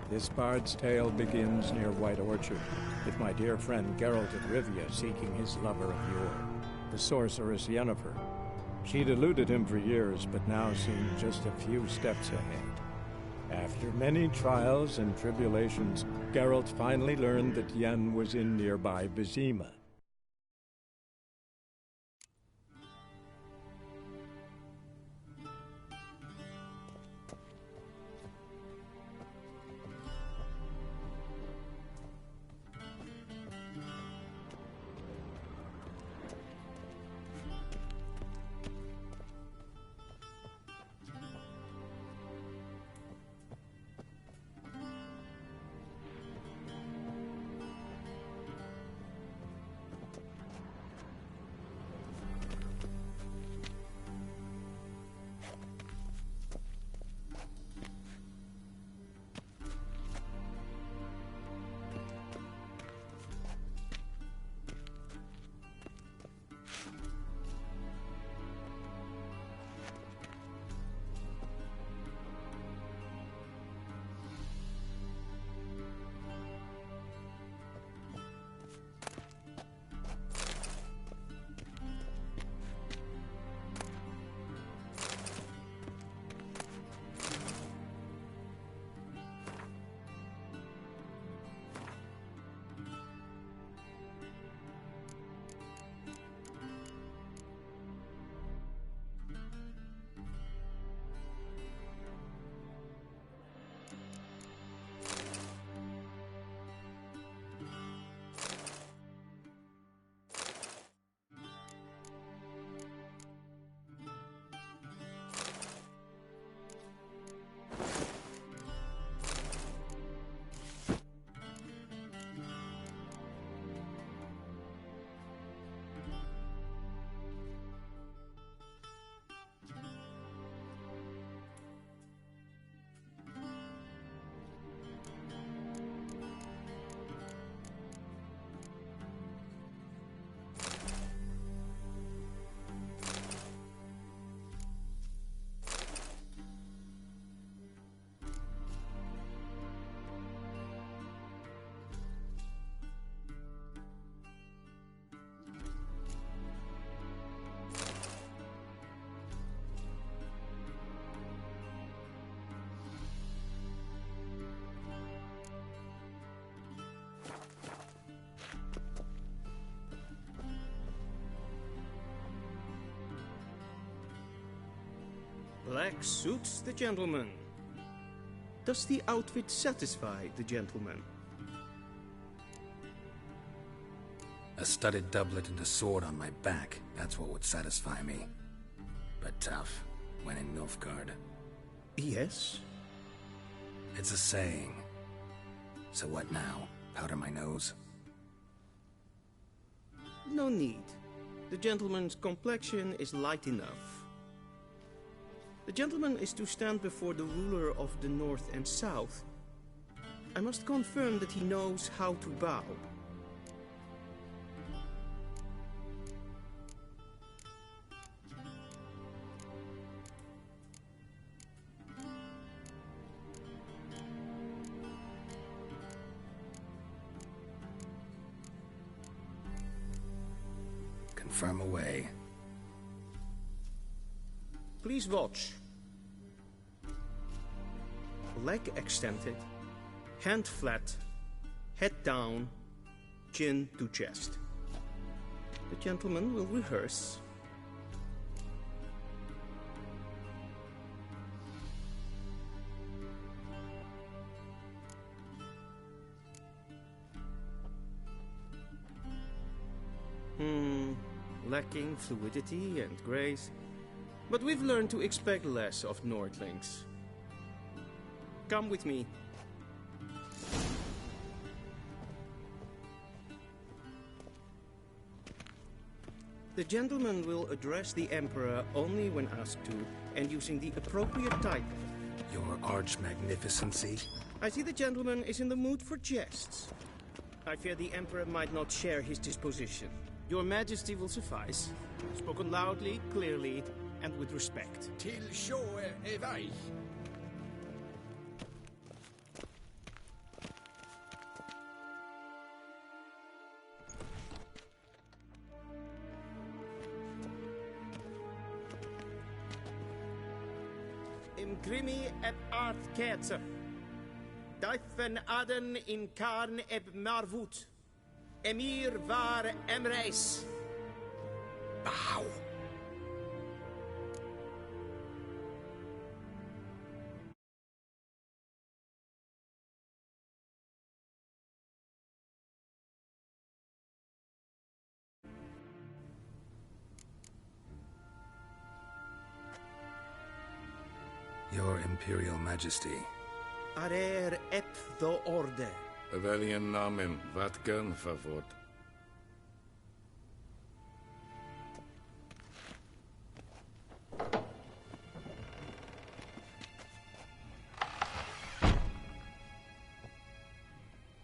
This bard's tale begins near White Orchard, with my dear friend Geralt of Rivia seeking his lover of yore, the sorceress Yennefer. She'd eluded him for years, but now seemed just a few steps ahead. After many trials and tribulations, Geralt finally learned that Yen was in nearby Vizima. Black suits the gentleman. Does the outfit satisfy the gentleman? A studded doublet and a sword on my back, that's what would satisfy me. But tough, when in Nilfgaard. Yes? It's a saying. So what now? Powder my nose? No need. The gentleman's complexion is light enough. The gentleman is to stand before the ruler of the North and South. I must confirm that he knows how to bow. Confirm away. Please watch. Leg extended, hand flat, head down, chin to chest. The gentleman will rehearse. Lacking fluidity and grace. But we've learned to expect less of Nordlings. Come with me. The gentleman will address the Emperor only when asked to, and using the appropriate title. Your Arch-Magnificency? I see the gentleman is in the mood for jests. I fear the Emperor might not share his disposition. Your Majesty will suffice. Spoken loudly, clearly, and with respect. Till sjå är väg. in grimi eb art ketzer. Daifen aden in karn eb marvut. Emir var emreis. Bow. Your Imperial Majesty. Arer ep the orde. Evelian namen, wat gern favort.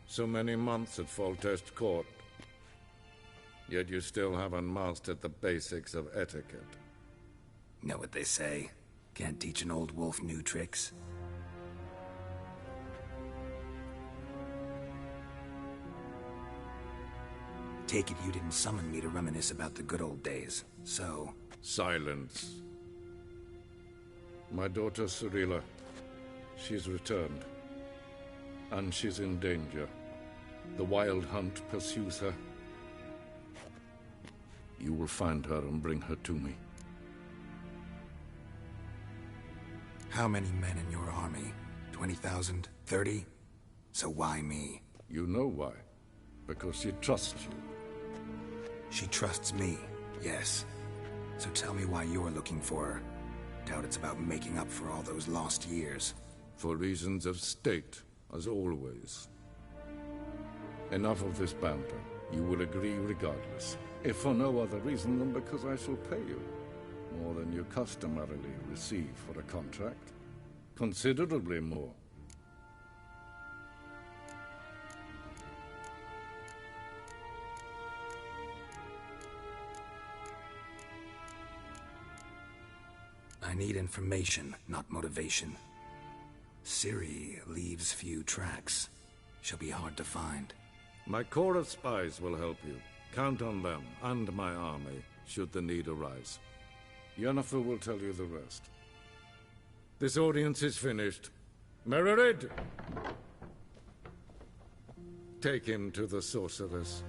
So many months at Foltest Court. Yet you still haven't mastered the basics of etiquette. Know what they say? Can't teach an old wolf new tricks. Take it you didn't summon me to reminisce about the good old days, so... Silence. My daughter Cyrilla, she's returned. And she's in danger. The Wild Hunt pursues her. You will find her and bring her to me. How many men in your army? 20,000? 30? So why me? You know why. Because she trusts you. She trusts me, yes. So tell me why you're looking for her. Doubt it's about making up for all those lost years. For reasons of state, as always. Enough of this banter. You will agree regardless. If for no other reason than because I shall pay you. More than you customarily receive for a contract. Considerably more. I need information, not motivation. Ciri leaves few tracks. She'll be hard to find. My corps of spies will help you. Count on them, and my army, should the need arise. Yennefer will tell you the rest. This audience is finished. Mererid! Take him to the sorceress.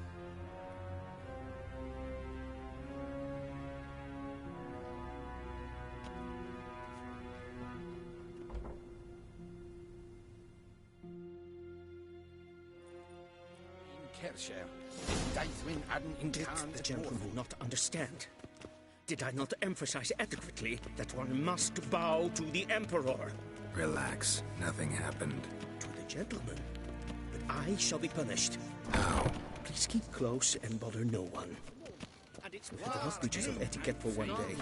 Did the gentleman not understand? Did I not emphasize adequately that one must bow to the Emperor? Relax. Nothing happened. To the gentleman. But I shall be punished. How? Please keep close and bother no one. And it's enough breaches of etiquette for one day.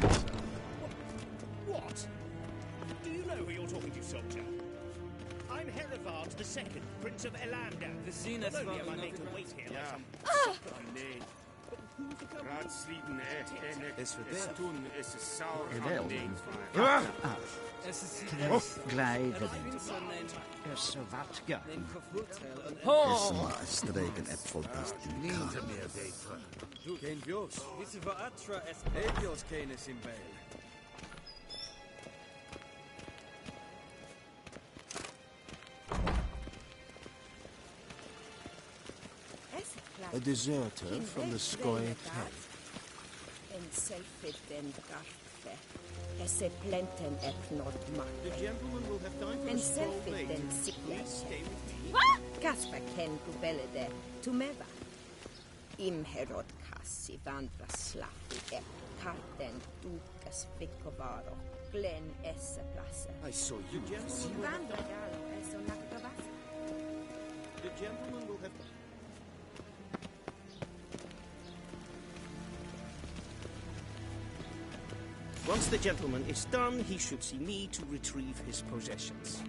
What? Do you know who you're talking to, soldier? I'm Herivard II, Prince of Elander. The scene is Only am I made to wait here like some... Nee. Who's Raadsleden, Is voor dit. toen is het sauer Wel. nee. Glijden. Is wat ga. Is maar streken et voltest in Niet meer beter. Geen Jos. Wisse voor Atra es Epios kenes in Bail. A deserter from the Skoye camp. En selfiden garfe. Esse plenten ep nord The makke. gentleman will have time for En a stroll selfiden later. Please sikkert. stay with me. Kaspa ken kubelede tumeva. Imherod kassi vandra slappi ep karten dukas vikkovaro. Glen esse plasse. I saw you. Vandra galo eso nakavas. The gentleman will have... Once the gentleman is done, he should see me to retrieve his possessions.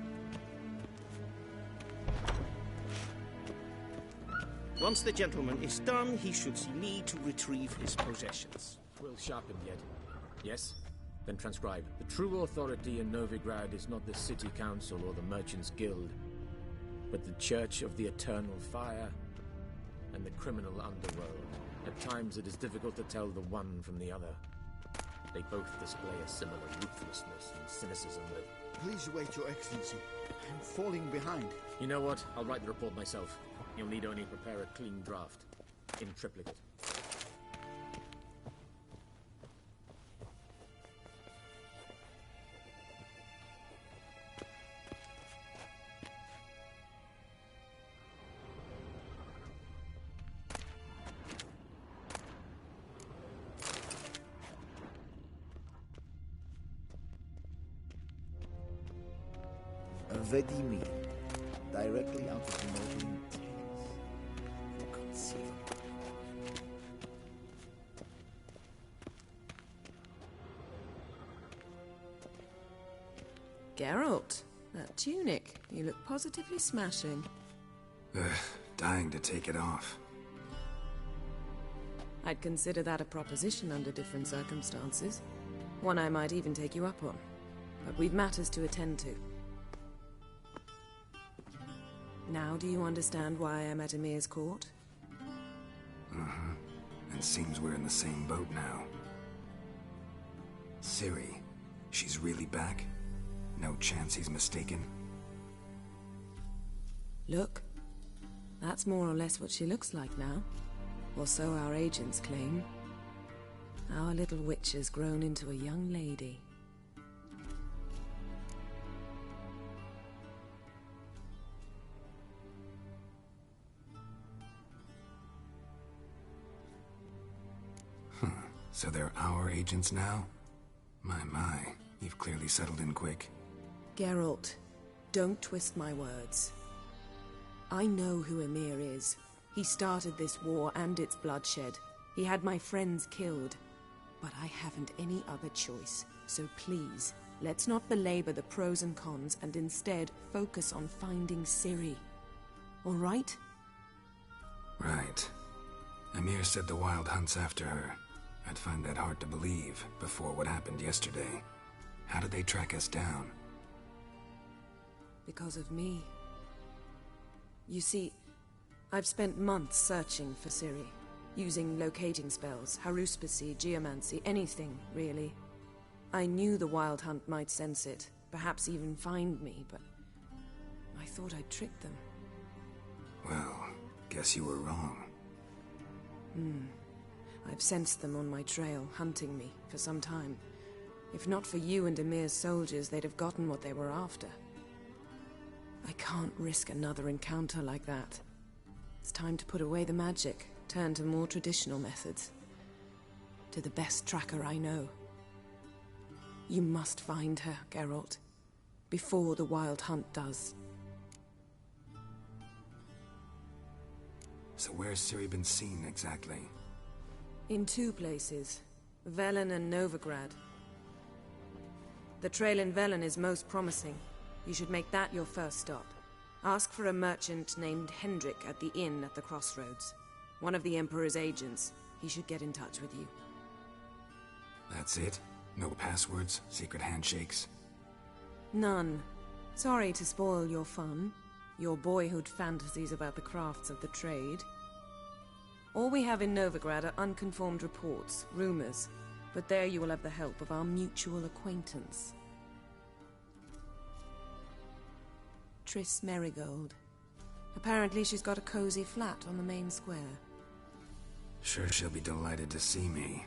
Once the gentleman is done, he should see me to retrieve his possessions. Will sharpened yet? Yes? Then transcribe. The true authority in Novigrad is not the city council or the merchants' guild, but the Church of the Eternal Fire and the criminal underworld. At times it is difficult to tell the one from the other. They both display a similar ruthlessness and cynicism that... Please wait, Your Excellency. I'm falling behind. You know what? I'll write the report myself. You'll need only prepare a clean draft. In triplicate. Vedimi, directly out of the Northern Tales. Inconceivable. Geralt, that tunic. You look positively smashing. Dying to take it off. I'd consider that a proposition under different circumstances. One I might even take you up on. But we've matters to attend to. Now do you understand why I'm at Emir's court? Mm-hmm. And seems we're in the same boat now. Ciri, she's really back? No chance he's mistaken? Look, that's more or less what she looks like now. Or so our agents claim. Our little witch has grown into a young lady. So they're our agents now? My, you've clearly settled in quick. Geralt, don't twist my words. I know who Emir is. He started this war and its bloodshed. He had my friends killed. But I haven't any other choice. So please, let's not belabor the pros and cons and instead focus on finding Ciri. All right? Right. Emir said the Wild Hunt's after her. I'd find that hard to believe before what happened yesterday. How did they track us down? Because of me. You see, I've spent months searching for Ciri, using locating spells, haruspicy, geomancy, anything, really. I knew the Wild Hunt might sense it, perhaps even find me, but I thought I'd tricked them. Well, guess you were wrong. I've sensed them on my trail, hunting me, for some time. If not for you and Emir's soldiers, they'd have gotten what they were after. I can't risk another encounter like that. It's time to put away the magic, turn to more traditional methods. To the best tracker I know. You must find her, Geralt, before the Wild Hunt does. So where's Ciri been seen, exactly? In two places, Velen and Novigrad. The trail in Velen is most promising. You should make that your first stop. Ask for a merchant named Hendrik at the inn at the crossroads. One of the Emperor's agents. He should get in touch with you. That's it? No passwords, secret handshakes? None. Sorry to spoil your fun. Your boyhood fantasies about the crafts of the trade. All we have in Novigrad are unconfirmed reports, rumors. But there you will have the help of our mutual acquaintance. Triss Merigold. Apparently she's got a cozy flat on the main square. Sure she'll be delighted to see me.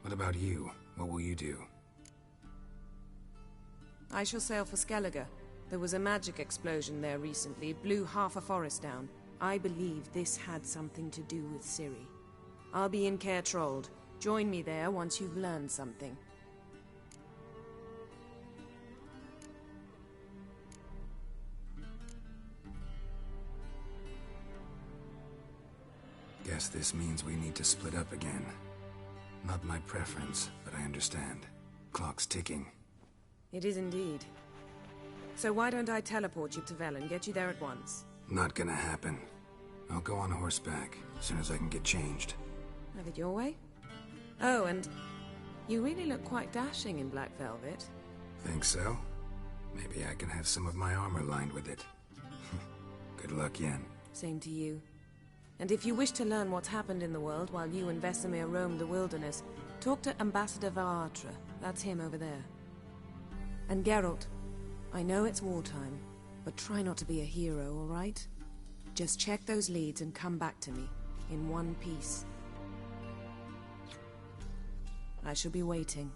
What about you? What will you do? I shall sail for Skellige. There was a magic explosion there recently, blew half a forest down. I believe this had something to do with Ciri. I'll be in Caer Trold. Join me there once you've learned something. Guess this means we need to split up again. Not my preference, but I understand. Clock's ticking. It is indeed. So why don't I teleport you to Velen, get you there at once? Not gonna happen. I'll go on horseback, as soon as I can get changed. Have it your way? Oh, and you really look quite dashing in black velvet. Think so? Maybe I can have some of my armor lined with it. Good luck, Yen. Same to you. And if you wish to learn what's happened in the world while you and Vesemir roamed the wilderness, Talk to Ambassador Varatra. That's him over there. And Geralt, I know it's wartime, but try not to be a hero, all right? Just check those leads and come back to me, in one piece. I shall be waiting.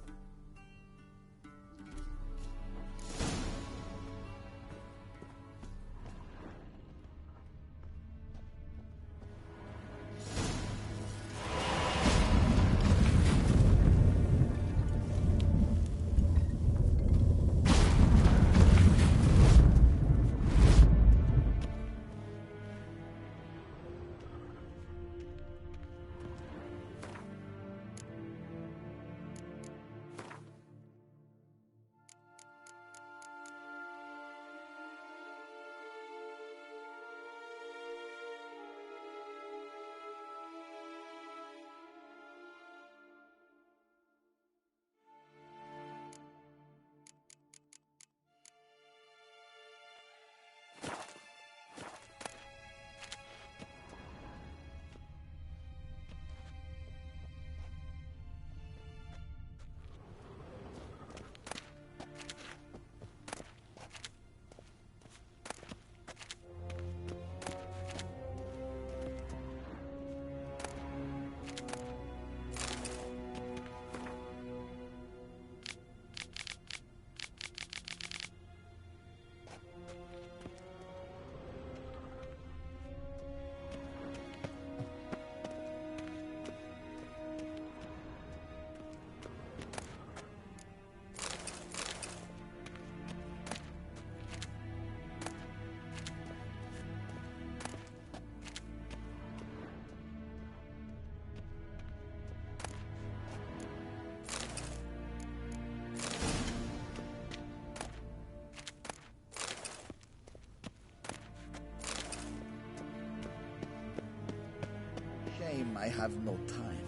Shame I have no time.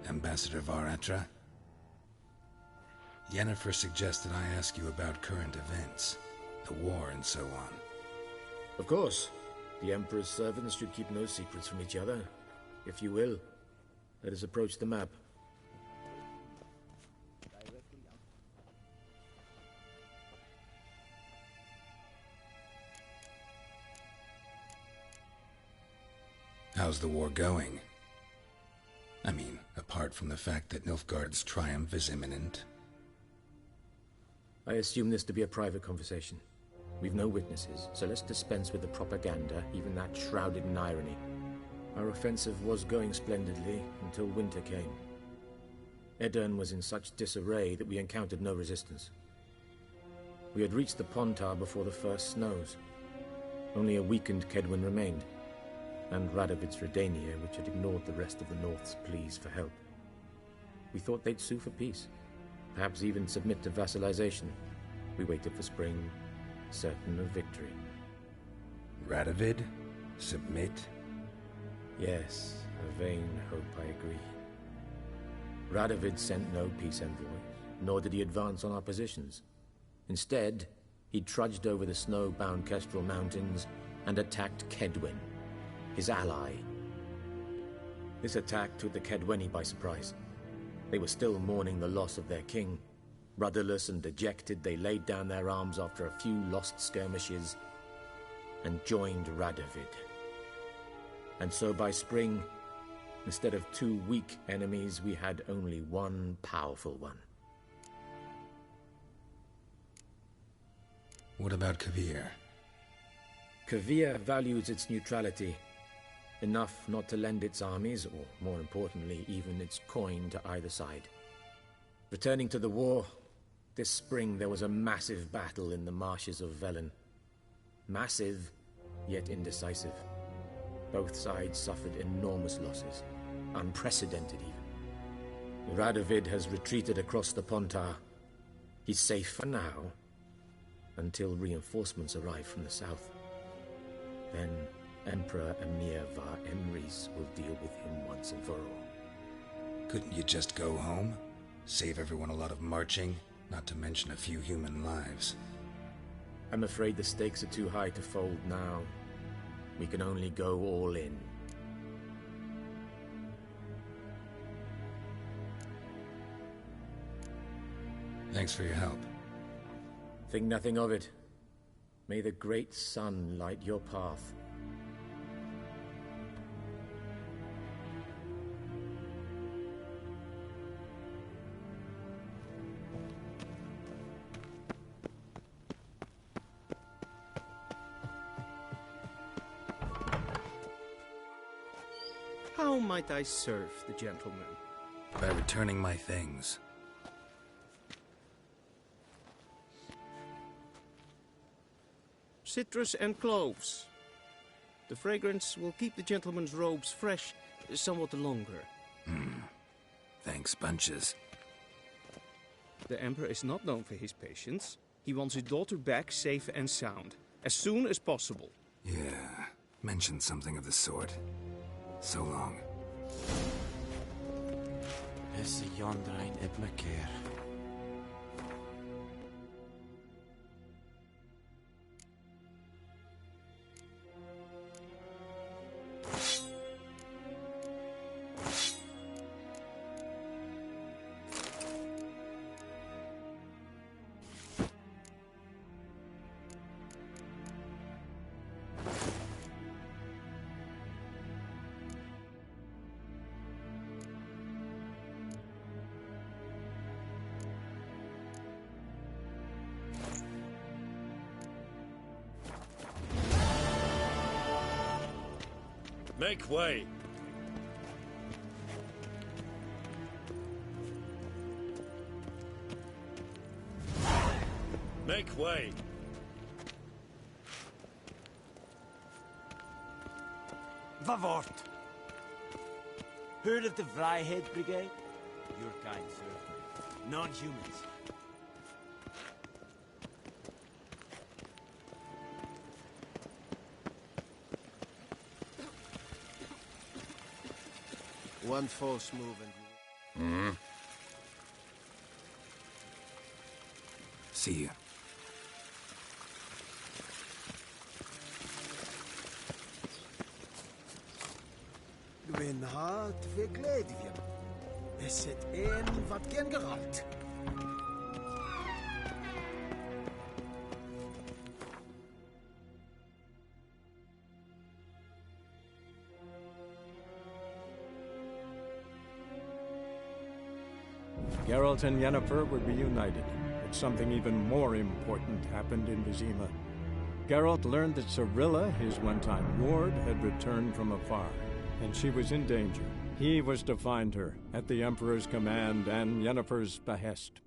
Ambassador Varatra? Yennefer suggested I ask you about current events, the war and so on. Of course. The Emperor's servants should keep no secrets from each other. If you will, let us approach the map. How's the war going? I mean, apart from the fact that Nilfgaard's triumph is imminent. I assume this to be a private conversation. We've no witnesses, so let's dispense with the propaganda, even that shrouded in irony. Our offensive was going splendidly until winter came. Edirn was in such disarray that we encountered no resistance. We had reached the Pontar before the first snows. Only a weakened Kedwin remained, and Radovid's Redania, which had ignored the rest of the North's pleas for help. We thought they'd sue for peace, perhaps even submit to vassalization. We waited for spring, certain of victory. Radovid? Submit? Yes, a vain hope, I agree. Radovid sent no peace envoys, nor did he advance on our positions. Instead, he trudged over the snow-bound Kestrel Mountains and attacked Kedwen, his ally. This attack took the Kedweni by surprise. They were still mourning the loss of their king. Rudderless and dejected, they laid down their arms after a few lost skirmishes and joined Radovid. And so by spring, instead of two weak enemies, we had only one powerful one. What about Kavir? Kavir values its neutrality, enough not to lend its armies, or more importantly, even its coin to either side. Returning to the war, this spring there was a massive battle in the marshes of Velen. Massive, yet indecisive. Both sides suffered enormous losses, unprecedented even. Radovid has retreated across the Pontar. He's safe for now, until reinforcements arrive from the south. Then Emperor Emir Var Emrys will deal with him once and for all. Couldn't you just go home? Save everyone a lot of marching, not to mention a few human lives. I'm afraid the stakes are too high to fold now. We can only go all in. Thanks for your help. Think nothing of it. May the great sun light your path. How might I serve the gentleman? By returning my things. Citrus and cloves. The fragrance will keep the gentleman's robes fresh somewhat longer. Thanks, bunches. The Emperor is not known for his patience. He wants his daughter back safe and sound, as soon as possible. Yeah, mentioned something of the sort. So long. Hesse yonder ein etmekeer. Make way! Make way! Wat wordt? Heard of the Vryheid Brigade? Your kind served me. Non-humans. One false move and See you. Gwyn hart fe gledifjen. Is het een wat gen geralt? Geralt and Yennefer were reunited, but something even more important happened in Vizima. Geralt learned that Cirilla, his one-time ward, had returned from afar, and she was in danger. He was to find her, at the Emperor's command and Yennefer's behest.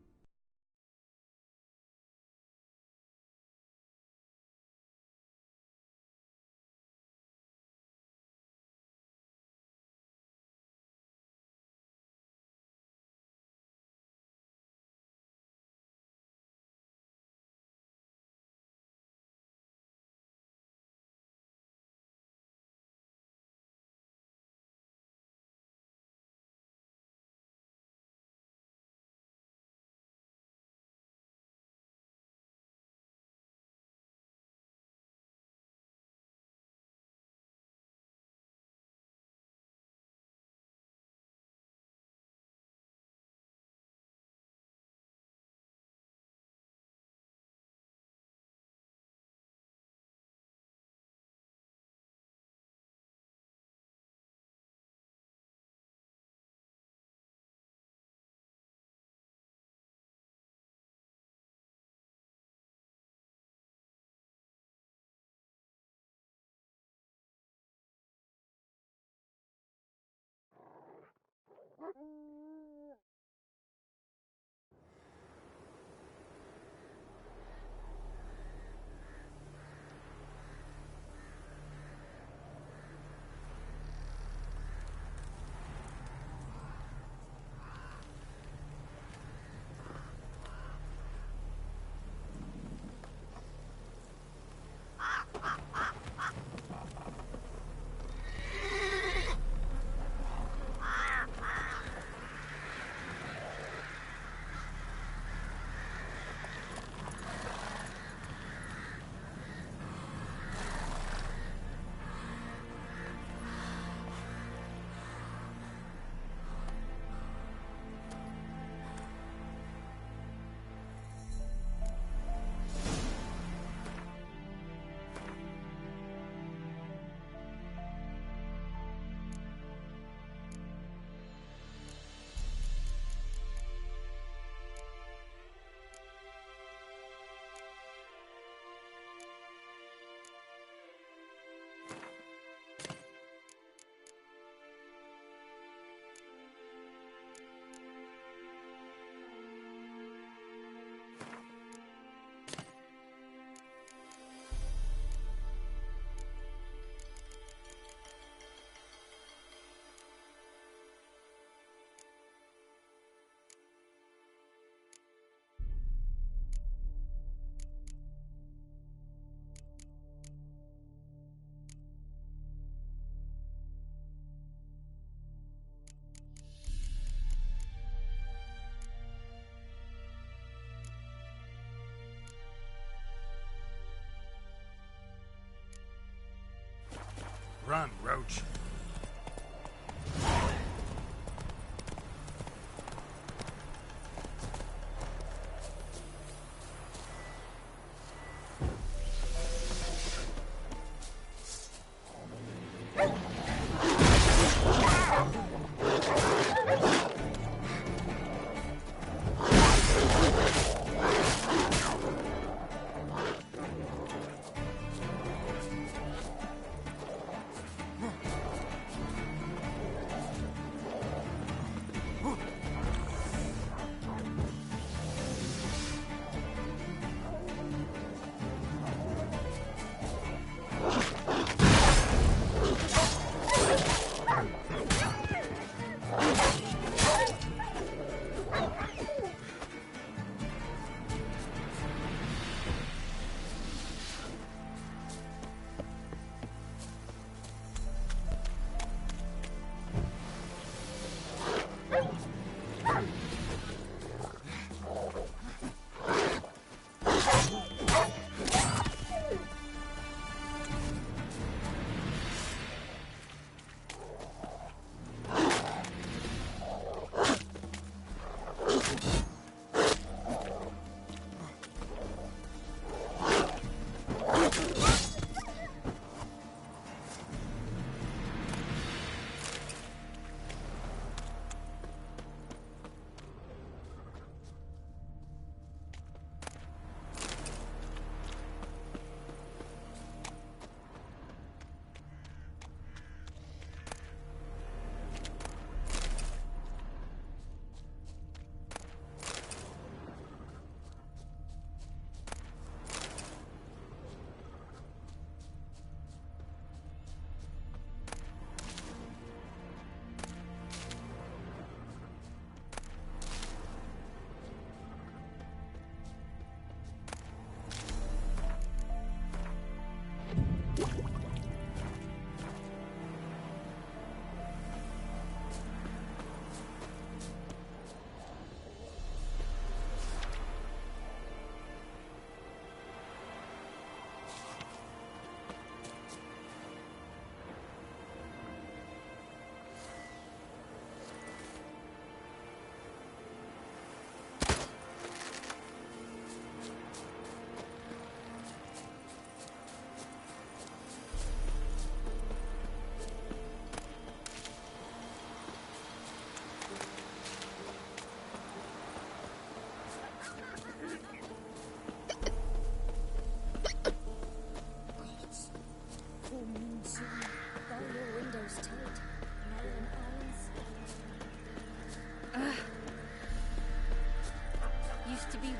Run, Roach.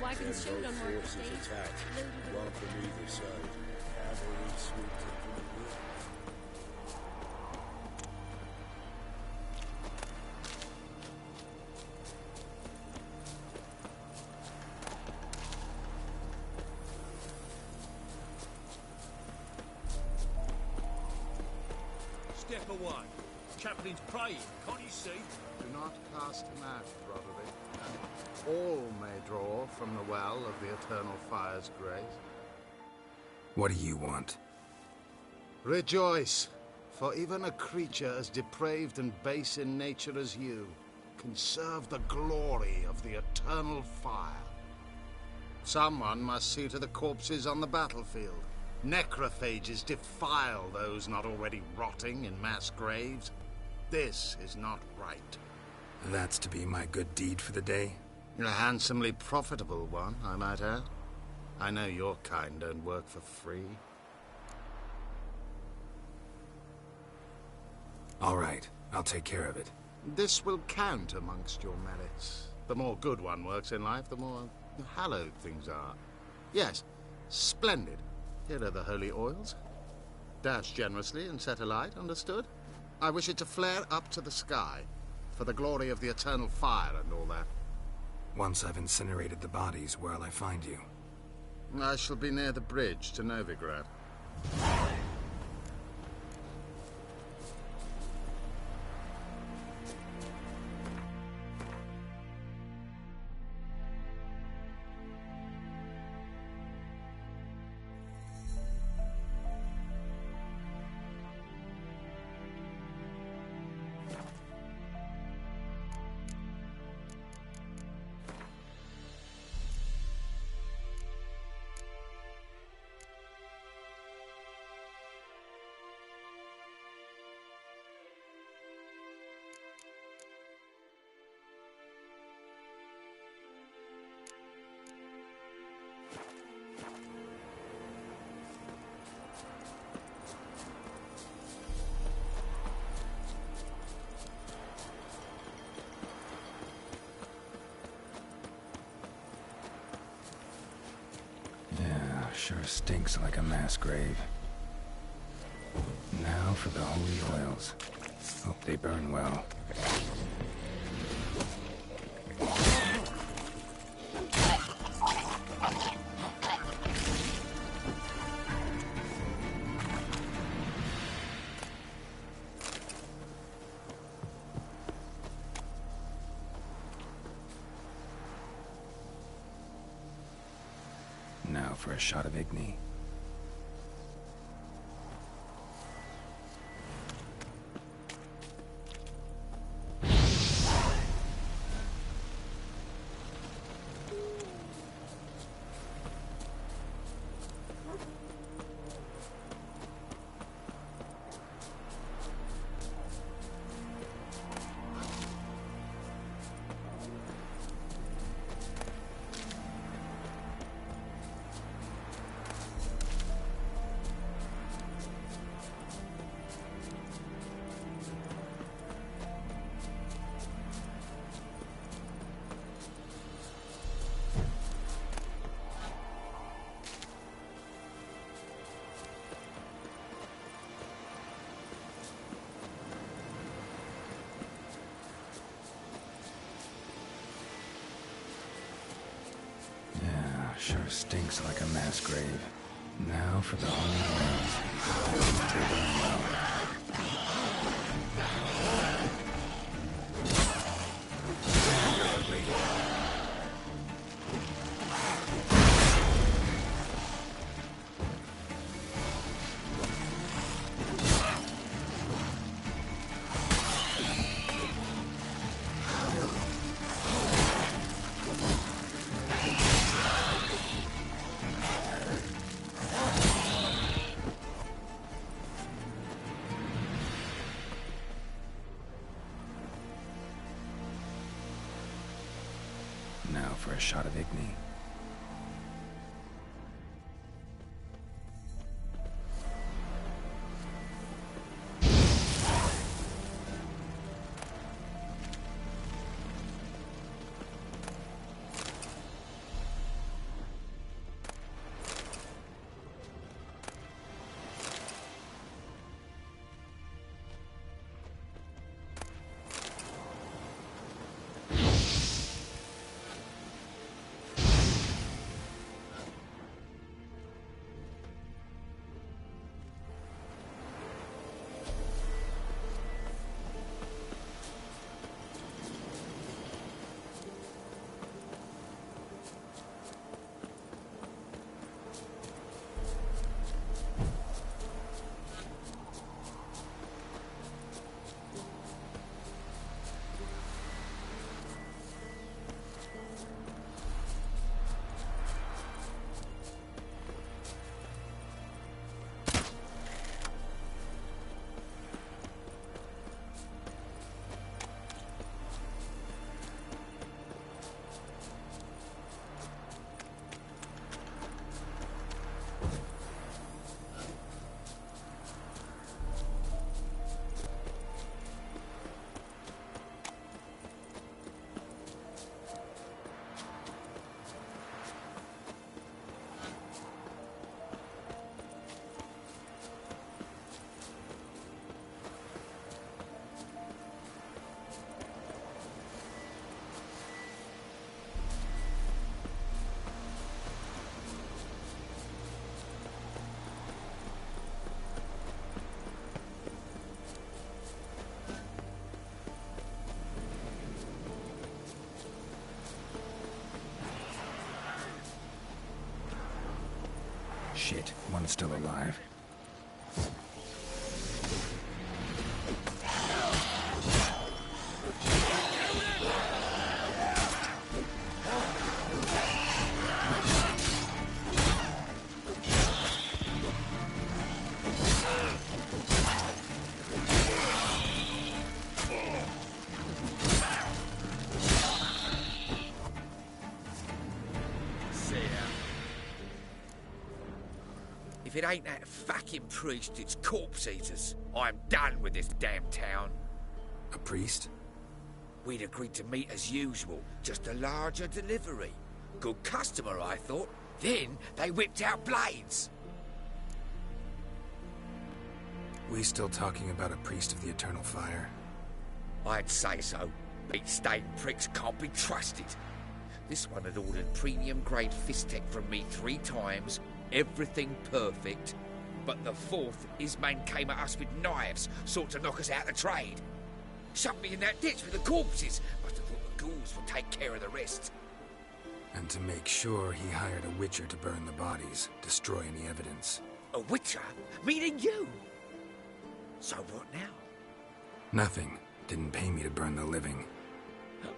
Wagon's showed on Market forces Day. attacked. One from either side. Cavalry swooped in from the rear. Step away. Chaplain's praying, can't you see? Do not cast him out, Roderick. All may draw from the well of the Eternal Fire's grace. What do you want? Rejoice, for even a creature as depraved and base in nature as you can serve the glory of the Eternal Fire. Someone must see to the corpses on the battlefield. Necrophages defile those not already rotting in mass graves. This is not right. That's to be my good deed for the day? A handsomely profitable one, I might add. I know your kind don't work for free. All right, I'll take care of it. This will count amongst your merits. The more good one works in life, the more hallowed things are. Yes, splendid. Here are the holy oils. Dash generously and set alight, understood? I wish it to flare up to the sky, for the glory of the Eternal Fire and all that. Once I've incinerated the bodies, where'll I find you? I shall be near the bridge to Novigrad. sure stinks like a mass grave. Now for the holy oils. Hope they burn well. Now for a shot of Igni. Sure stinks like a mass grave. Now for the holy oils. They burn well. Now for a shot of Igni. Shit, one's still alive. If it ain't that fucking priest, it's corpse eaters. I'm done with this damn town. A priest? We'd agreed to meet as usual, just a larger delivery. Good customer, I thought. Then they whipped out blades. We still talking about a priest of the Eternal Fire? I'd say so. Meat-stained pricks can't be trusted. This one had ordered premium-grade fist tech from me 3 times, everything perfect. But the 4th, his man came at us with knives, sought to knock us out of the trade. Shoved me in that ditch with the corpses. Must have thought the ghouls would take care of the rest. And to make sure, he hired a witcher to burn the bodies, destroy any evidence. A witcher? Meaning you? So what now? Nothing. Didn't pay me to burn the living.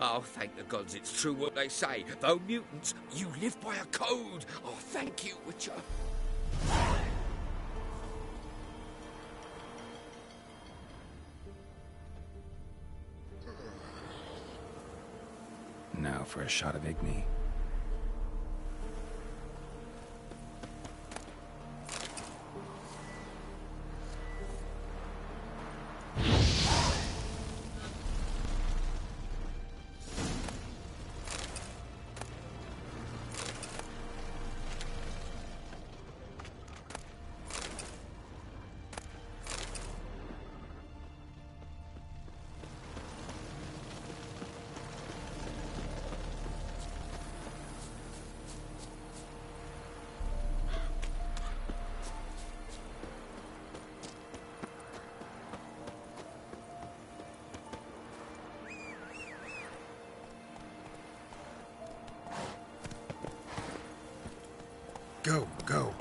Oh, thank the gods it's true what they say. Though mutants, you live by a code. Oh, thank you, Witcher. Now for a shot of Igni. Go, go.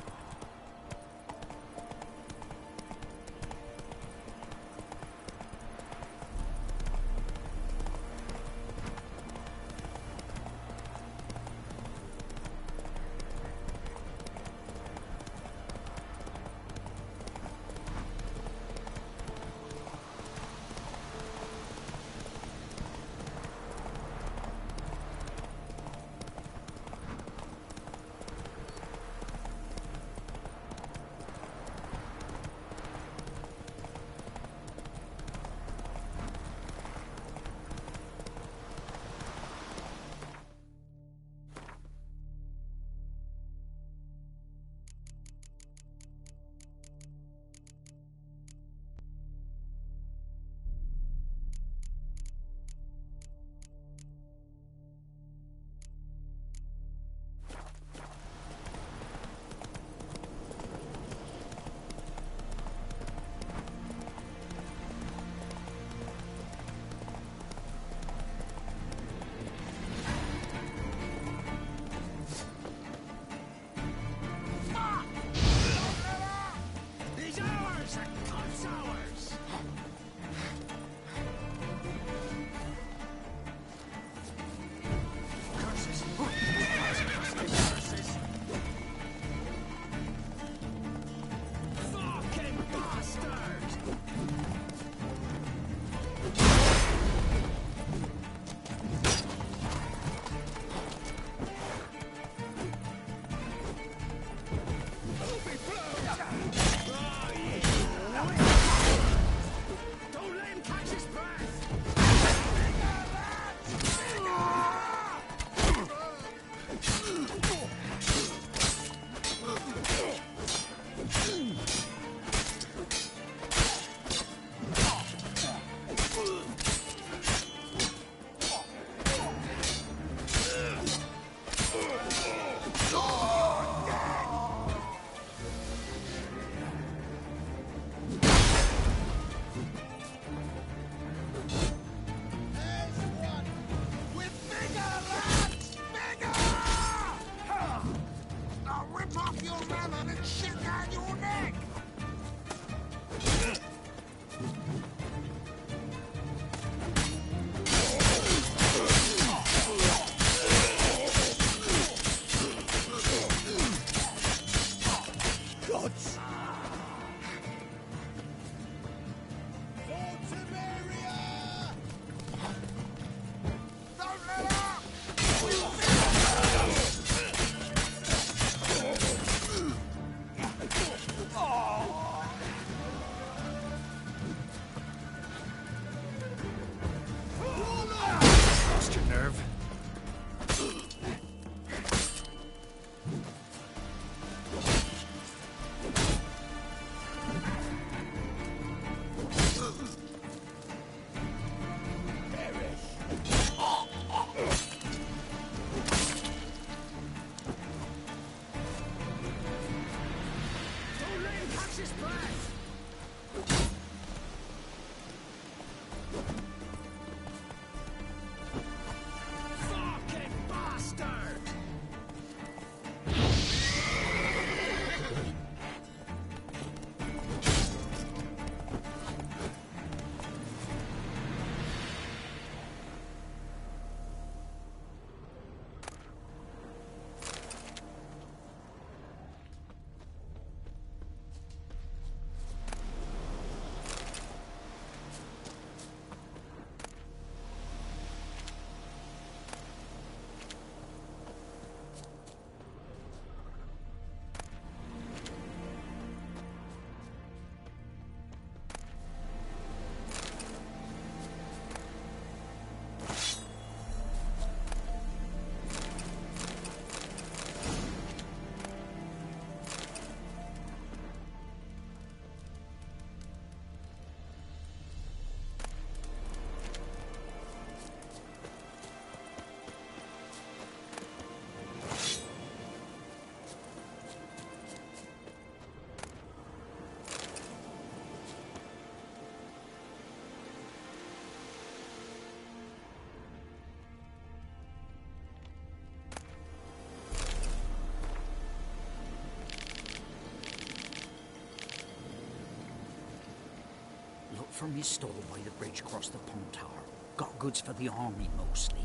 from his stall by the bridge across the Pontar. Got goods for the army mostly,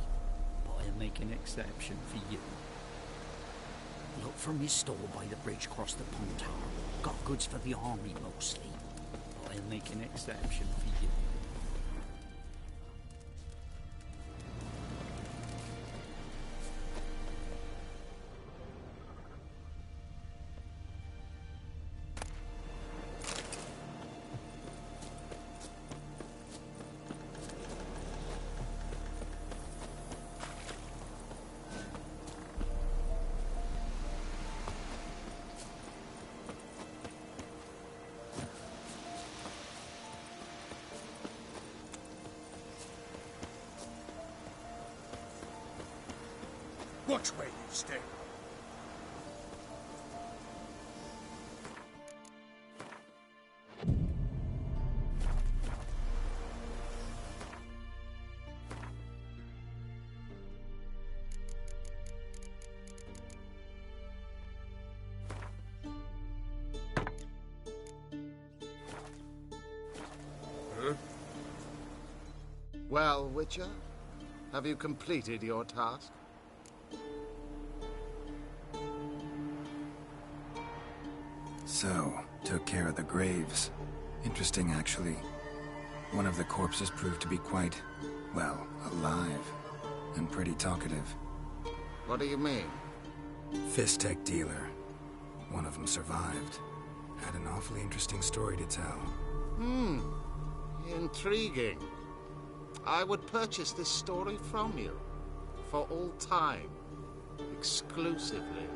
but I'll make an exception for you. Look from his stall by the bridge across the Pontar. Got goods for the army mostly, but I'll make an exception for you. Watch where you step. Well, Witcher, have you completed your task? So, took care of the graves. Interesting, actually. One of the corpses proved to be quite, well, alive. And pretty talkative. What do you mean? Fist tech dealer. One of them survived. Had an awfully interesting story to tell. Intriguing. I would purchase this story from you. For all time. Exclusively.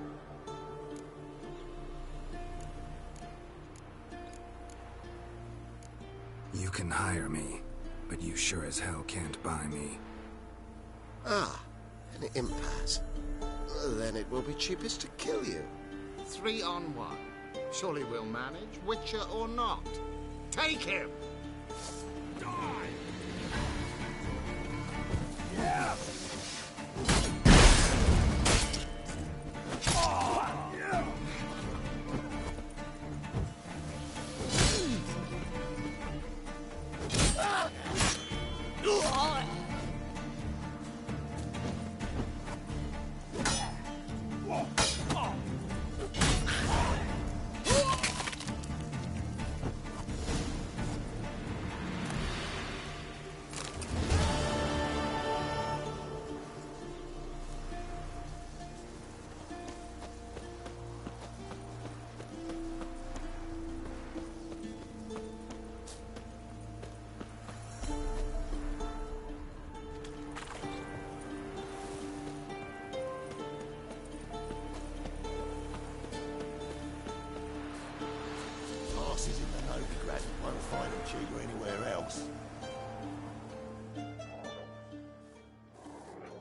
You can hire me, but you sure as hell can't buy me. Ah, an impasse. Then it will be cheapest to kill you. 3 on 1. Surely we'll manage, Witcher or not. Take him! Die! Yeah! Passes in the Novigrad. Won't find them cheaper anywhere else.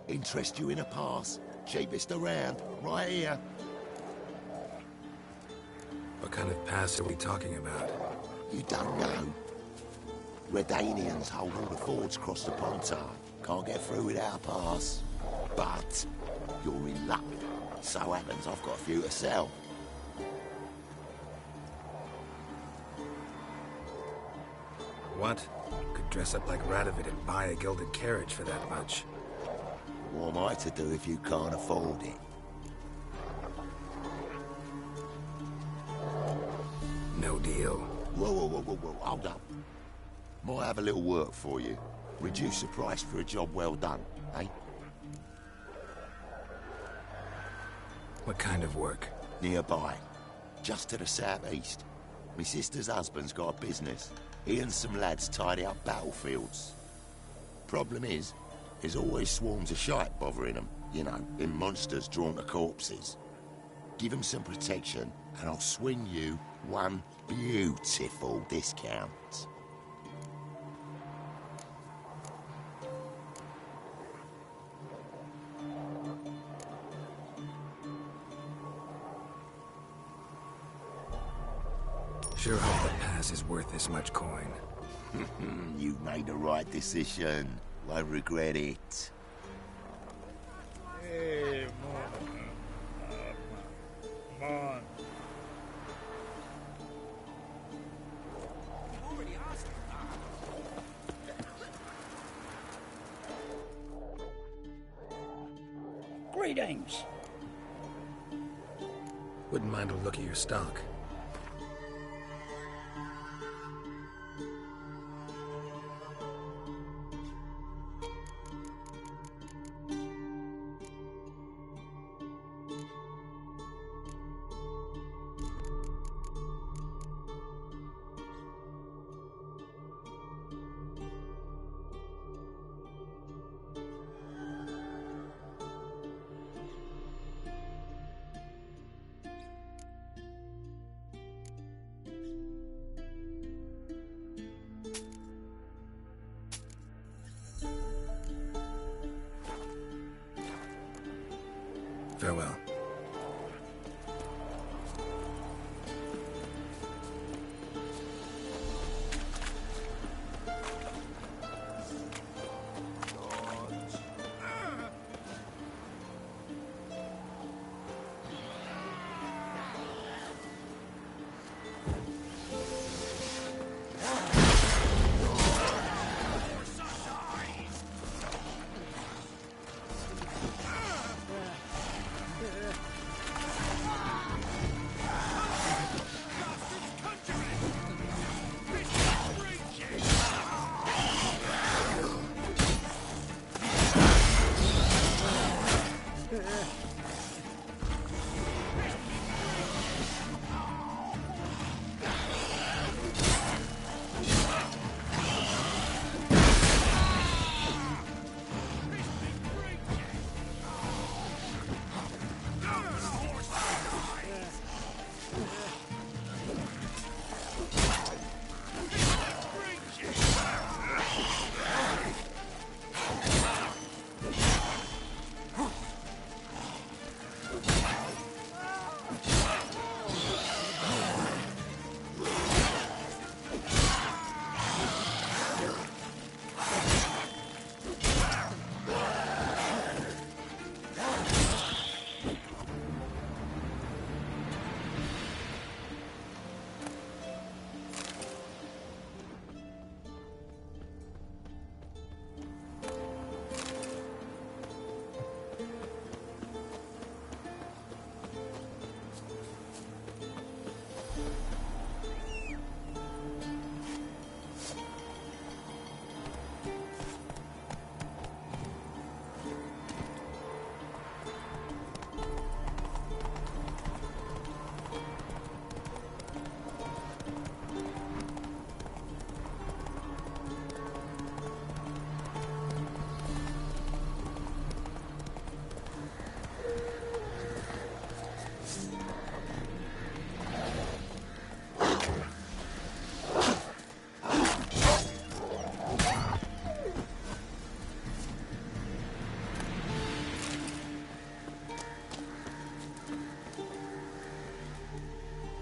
Interest you in a pass? Cheapest around, right here. What kind of pass are we talking about? You don't know. Redanians hold all the fords across the Pontar. Can't get through without a pass. But you're in luck. So happens I've got a few to sell. What? Could dress up like Radovid and buy a gilded carriage for that much. What am I to do if you can't afford it? No deal. Whoa, hold up. Might have a little work for you. Reduce the price for a job well done, eh? What kind of work? Nearby. Just to the southeast. My sister's husband's got a business. He and some lads tidy up battlefields. Problem is, there's always swarms of shite bothering them. You know, them monsters drawn to corpses. Give them some protection, and I'll swing you one beautiful discount. Sure hope the pass is worth this much coin. You made the right decision. Won't regret it. Hey, man. Greetings. Wouldn't mind a look at your stock. Farewell.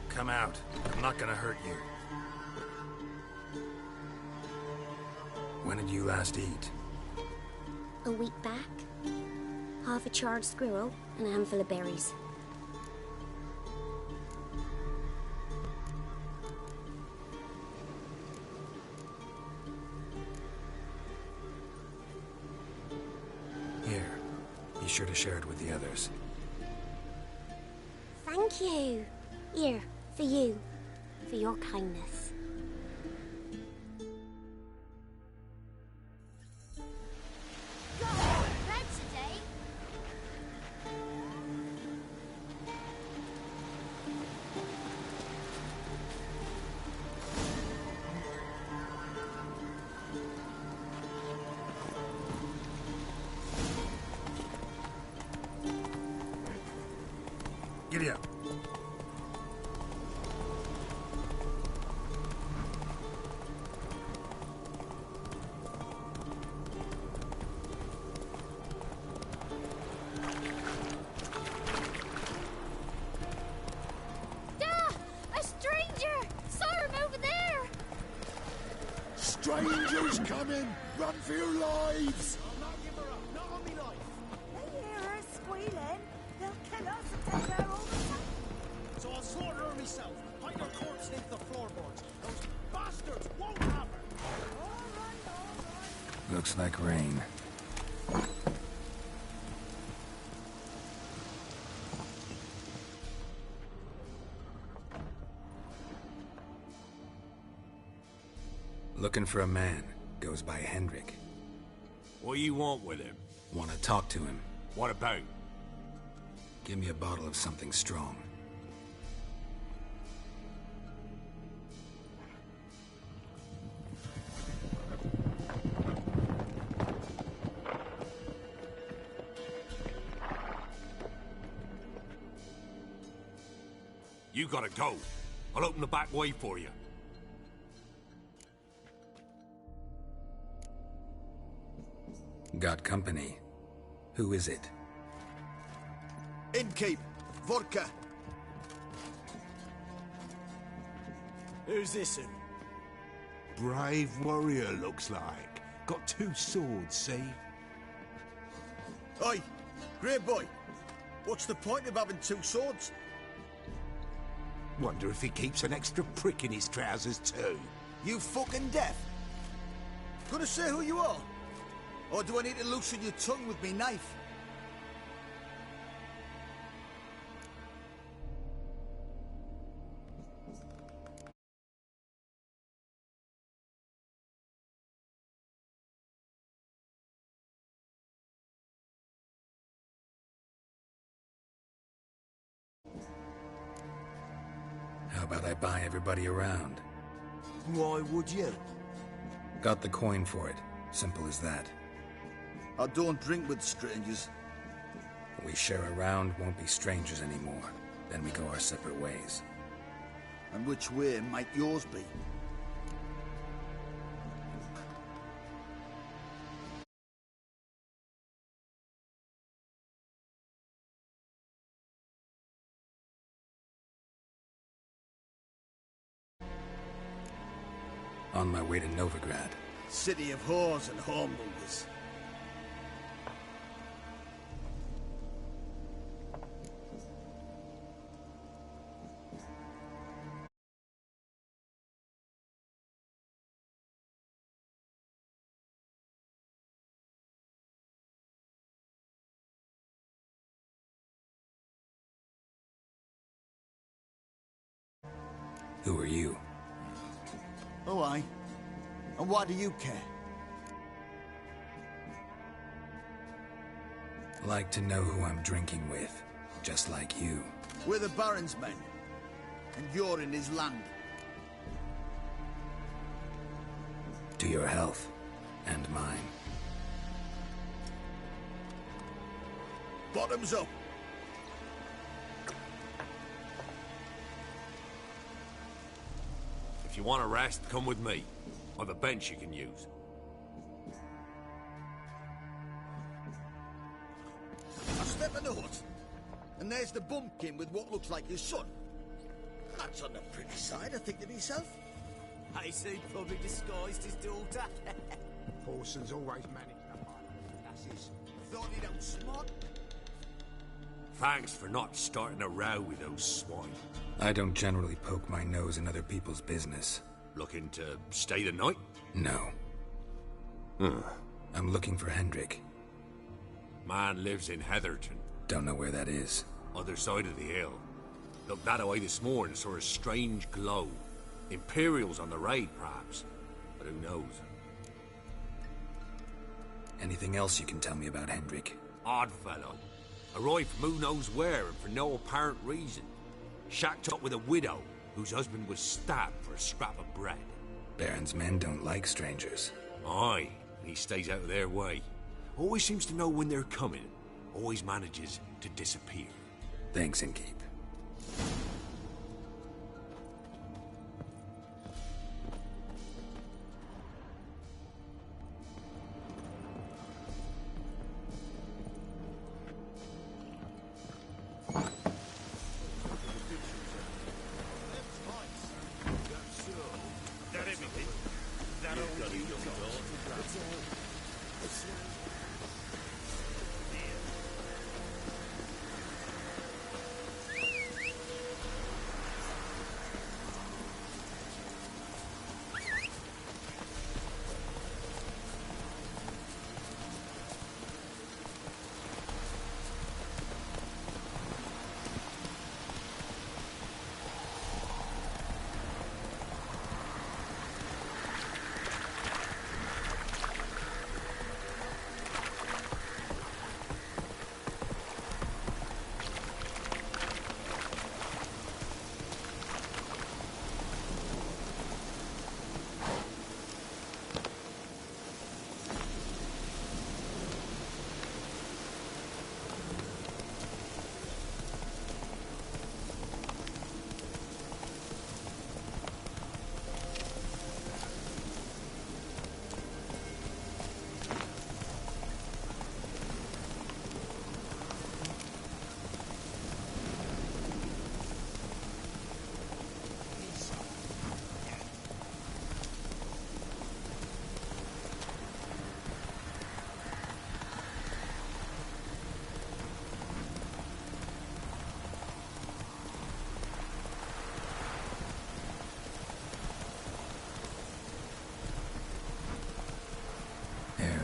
Come out. I'm not gonna hurt you. When did you last eat? A week back. Half a charred squirrel and a handful of berries. Here. Be sure to share it with the others. Thank you. Here, for you. For your kindness. Giddy up. A stranger! Saw him over there! Strangers coming! Run for your lives! Not give her up. Not on me life. They hear her squealing. They'll kill us and take her all the time. So I'll slaughter her myself. Hide her corpse into the floorboards. Those bastards won't have her. Looks like rain. Looking for a man. Goes by Hendrik. What do you want with him? Want to talk to him. What about? Give me a bottle of something strong. You gotta go. I'll open the back way for you. Got company. Who is it? Innkeep, vodka. Who's this? Brave warrior, looks like. Got 2 swords, see? Oi, grey boy. What's the point of having 2 swords? Wonder if he keeps an extra prick in his trousers too. You fucking deaf? Gonna say who you are? Or do I need to loosen your tongue with me knife? How about I buy everybody around? Why would you? Got the coin for it. Simple as that. I don't drink with strangers. We share a round, won't be strangers anymore. Then we go our separate ways. And which way might yours be? On my way to Novigrad. City of whores and whoremongers. Who are you? Oh, aye. And why do you care? Like to know who I'm drinking with. Just like you. We're the Baron's men. And you're in his land. To your health. And mine. Bottoms up. If you want a rest, come with me. I've a bench you can use. I step in the hut, and there's the bumpkin with what looks like his son. That's on the pretty side, I think to myself. I see, probably disguised his daughter. Parsons always managed to hide lasses. Thought he'd outsmart. Thanks for not starting a row with those swine. I don't generally poke my nose in other people's business. Looking to stay the night? No. I'm looking for Hendrik. Man lives in Heatherton. Don't know where that is. Other side of the hill. Looked that away this morning, saw a strange glow. Imperials on the raid, perhaps. But who knows? Anything else you can tell me about Hendrik? Odd fellow. Arrived from who knows where and for no apparent reason. Shacked up with a widow whose husband was stabbed for a scrap of bread. Baron's men don't like strangers. Aye, and he stays out of their way. Always seems to know when they're coming. Always manages to disappear. Thanks, Innkeep.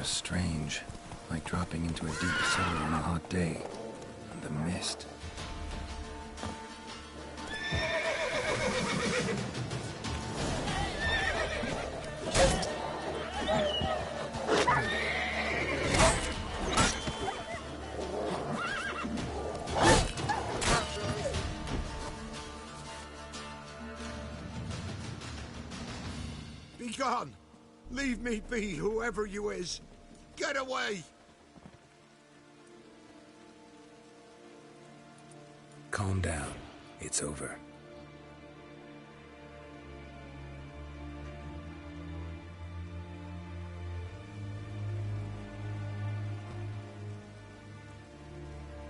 strange, like dropping into a deep cellar on a hot day. And the mist. Be gone! Leave me be, whoever you is! Get away! Calm down. It's over.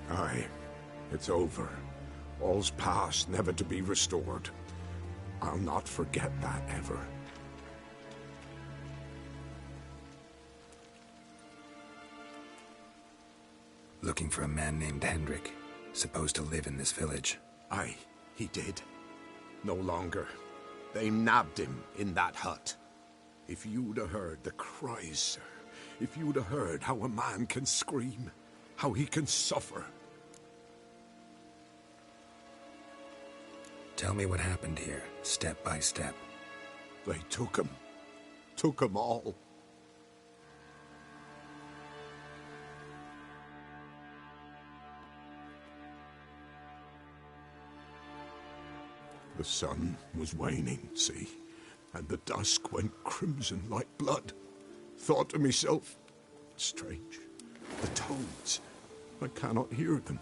Aye, it's over. All's past, never to be restored. I'll not forget that ever. Looking for a man named Hendrik, supposed to live in this village. Aye, he did. No longer. They nabbed him in that hut. If you'd have heard the cries, sir. If you'd have heard how a man can scream, how he can suffer. Tell me what happened here, step by step. They took him. Took him all. The sun was waning, see, and the dusk went crimson like blood. Thought to myself, strange, the toads, I cannot hear them.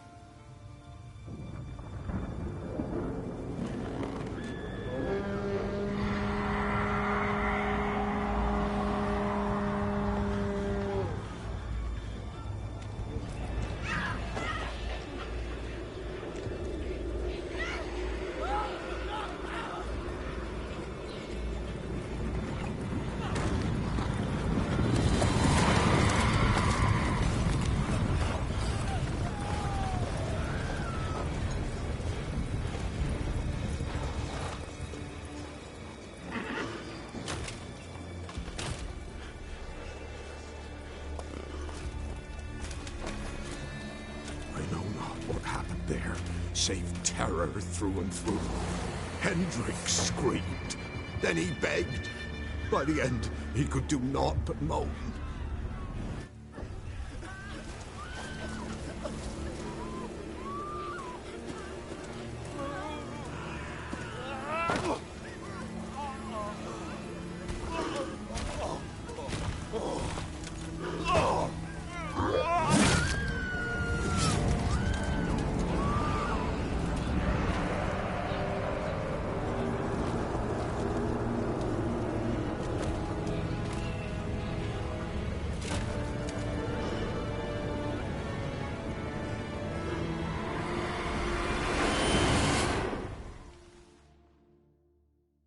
Save terror through and through. Hendrik screamed. Then he begged. By the end, he could do naught but moan.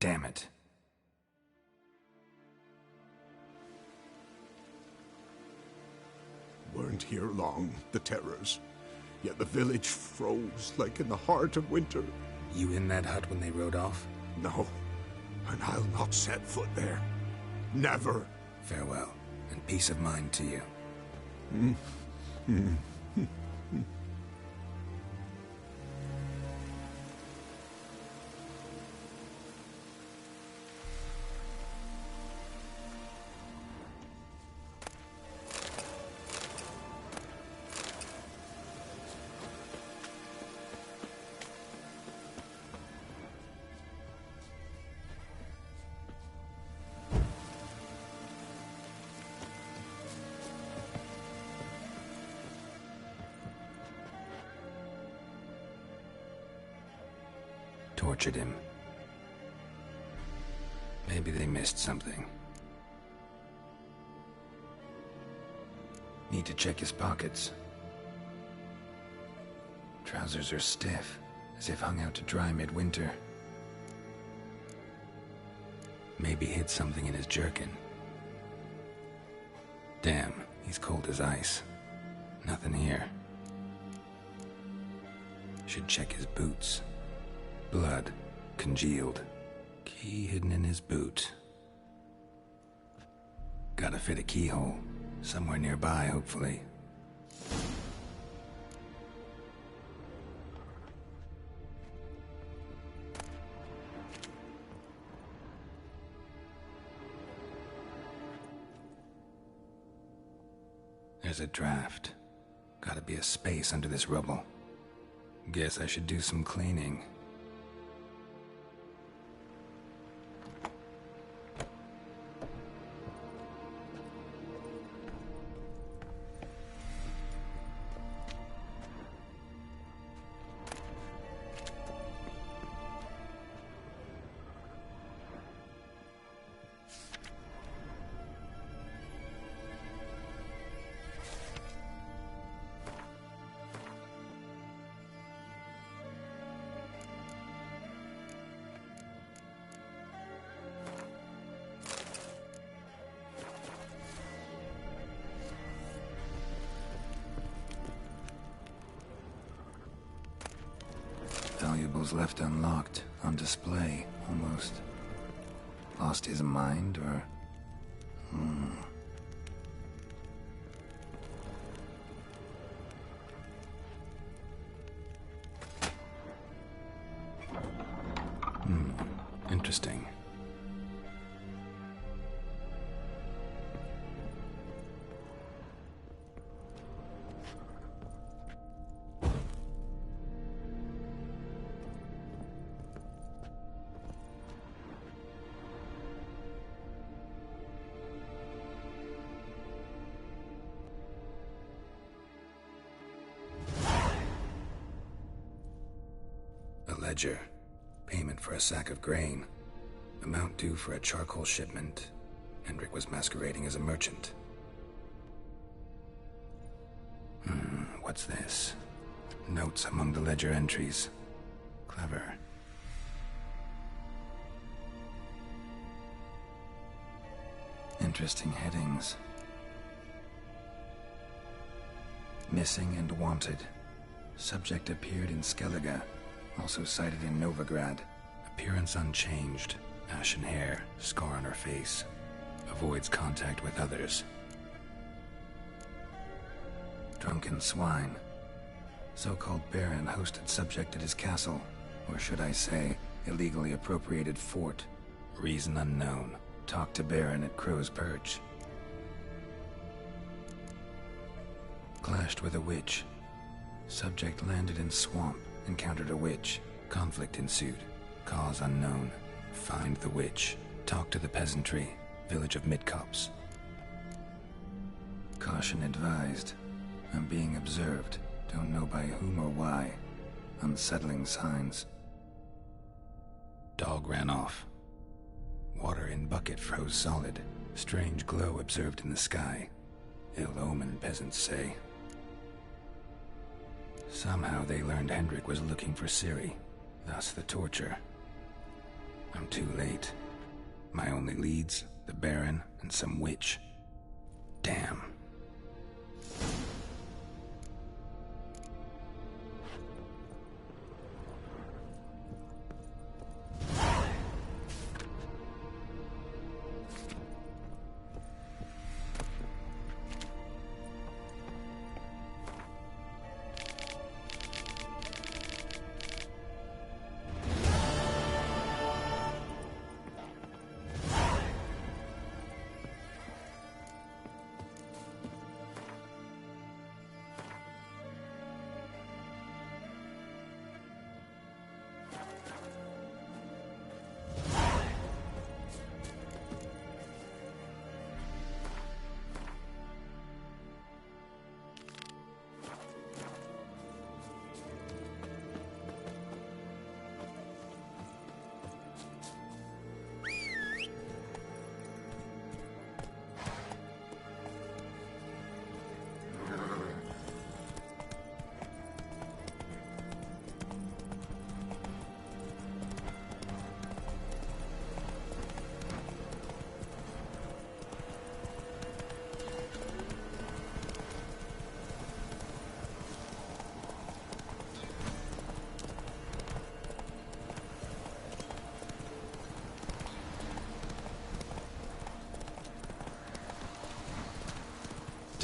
Damn it. Weren't here long, the terrors. Yet the village froze like in the heart of winter. You in that hut when they rode off? No, and I'll not set foot there. Never. Farewell, and peace of mind to you. Tortured him. Maybe they missed something. Need to check his pockets. Trousers are stiff, as if hung out to dry midwinter. Maybe hid something in his jerkin. Damn, he's cold as ice. Nothing here. Should check his boots. Blood, congealed. Key hidden in his boot. Gotta fit a keyhole. Somewhere nearby, hopefully. There's a draft. Gotta be a space under this rubble. Guess I should do some cleaning. Valuables left unlocked, on display, almost. Lost his mind, or... Interesting. Ledger. Payment for a sack of grain. Amount due for a charcoal shipment. Hendrik was masquerading as a merchant. What's this? Notes among the ledger entries. Clever. Interesting headings. Missing and wanted. Subject appeared in Skellige. Also sighted in Novigrad. Appearance unchanged. Ashen hair, scar on her face. Avoids contact with others. Drunken swine. So-called Baron hosted subject at his castle. Or should I say, illegally appropriated fort. Reason unknown. Talked to Baron at Crow's Perch. Clashed with a witch. Subject landed in swamp. Encountered a witch. Conflict ensued. Cause unknown. Find the witch. Talk to the peasantry. Village of Midcopse. Caution advised. I'm being observed. Don't know by whom or why. Unsettling signs. Dog ran off. Water in bucket froze solid. Strange glow observed in the sky. Ill omen, peasants say. Somehow they learned Hendrik was looking for Ciri, thus the torture. I'm too late. My only leads, the Baron and some witch. Damn.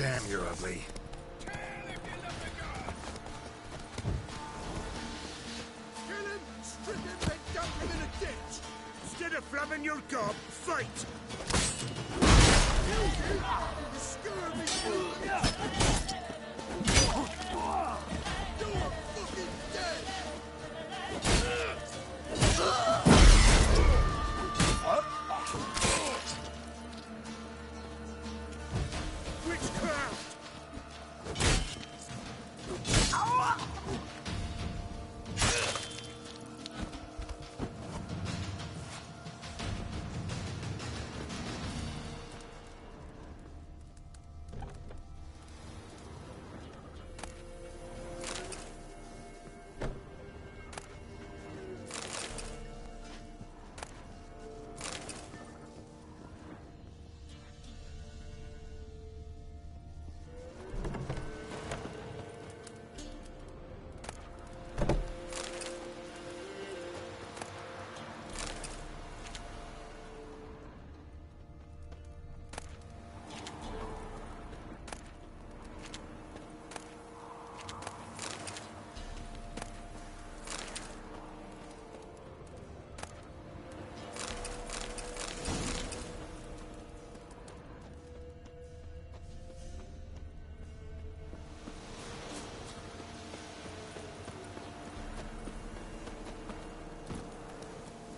Damn, you're ugly. Kill him, strip him, then dump him in a ditch. Instead of flubbing your gob, fight. You the scurvy fool. You're fucking dead. Witchcraft!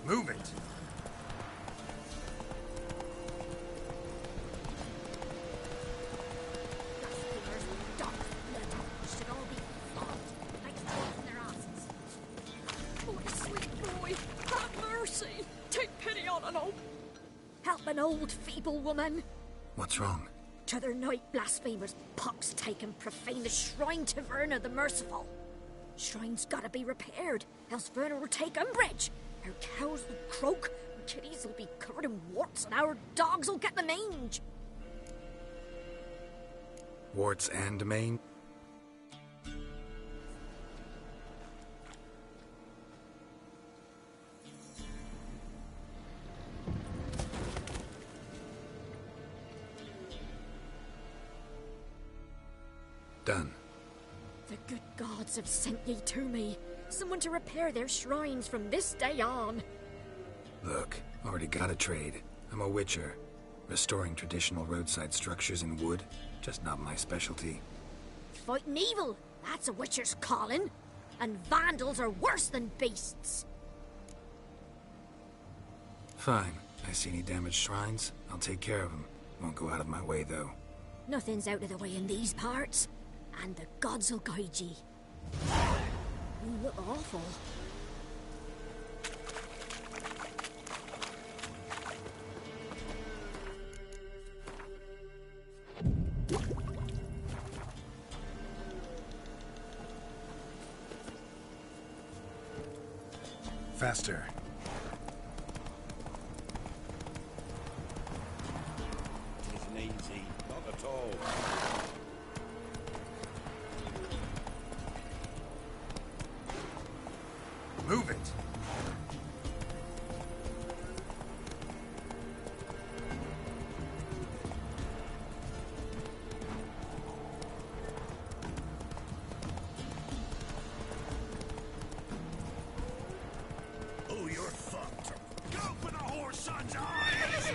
Move it! Help an old, feeble woman. What's wrong? T'other night, blasphemers pox take and profane the shrine to Verna the Merciful. Shrine's gotta be repaired, else Verna will take umbrage. Our cows will croak, our kitties will be covered in warts, and our dogs will get the mange. Warts and mange? Done. The good gods have sent ye to me. Someone to repair their shrines from this day on. Look, already got a trade. I'm a witcher. Restoring traditional roadside structures in wood, just not my specialty. Fighting evil, that's a witcher's calling. And vandals are worse than beasts. Fine. I see any damaged shrines, I'll take care of them. Won't go out of my way, though. Nothing's out of the way in these parts. And the gods will guide ye. You look awful. Faster. Isn't easy, not at all. Move it! Oh, you're fucked. Go for the whore son's eyes!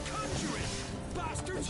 Conjure it, bastards!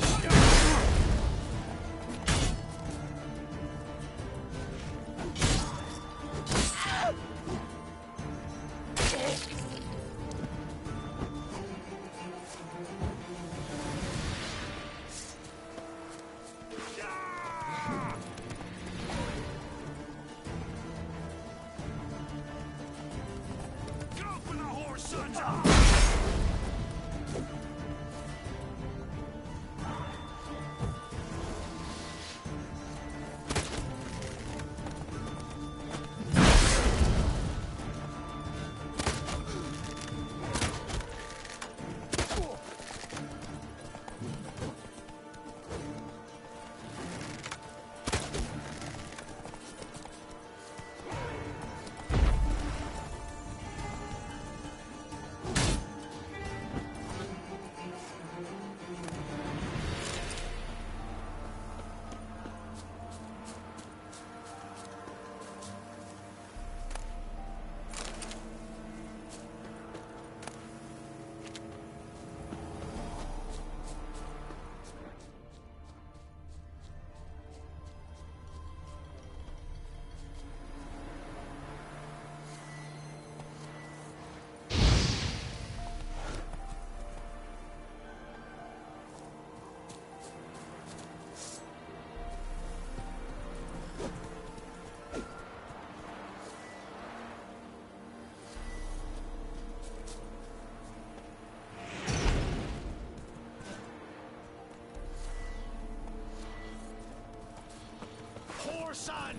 your son!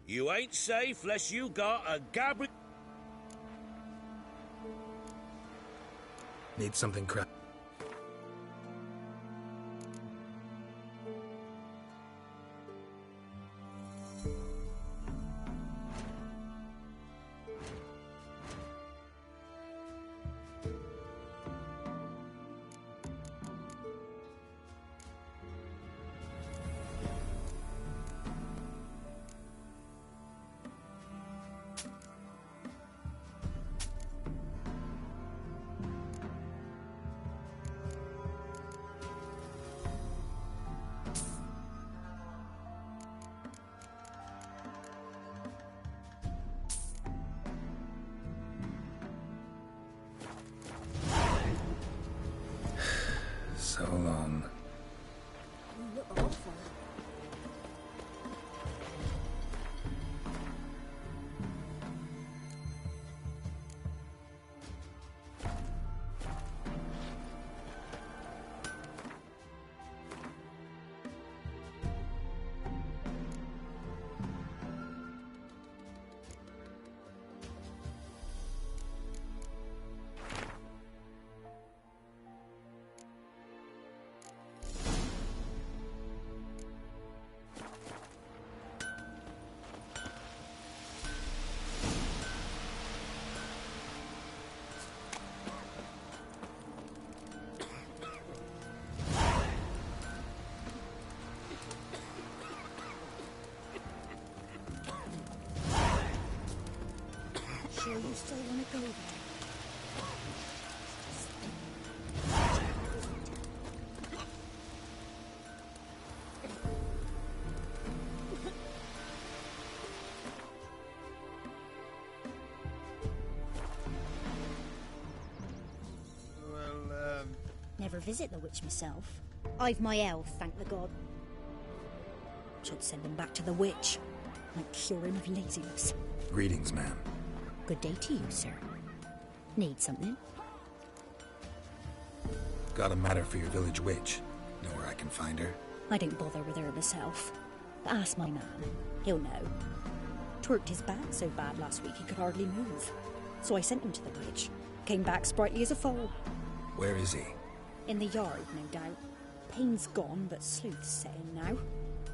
You ain't safe less you got a Gabriel. Need something crap. So long. You look awful. Sure you still want to go there? Never visit the witch myself. I've my health, thank the god. Should send him back to the witch. Might cure him of laziness. Greetings, ma'am. Good day to you, sir. Need something? Got a matter for your village witch. Know where I can find her? I didn't bother with her myself. But ask my man. He'll know. Twerked his back so bad last week he could hardly move. So I sent him to the witch. Came back sprightly as a foal. Where is he? In the yard, no doubt. Pain's gone, but sleuth's setting now.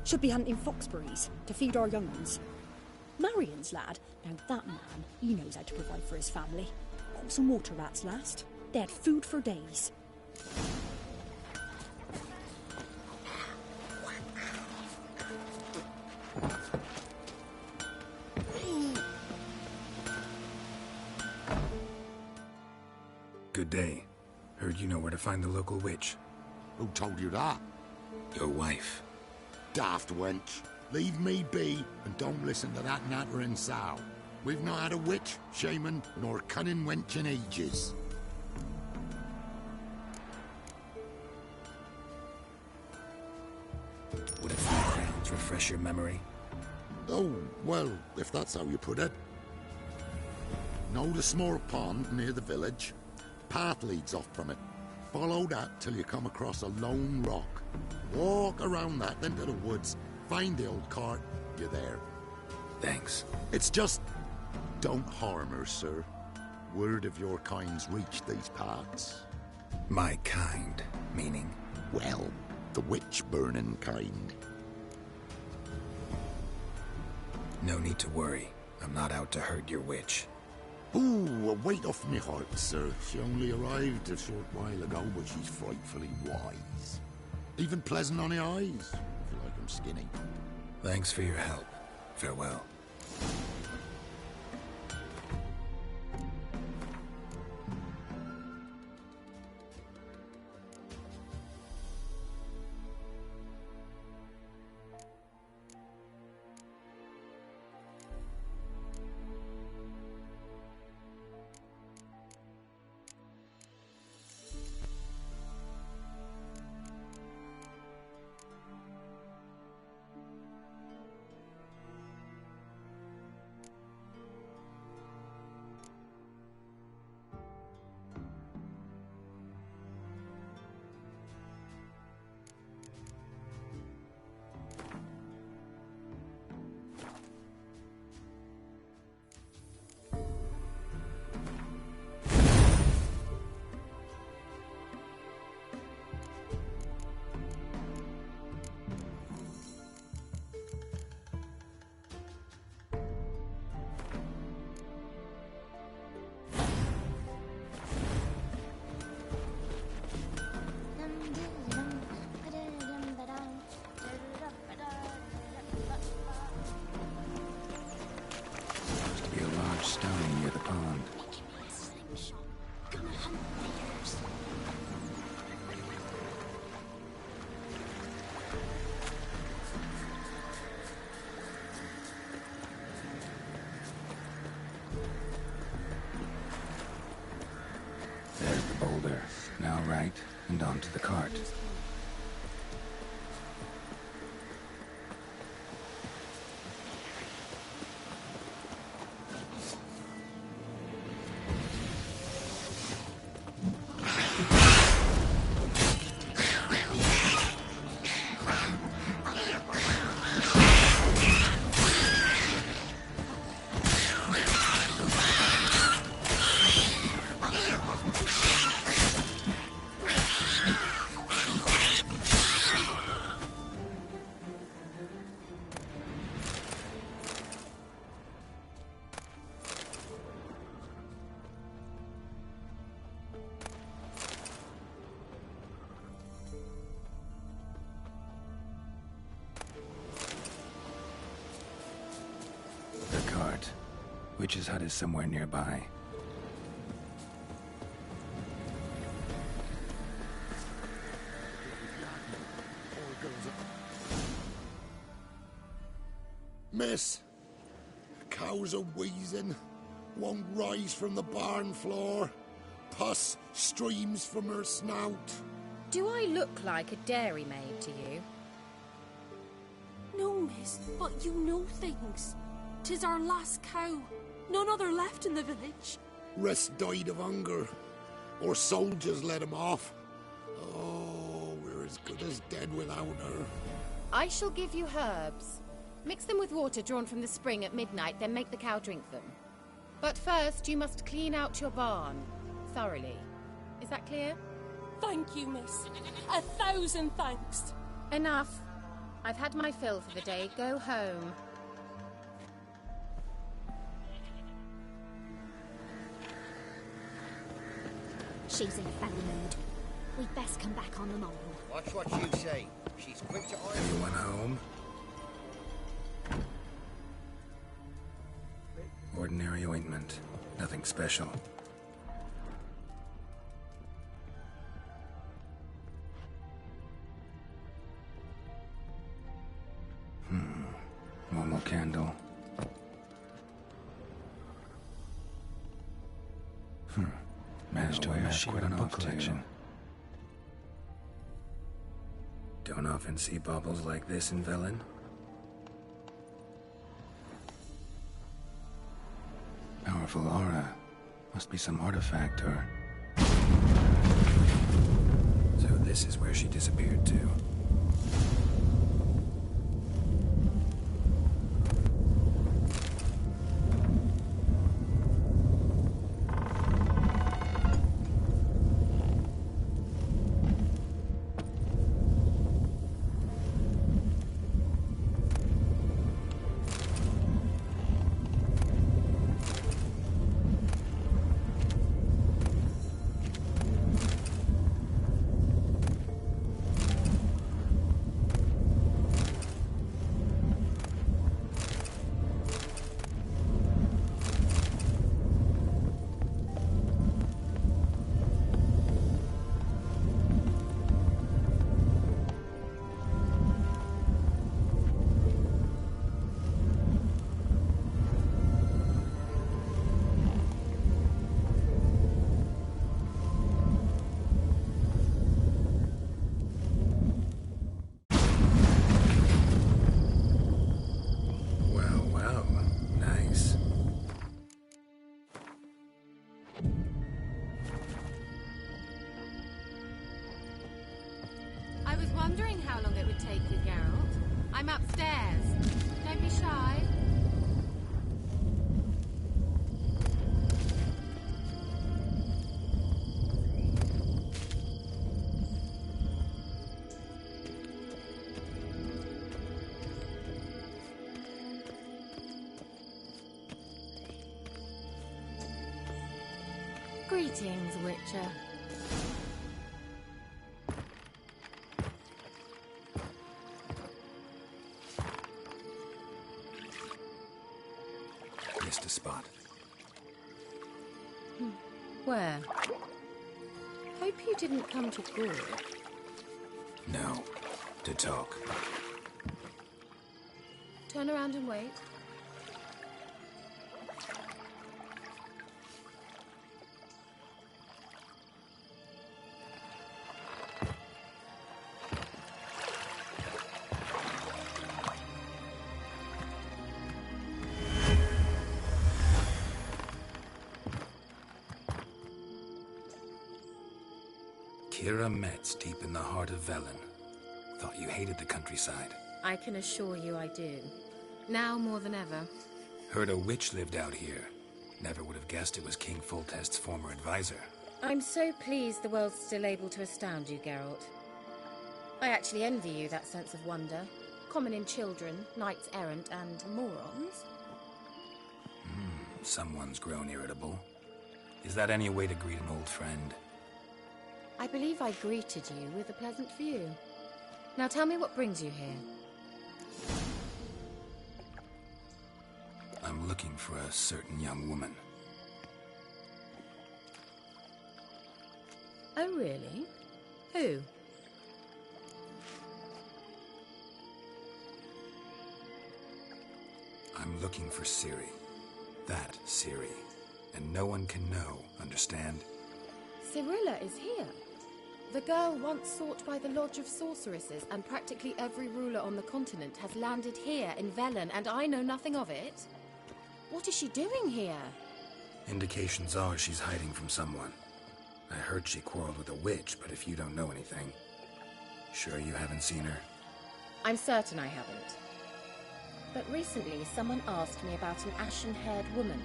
Should be hunting foxberries to feed our young ones. Marion's lad, now that man, he knows how to provide for his family. Caught some water rats last. They had food for days. Good day. Heard you know where to find the local witch. Who told you that? Your wife. Daft wench. Leave me be, and don't listen to that nattering sow. We've not had a witch, shaman, nor cunning wench in ages. Would a few crowns refresh your memory? Oh, well, if that's how you put it. Know the small pond near the village? Path leads off from it. Follow that till you come across a lone rock. Walk around that, then to the woods. Find the old cart. You're there. Thanks. It's just... don't harm her, sir. Word of your kind's reached these parts. My kind, meaning? Well, the witch-burning kind. No need to worry. I'm not out to hurt your witch. Ooh, a weight off me heart, sir. She only arrived a short while ago, but she's frightfully wise. Even pleasant on the eyes, if you like 'em skinny. Thanks for your help. Farewell. Stone near the pond. There's the boulder. Now right, and onto the cart. Witch's hut is somewhere nearby. Miss, cows are wheezing, won't rise from the barn floor. Pus streams from her snout. Do I look like a dairymaid to you? No, miss, but you know things. 'Tis our last cow. None other left in the village. Rest died of hunger, or soldiers let him off. Oh, we're as good as dead without her. I shall give you herbs. Mix them with water drawn from the spring at midnight, then make the cow drink them. But first, you must clean out your barn thoroughly. Is that clear? Thank you, miss. 1,000 thanks. Enough. I've had my fill for the day. Go home. She's in a foul mood. We'd best come back on the morrow. Watch what you say. She's quick to iron. Anyone home? Ordinary ointment. Nothing special. Managed to amass quite a book collection. Don't often see baubles like this in Velen. Powerful aura. Must be some artifact or... So this is where she disappeared to. I was wondering how long it would take you, Geralt. I'm upstairs. Don't be shy. Greetings, Witcher. Missed a spot. Where? Hope you didn't come to Gaul. No. To talk. Turn around and wait. Kira Metz, deep in the heart of Velen. Thought you hated the countryside. I can assure you I do. Now more than ever. Heard a witch lived out here. Never would have guessed it was King Foltest's former advisor. I'm so pleased the world's still able to astound you, Geralt. I actually envy you that sense of wonder. Common in children, knights errant, and morons. Someone's grown irritable. Is that any way to greet an old friend? I believe I greeted you with a pleasant view. Now tell me what brings you here. I'm looking for a certain young woman. Oh, really? Who? I'm looking for Ciri. That Ciri. And no one can know, understand? Cirilla is here. The girl once sought by the Lodge of Sorceresses, and practically every ruler on the continent has landed here in Velen, and I know nothing of it. What is she doing here? Indications are she's hiding from someone. I heard she quarreled with a witch, but if you don't know anything... Sure you haven't seen her? I'm certain I haven't. But recently someone asked me about an ashen-haired woman.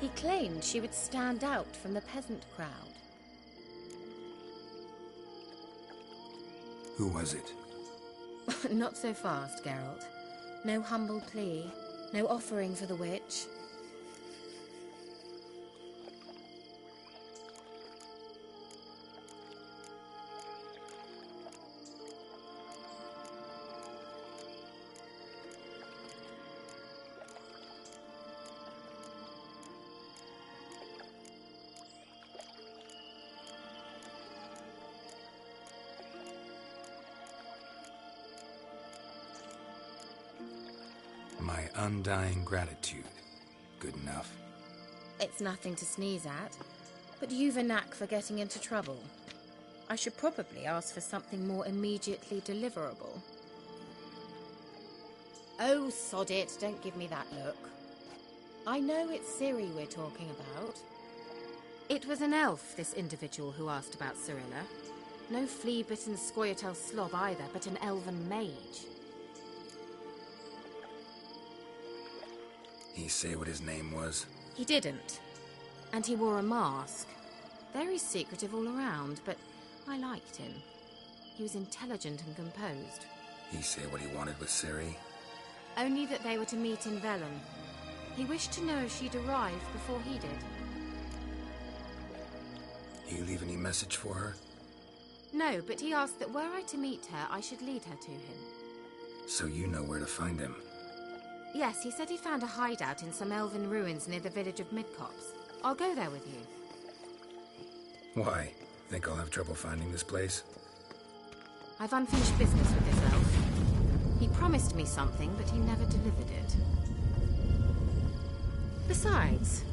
He claimed she would stand out from the peasant crowd. Who was it? Not so fast, Geralt. No humble plea, no offering for the witch. My undying gratitude. Good enough. It's nothing to sneeze at. But you've a knack for getting into trouble. I should probably ask for something more immediately deliverable. Oh, sod it, don't give me that look. I know it's Ciri we're talking about. It was an elf, this individual who asked about Cirilla. No flea-bitten Scoia'tael slob either, but an elven mage. He say what his name was? He didn't. And he wore a mask. Very secretive all around, but I liked him. He was intelligent and composed. He say what he wanted with Ciri? Only that they were to meet in Velen. He wished to know if she'd arrived before he did. You leave any message for her? No, but he asked that were I to meet her, I should lead her to him. So you know where to find him? Yes, he said he found a hideout in some elven ruins near the village of Midcopse. I'll go there with you. Why? Think I'll have trouble finding this place? I've unfinished business with this elf. He promised me something, but he never delivered it. Besides,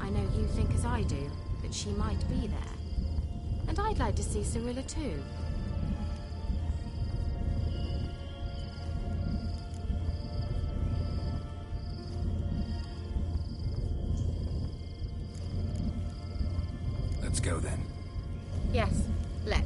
I know you think as I do, that she might be there. And I'd like to see Cirilla too. Let's go then. Yes, let's.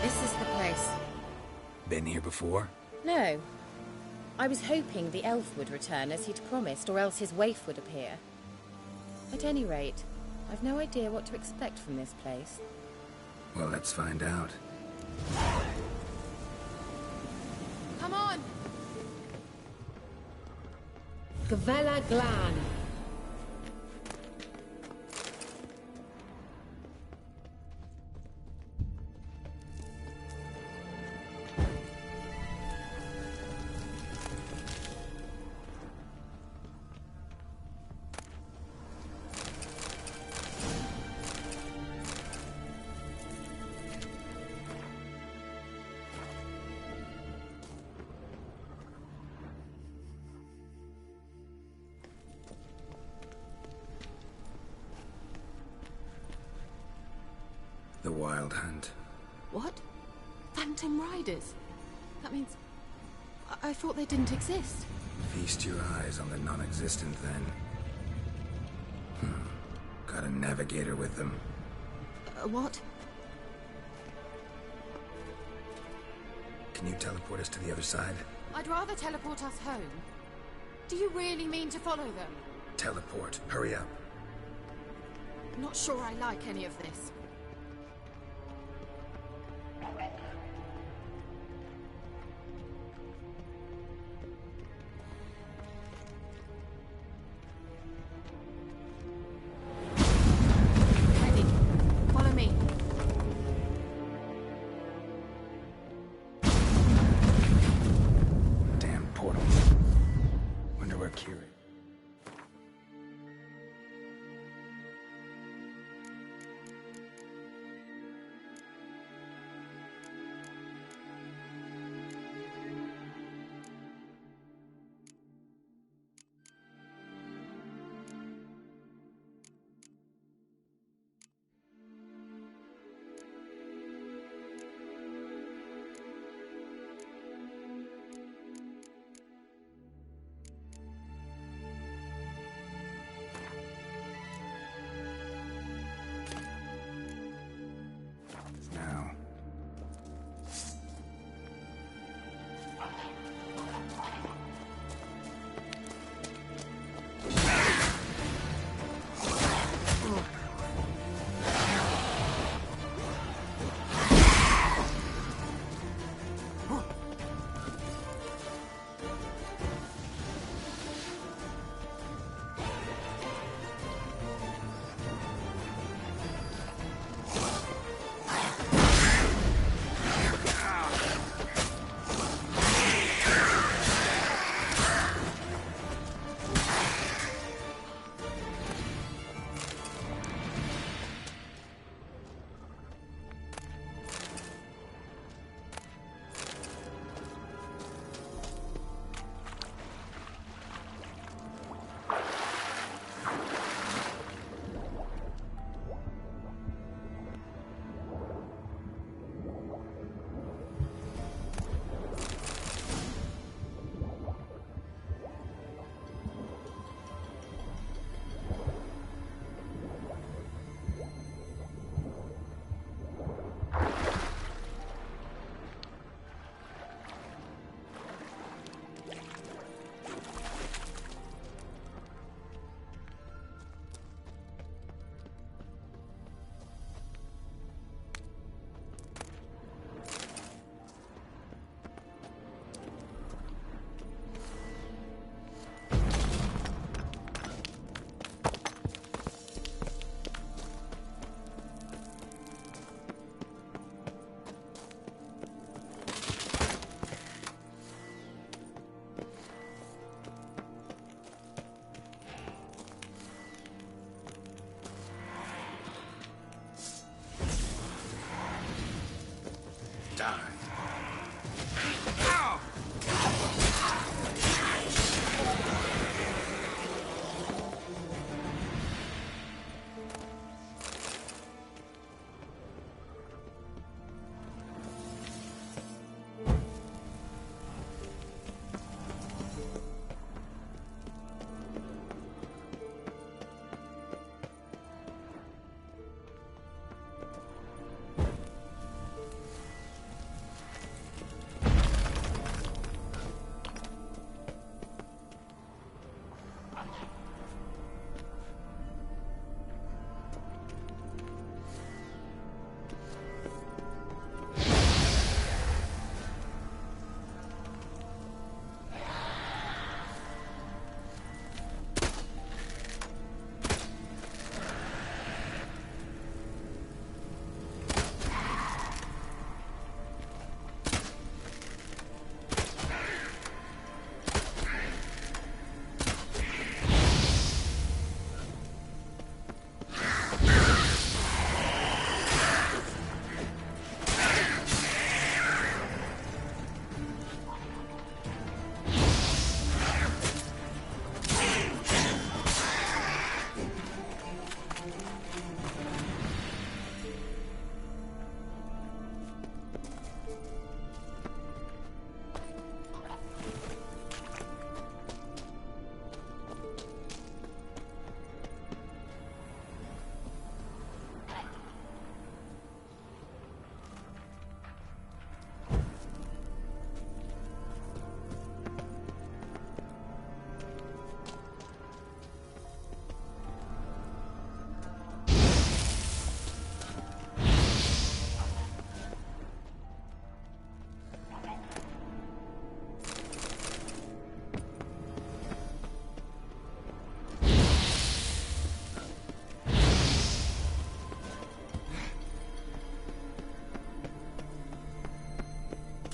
This is the place. Been here before? No. I was hoping the elf would return as he'd promised, or else his waif would appear. At any rate, I've no idea what to expect from this place. Well, let's find out. Come on! Gavella Glan. The Wild Hunt. What? Phantom Riders? That means... I thought they didn't exist. Feast your eyes on the non-existent, then. Got a navigator with them. What? Can you teleport us to the other side? I'd rather teleport us home. Do you really mean to follow them? Teleport. Hurry up. Not sure I like any of this. Ready. Follow me. Damn portal. Wonder where Kira.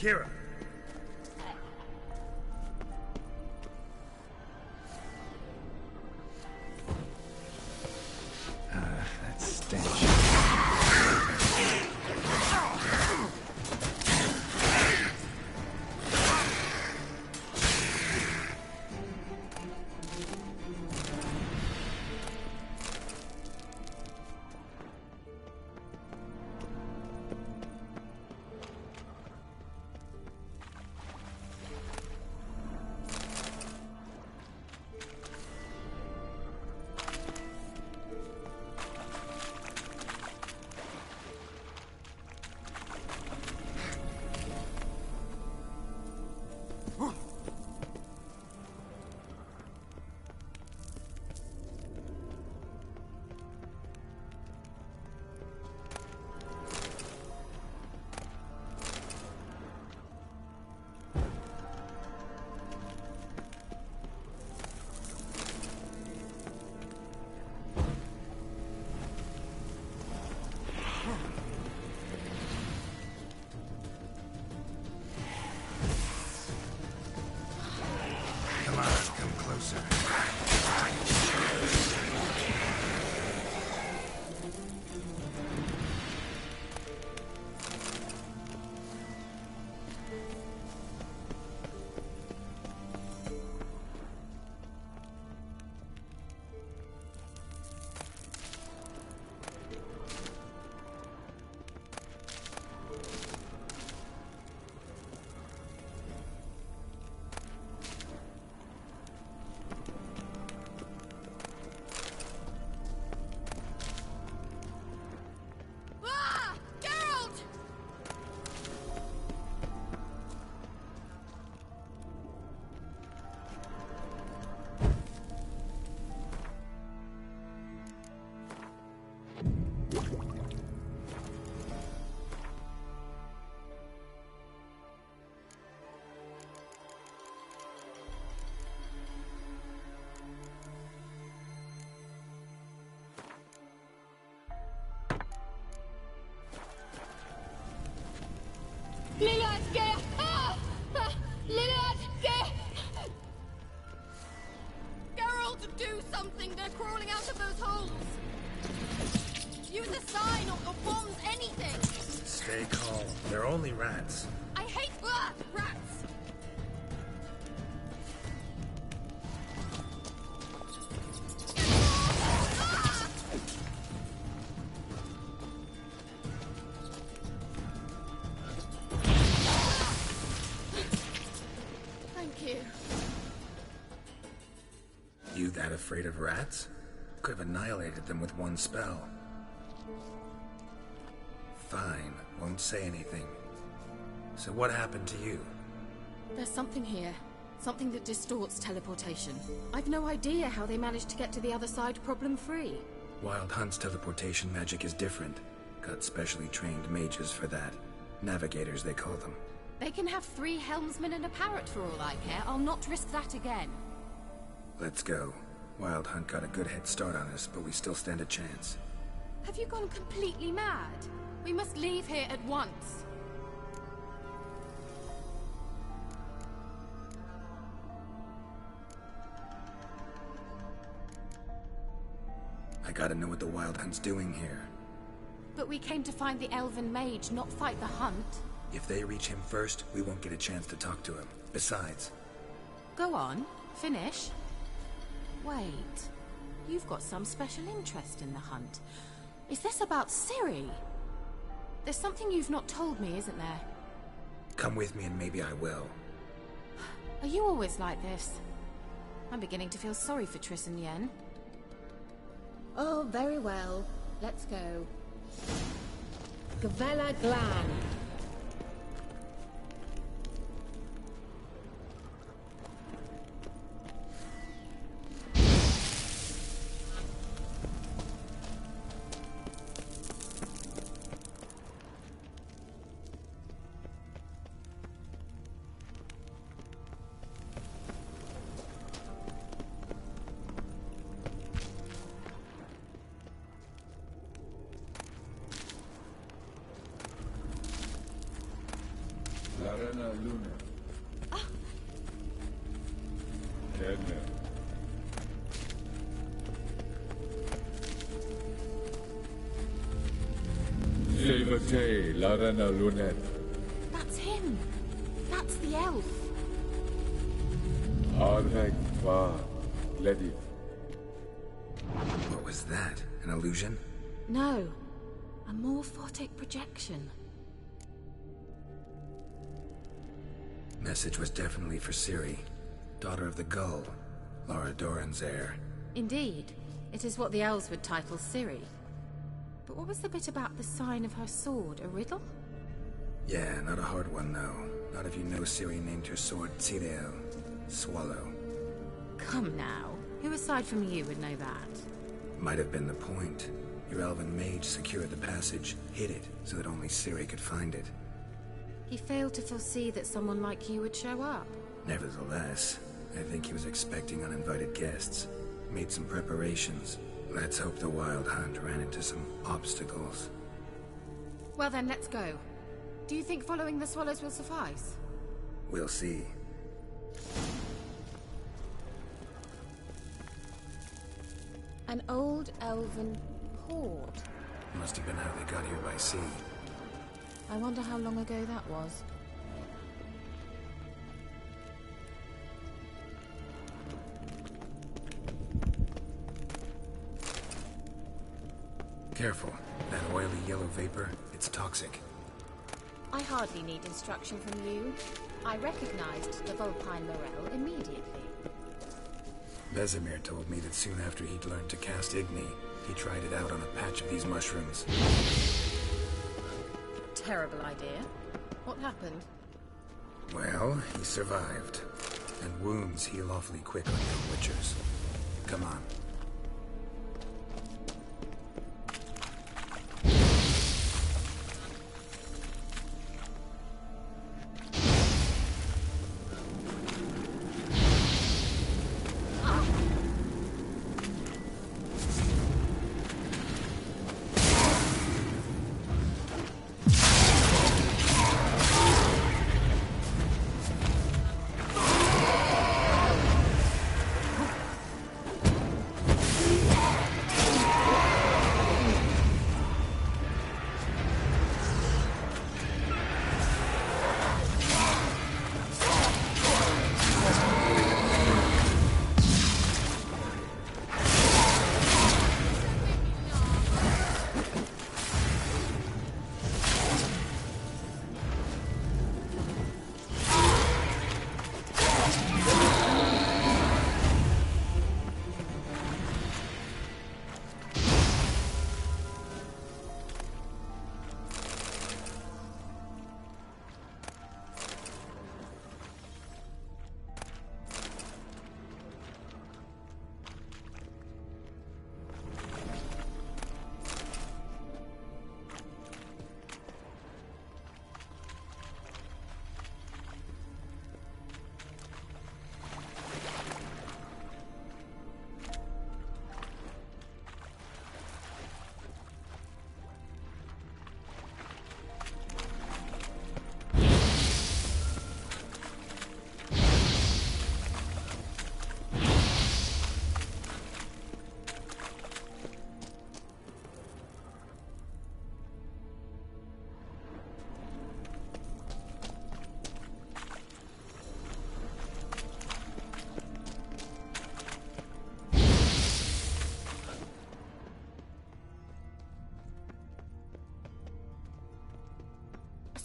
Kira. That stench. Geralt, do something! They're crawling out of those holes! Use a sign or bombs, anything! Stay calm. They're only rats. I hate rats! Thank you. You that afraid of rats? Could have annihilated them with one spell. Fine, won't say anything. So what happened to you? There's something here. Something that distorts teleportation. I've no idea how they managed to get to the other side problem-free. Wild Hunt's teleportation magic is different. Got specially trained mages for that. Navigators, they call them. They can have 3 helmsmen and a parrot for all I care. I'll not risk that again. Let's go. Wild Hunt got a good head start on us, but we still stand a chance. Have you gone completely mad? We must leave here at once. I gotta know what the Wild Hunt's doing here. But we came to find the Elven Mage, not fight the Hunt. If they reach him first, we won't get a chance to talk to him. Besides... Go on. Finish. Wait. You've got some special interest in the Hunt. Is this about Ciri? There's something you've not told me, isn't there? Come with me and maybe I will. Are you always like this? I'm beginning to feel sorry for Triss and Yen. Oh, very well. Let's go. Gavella Glan. luna. Henne. Silvate, Larena Lunet. That's him. That's the elf. Arvek va, Ledith. What was that? An illusion? No. A morphotic projection. Message was definitely for Ciri, daughter of the Gull, Lara Doran's heir. Indeed. It is what the elves would title Ciri. But what was the bit about the sign of her sword? A riddle? Yeah, not a hard one, though. Not if you know Ciri named her sword Cireo, Swallow. Come now. Who aside from you would know that? Might have been the point. Your elven mage secured the passage, hid it, so that only Ciri could find it. He failed to foresee that someone like you would show up. Nevertheless, I think he was expecting uninvited guests. Made some preparations. Let's hope the Wild Hunt ran into some obstacles. Well then, let's go. Do you think following the swallows will suffice? We'll see. An old elven hoard. Must have been how they got here by sea. I wonder how long ago that was. Careful. That oily yellow vapor, it's toxic. I hardly need instruction from you. I recognized the Vulpine Morel immediately. Vesemir told me that soon after he'd learned to cast Igni, he tried it out on a patch of these mushrooms. Terrible idea. What happened? Well, he survived. And wounds heal awfully quick on young witchers. Come on.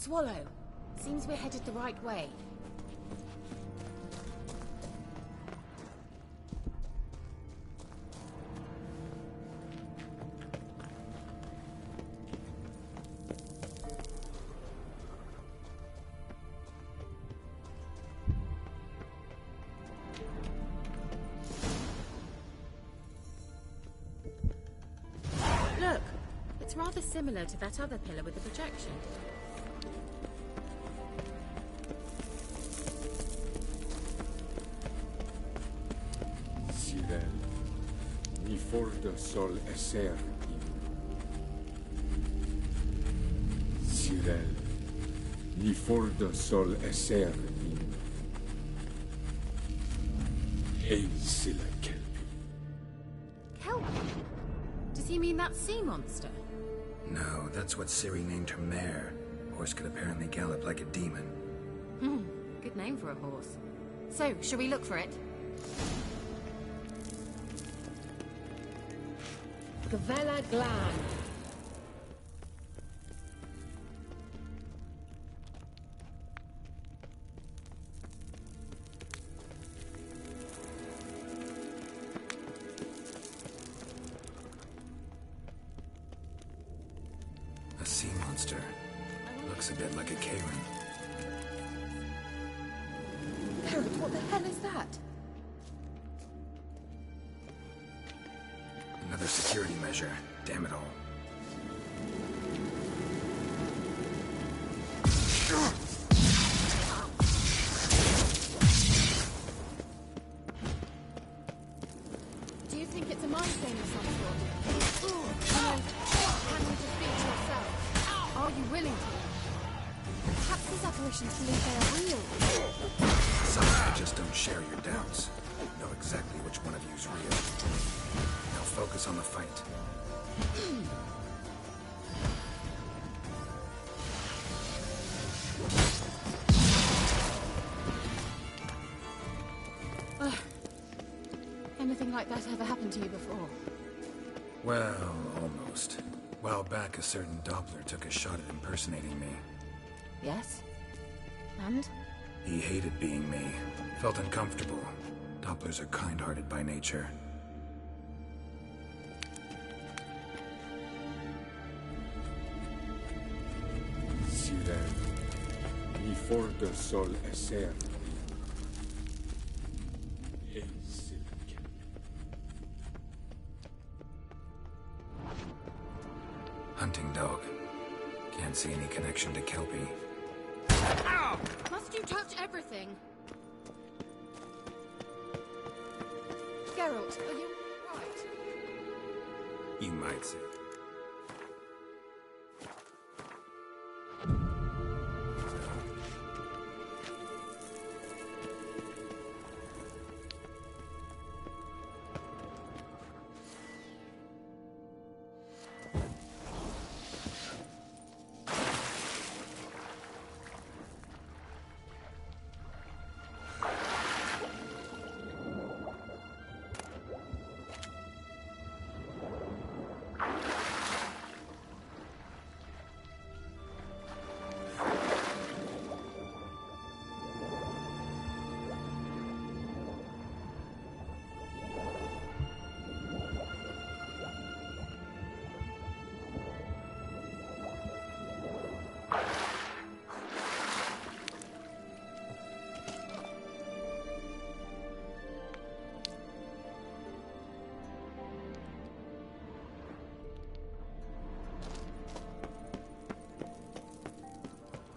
Swallow. Seems we're headed the right way. Look! It's rather similar to that other pillar with the projection. Ni forda sol esser Cyril, Ni forda sol esser min. Ein silla kelpi. Kelpie? Does he mean that sea monster? No, that's what Ciri named her mare. Horse could apparently gallop like a demon. Good name for a horse. So, shall we look for it? Gavella Glan. A sea monster. Looks a bit like a Karen. Garrett, what the hell is that? Another security measure. Damn it all. Do you think it's a mind thing of some sort? Can you defeat yourself? Are you willing to? Perhaps these apparitions believe they are real. Some just don't share your doubts. Know exactly which one of you's real. Now focus on the fight. Anything like that ever happened to you before? Well, almost. A while back, a certain Doppler took a shot at impersonating me. Yes? And? He hated being me. Felt uncomfortable. Dopplers are kind-hearted by nature. Sire, ni forda sol esser min. Ein silla kelpi. Hunting dog. Can't see any connection to Kelpie. Ow! Must you touch everything? Geralt, are you right? You might say.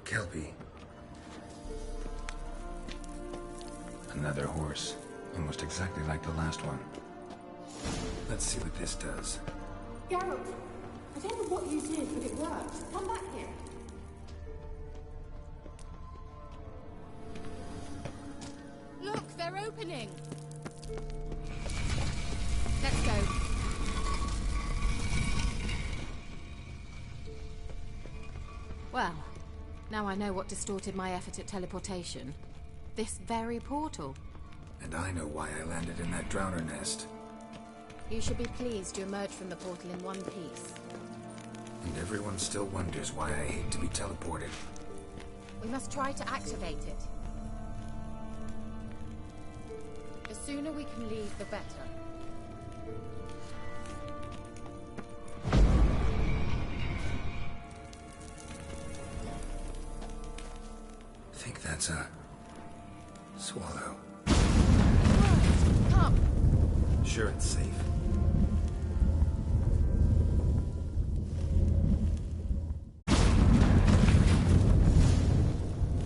Kelpie. Another horse. Almost exactly like the last one. Let's see what this does. Geralt, I don't know what you did, but it worked. Come back here. Look, they're opening. Let's go. Well, now I know what distorted my effort at teleportation. This very portal. And I know why I landed in that drowner nest. You should be pleased you emerged from the portal in one piece. And everyone still wonders why I hate to be teleported. We must try to activate it. The sooner we can leave, the better. I think that's a swallow. Come. Sure it's safe.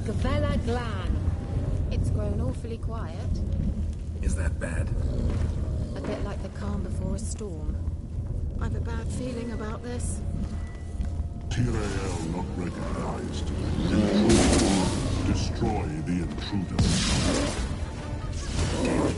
Gavella Glan. It's grown awfully quiet. Is that bad? A bit like the calm before a storm. I've a bad feeling about this. Tyrael not recognized. Destroy the intruder. Damn it.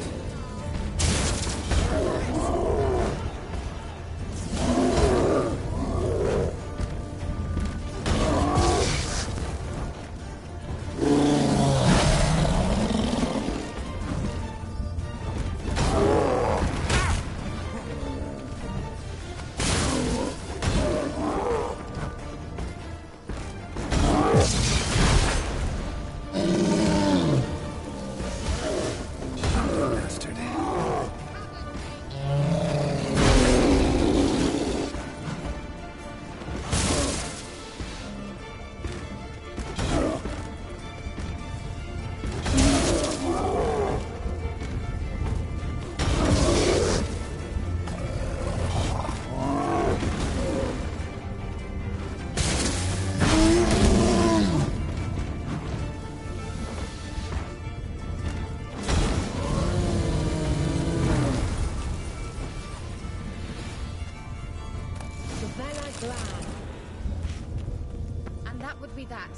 And that would be that.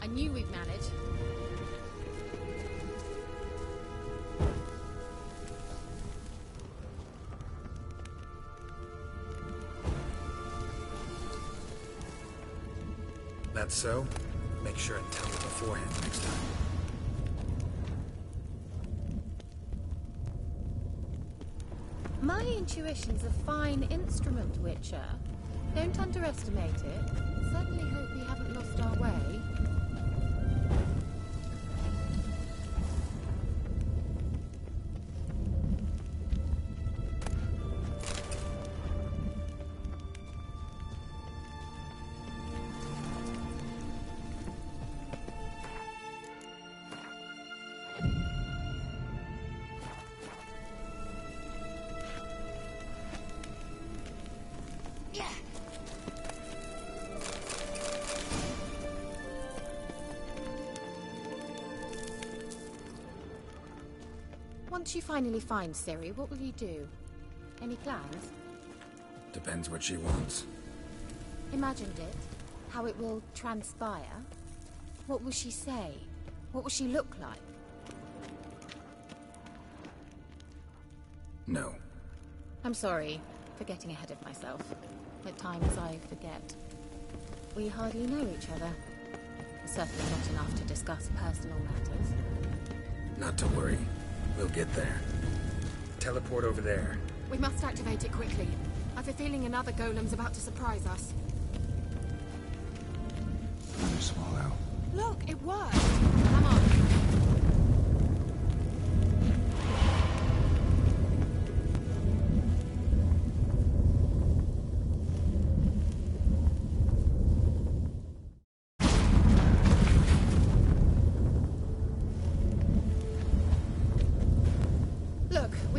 I knew we'd manage. That's so? Make sure and tell me beforehand next time. My intuition's a fine instrument, Witcher. Don't underestimate it. Certainly hope we haven't lost our way. Once you finally find Ciri, what will you do? Any plans? Depends what she wants. Imagined it? How it will transpire? What will she say? What will she look like? No. I'm sorry for getting ahead of myself. At times I forget. We hardly know each other. Certainly not enough to discuss personal matters. Not to worry. We'll get there. Teleport over there. We must activate it quickly. I've a feeling another golem's about to surprise us. Another swallow. Look, it worked! Come on.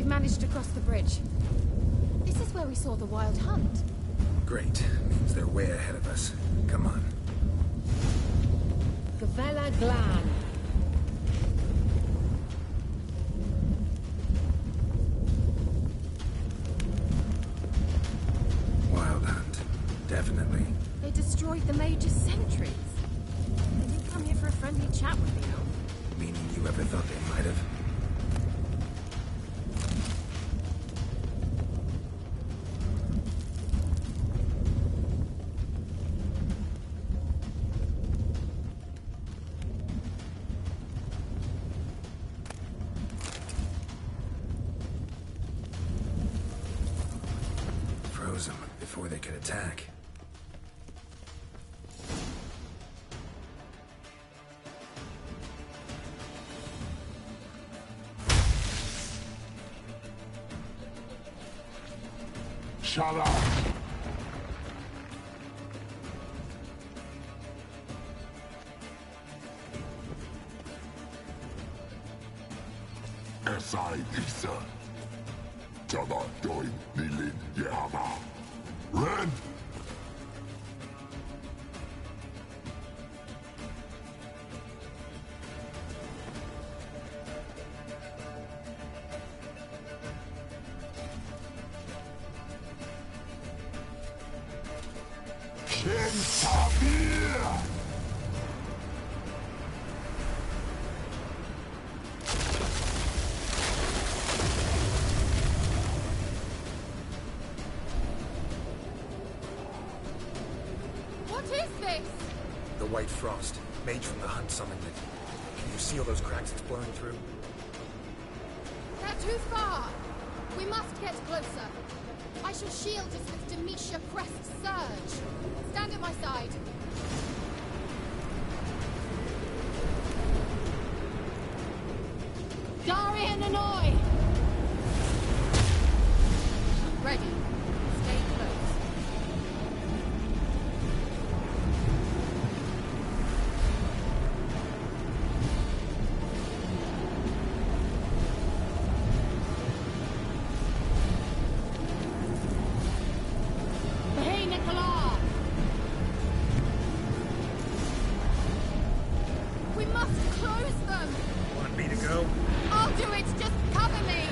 Managed to cross the bridge. This is where we saw the wild hunt. Great. Means they're way ahead of us. Come on. Gavella Glan. Wild hunt. Definitely. They destroyed the Mage's sentries. They didn't come here for a friendly chat with me, though. Meaning you ever thought they might have? Them before they could attack. Shut up! S.I. Lisa. Jada doin nilin yehama. Red! What is this? The White Frost. Mage from the Hunt summoned it. Can you see all those cracks it's blowing through? They're too far. We must get closer. I shall shield us with Demetia Crest's surge. Stand at my side. Darian and Annoy! Ready. Stay close. Hey, Nicola! We must close them! Want me to go? I'll do it! Just cover me!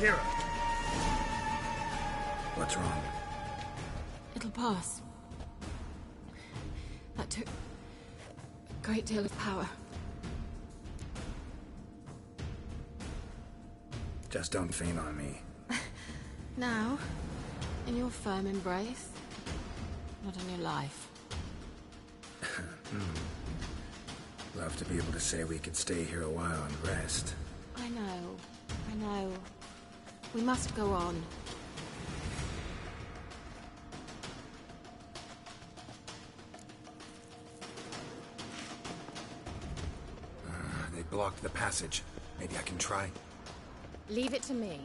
Kira. What's wrong? It'll pass. That took a great deal of power. Just don't faint on me. Now, in your firm embrace, not in your life. Love to be able to say we could stay here a while and rest. I know. We must go on. They blocked the passage. Maybe I can try. Leave it to me.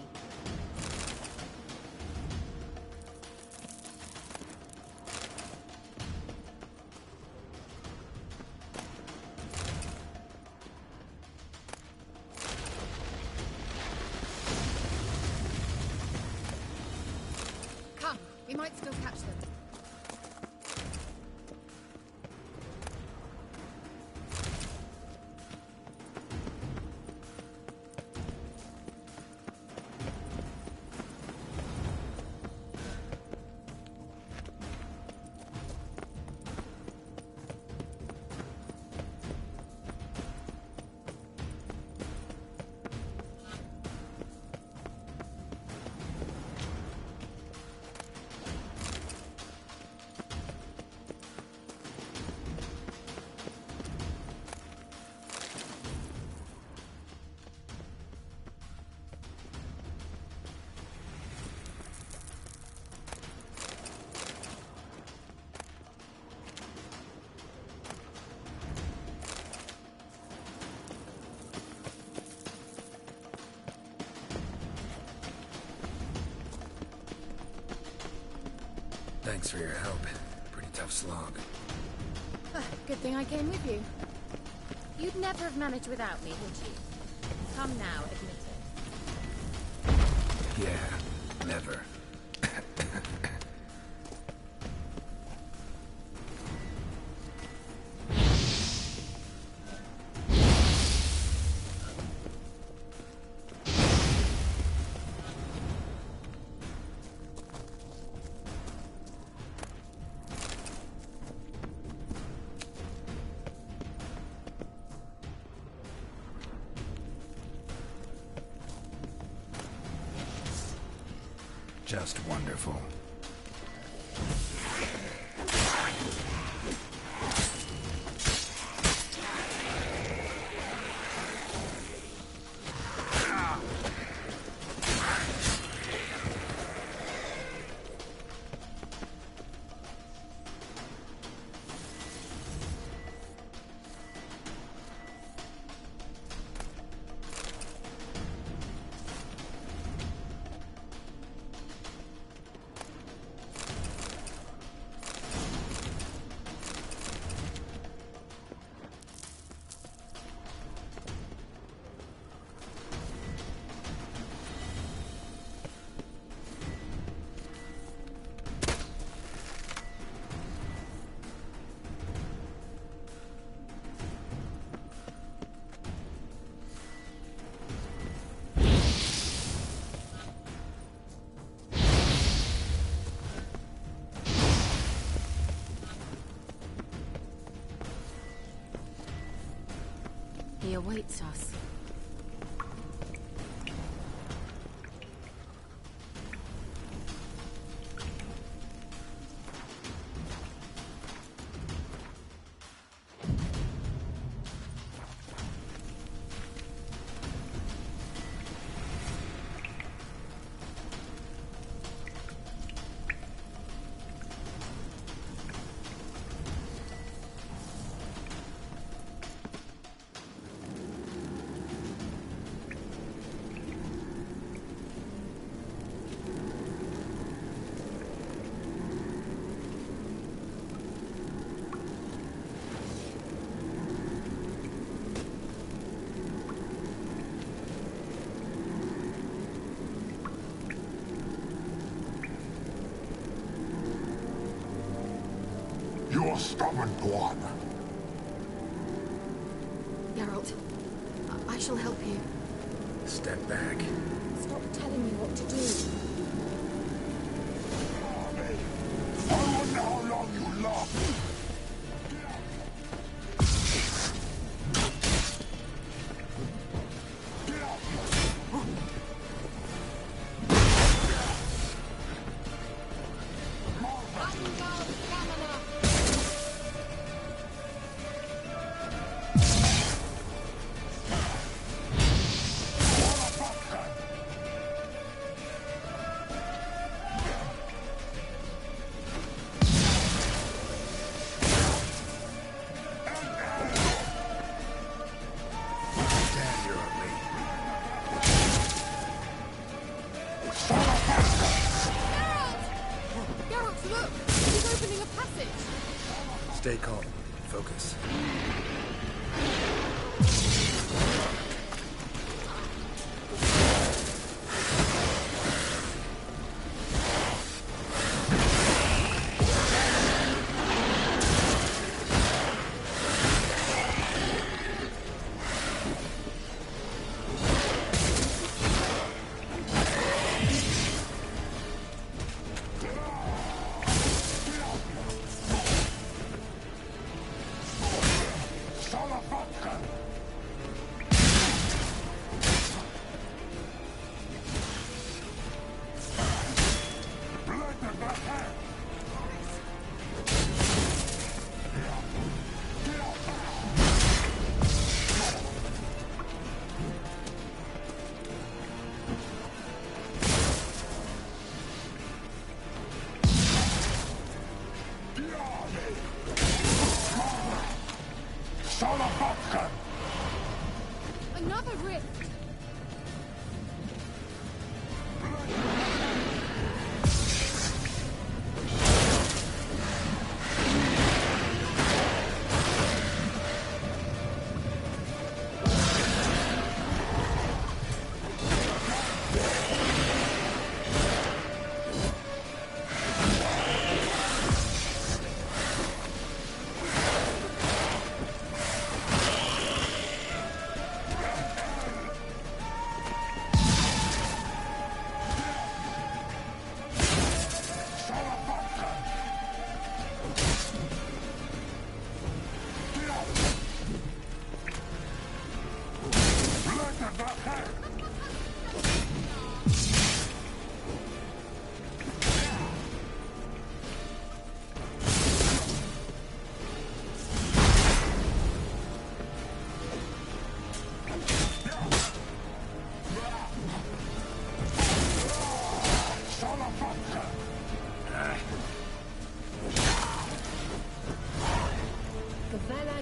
Come, we might still catch them. Thanks for your help. Pretty tough slog. Good thing I came with you. You'd never have managed without me, would you? Come now, admit it. Yeah, never. Just wonderful. He awaits us. You're stubborn one. Geralt, I shall help you. Step back. Stop telling me what to do. I wonder how long you last. Stay calm. Focus. Another rift!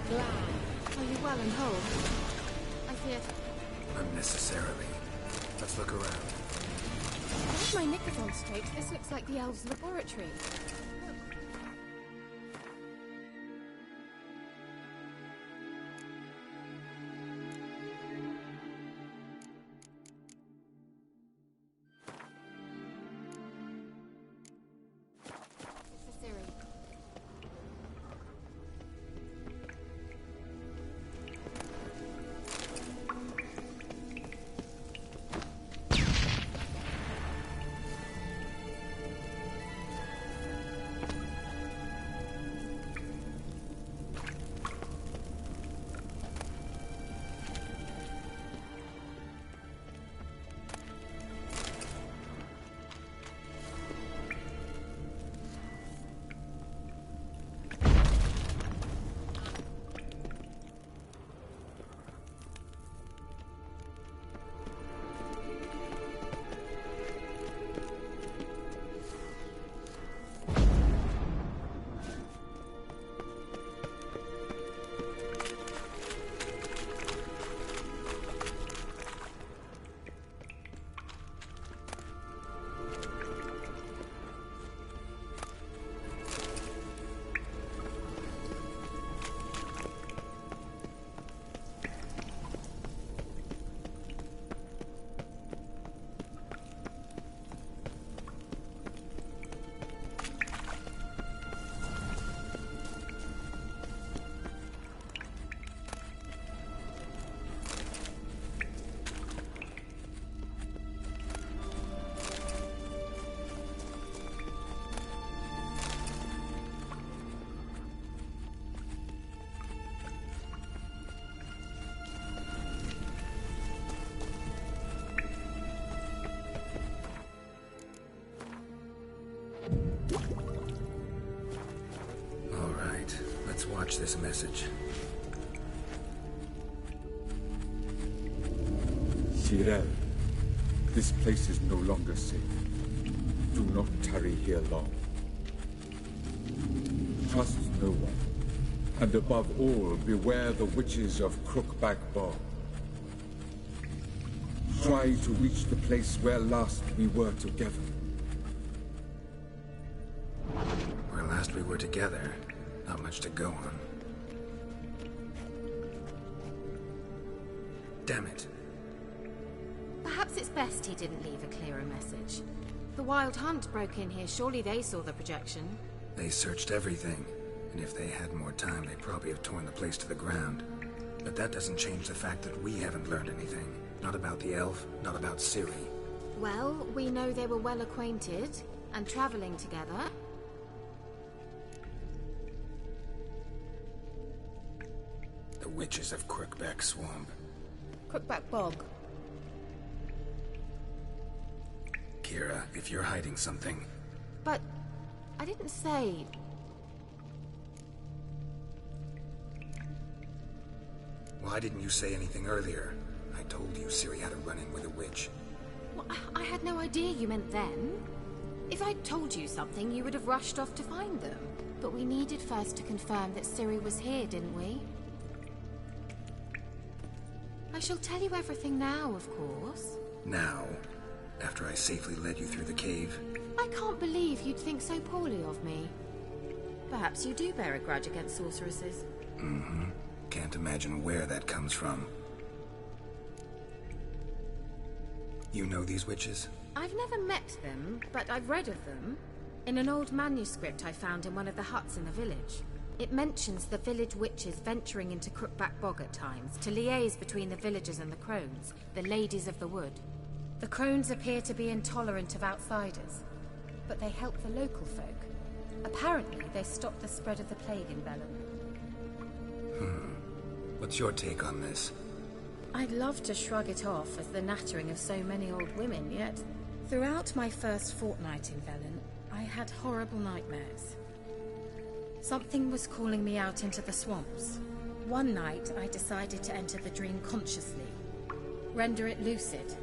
Are you well and whole? I fear... Unnecessarily. Let's look around. If my knickers on straight, this looks like the elves' laboratory. right, let's watch this message. Cyril, this place is no longer safe. Do not tarry here long. Trust no one. And above all, beware the witches of Crookback Bog. Try to reach the place where last we were together. Where last we were together, not much to go on. Damn it. Perhaps it's best he didn't leave a clearer message. The Wild Hunt broke in here. Surely they saw the projection. They searched everything, and if they had more time, they'd probably have torn the place to the ground. But that doesn't change the fact that we haven't learned anything. Not about the elf, not about Ciri. Well, we know they were well acquainted and traveling together. The witches of Crookback Swamp. Crookback Bog. Kira, if you're hiding something... But I didn't say... Why didn't you say anything earlier? I told you Ciri had a run-in with a witch. Well, I had no idea you meant then. If I'd told you something, you would have rushed off to find them. But we needed first to confirm that Ciri was here, didn't we? I shall tell you everything now, of course. Now? After I safely led you through the cave? I can't believe you'd think so poorly of me. Perhaps you do bear a grudge against sorceresses. Mm-hmm. Can't imagine where that comes from. You know these witches? I've never met them, but I've read of them. In an old manuscript I found in one of the huts in the village. It mentions the village witches venturing into Crookback Bog at times to liaise between the villagers and the crones, the ladies of the wood. The crones appear to be intolerant of outsiders, but they help the local folk. Apparently, they stopped the spread of the plague in Velen. What's your take on this? I'd love to shrug it off as the nattering of so many old women, yet throughout my first fortnight in Velen, I had horrible nightmares. Something was calling me out into the swamps. One night, I decided to enter the dream consciously, render it lucid.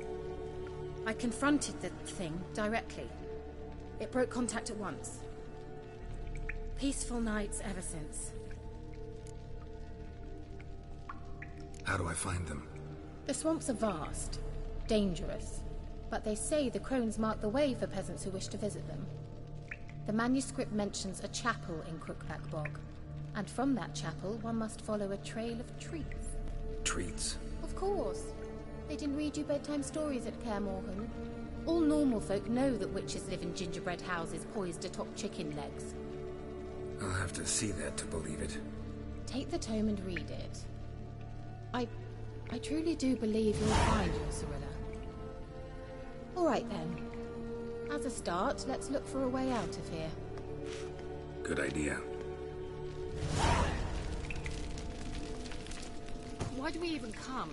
I confronted the thing directly. It broke contact at once. Peaceful nights ever since. How do I find them? The swamps are vast, dangerous, but they say the crones mark the way for peasants who wish to visit them. The manuscript mentions a chapel in Crookback Bog, and from that chapel one must follow a trail of treats. Treats? Of course. They didn't read you bedtime stories at Kaer Morhen. All normal folk know that witches live in gingerbread houses poised atop chicken legs. I'll have to see that to believe it. Take the tome and read it. I truly do believe you'll find your Cirilla. All right then. As a start, let's look for a way out of here. Good idea. Why do we even come?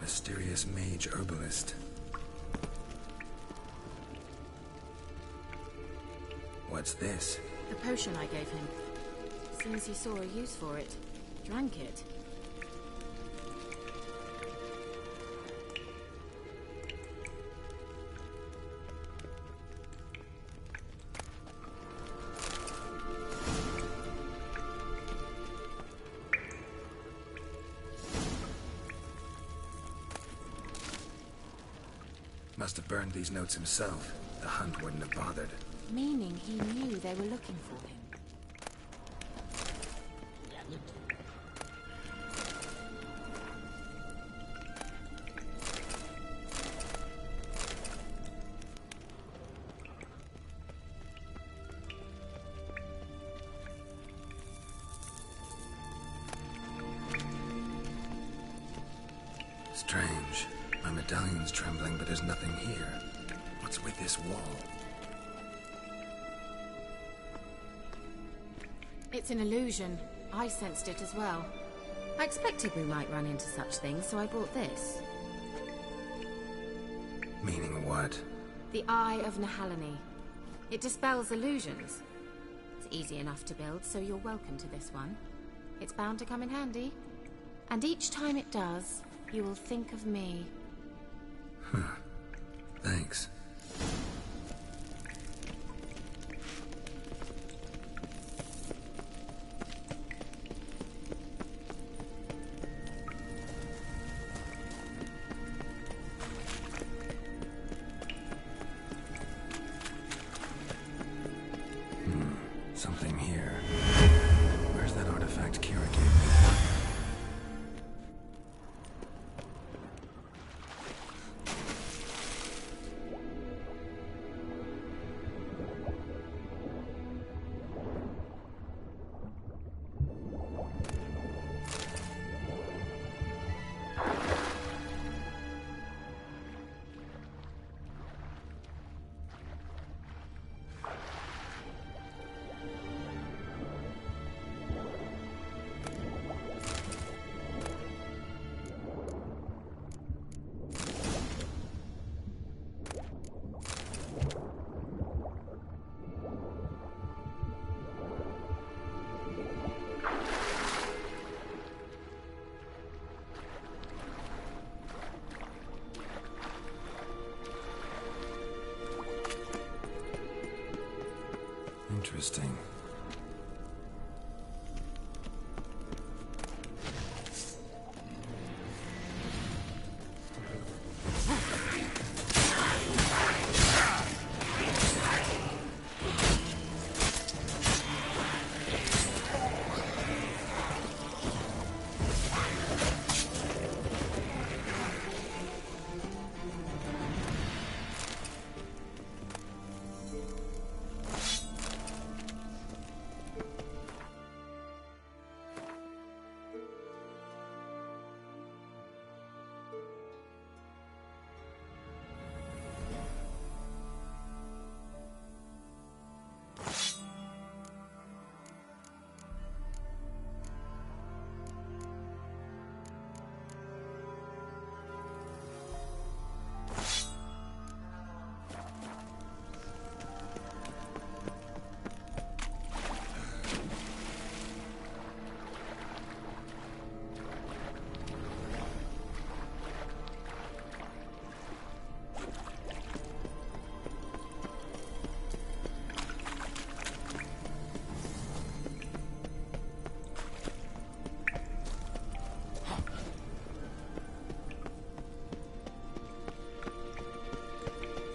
Mysterious mage herbalist. What's this? The potion I gave him. Seems he saw a use for it. Drank it. Must have burned these notes himself. The hunt wouldn't have bothered. Meaning he knew they were looking for him. Strange. My medallion's trembling, but there's nothing here. What's with this wall? It's an illusion. I sensed it as well. I expected we might run into such things, so I brought this. Meaning what? The Eye of Nehaleni. It dispels illusions. It's easy enough to build, so you're welcome to this one. It's bound to come in handy. And each time it does, you will think of me. Thanks. Something here. Where's that artifact Kira gave me? Interesting.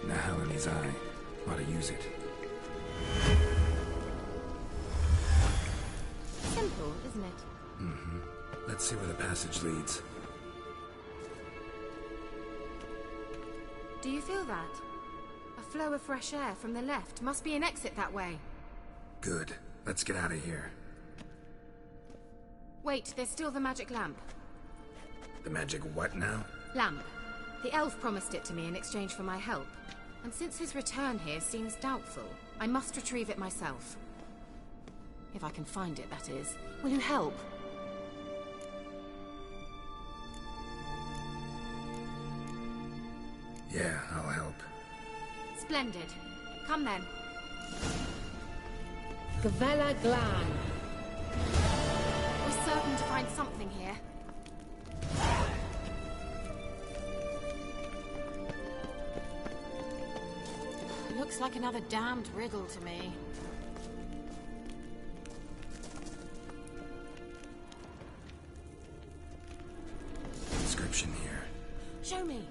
Nehaleni's eye. Ought to use it. Simple, isn't it? Mm-hmm. Let's see where the passage leads. Do you feel that? A flow of fresh air from the left. Must be an exit that way. Good. Let's get out of here. Wait, there's still the magic lamp. The magic what now? Lamp. The elf promised it to me in exchange for my help. And since his return here seems doubtful, I must retrieve it myself. If I can find it, that is. Will you help? Yeah, I'll help. Splendid. Come then. Gavella Glan. We're certain to find something here. Looks like another damned riddle to me. Inscription here. Show me.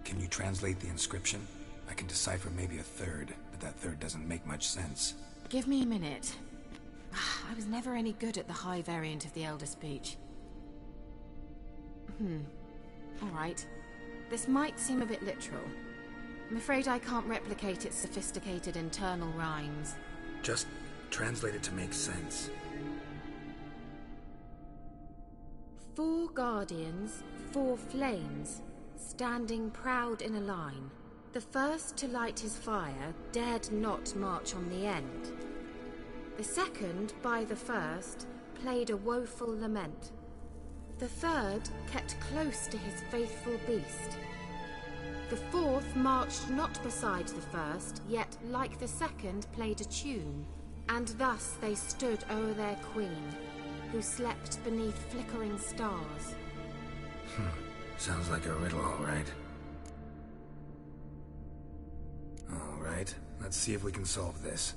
Can you translate the inscription? I can decipher maybe a third, but that third doesn't make much sense. Give me a minute. I was never any good at the high variant of the Elder Speech. All right. This might seem a bit literal. I'm afraid I can't replicate its sophisticated internal rhymes. Just translate it to make sense. 4 guardians, 4 flames, standing proud in a line. The first to light his fire dared not march on the end. The second, by the first, played a woeful lament. The third kept close to his faithful beast. The fourth marched not beside the first, yet, like the second, played a tune. And thus they stood o'er their queen, who slept beneath flickering stars. Sounds like a riddle, all right. All right, let's see if we can solve this.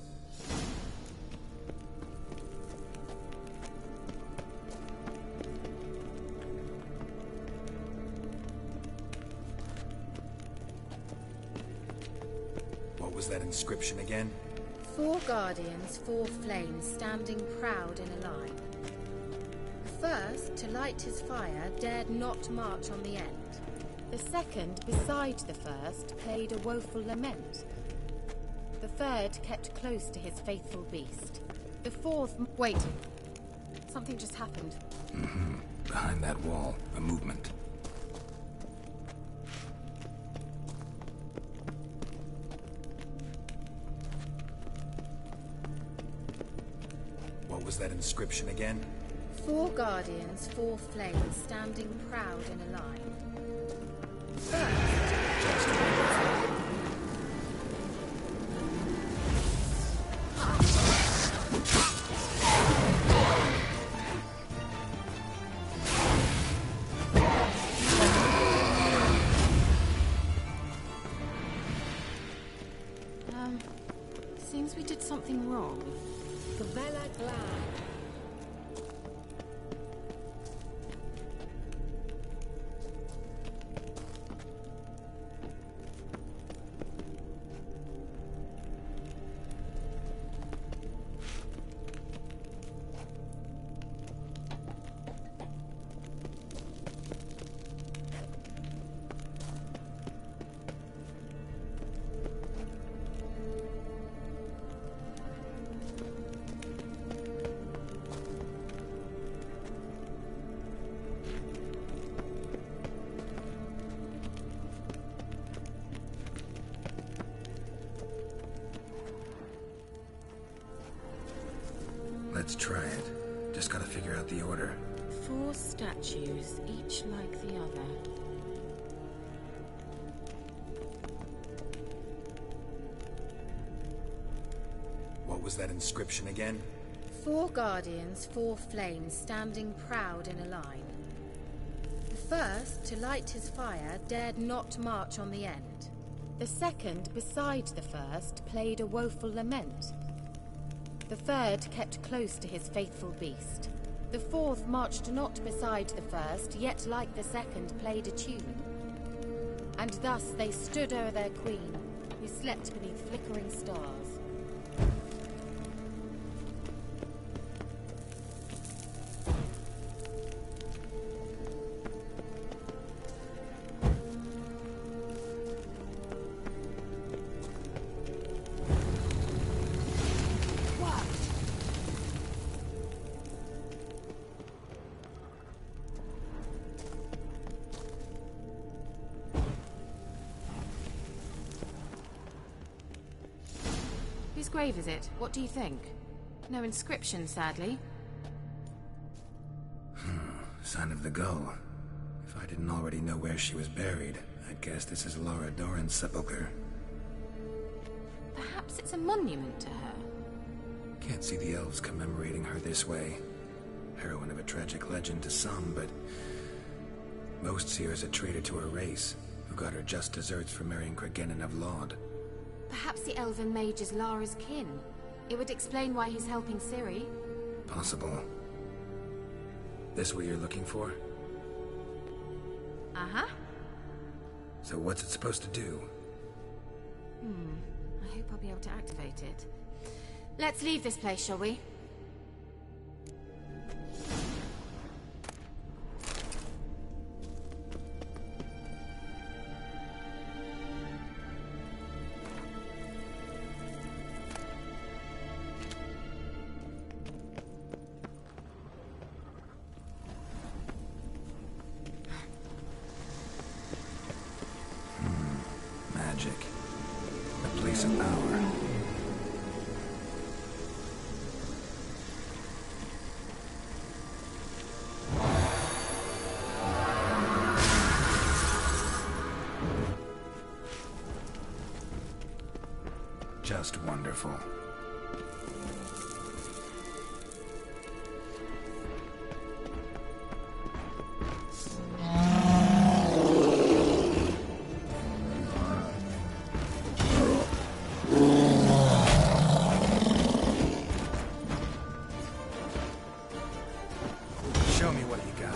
What was that inscription again? 4 guardians, 4 flames, standing proud in a line. The first, to light his fire, dared not march on the end. The second, beside the first, played a woeful lament. The third kept close to his faithful beast. The fourth... Wait. Something just happened. Behind that wall, a movement. What was that inscription again? 4 guardians, 4 flames, standing proud in a line. Seems we did something wrong. Gavella Glad. Let's try it. Just gotta figure out the order. 4 statues, each like the other. What was that inscription again? 4 guardians, 4 flames, standing proud in a line. The first, to light his fire, dared not march on the end. The second, beside the first, played a woeful lament. The third kept close to his faithful beast. The fourth marched not beside the first, yet like the second played a tune. And thus they stood o'er their queen, who slept beneath flickering stars. Whose grave is it? What do you think? No inscription, sadly. Sign of the gull. If I didn't already know where she was buried, I'd guess this is Laura Doran's sepulchre. Perhaps it's a monument to her. Can't see the elves commemorating her this way. Heroine of a tragic legend to some, but most see her as a traitor to her race, who got her just deserts for marrying Cregennan of Laud. Perhaps the elven mage is Lara's kin. It would explain why he's helping Ciri. Possible. This what you're looking for? Uh-huh. So what's it supposed to do? I hope I'll be able to activate it. Let's leave this place, shall we? takes an hour. Just wonderful. Show me what you got.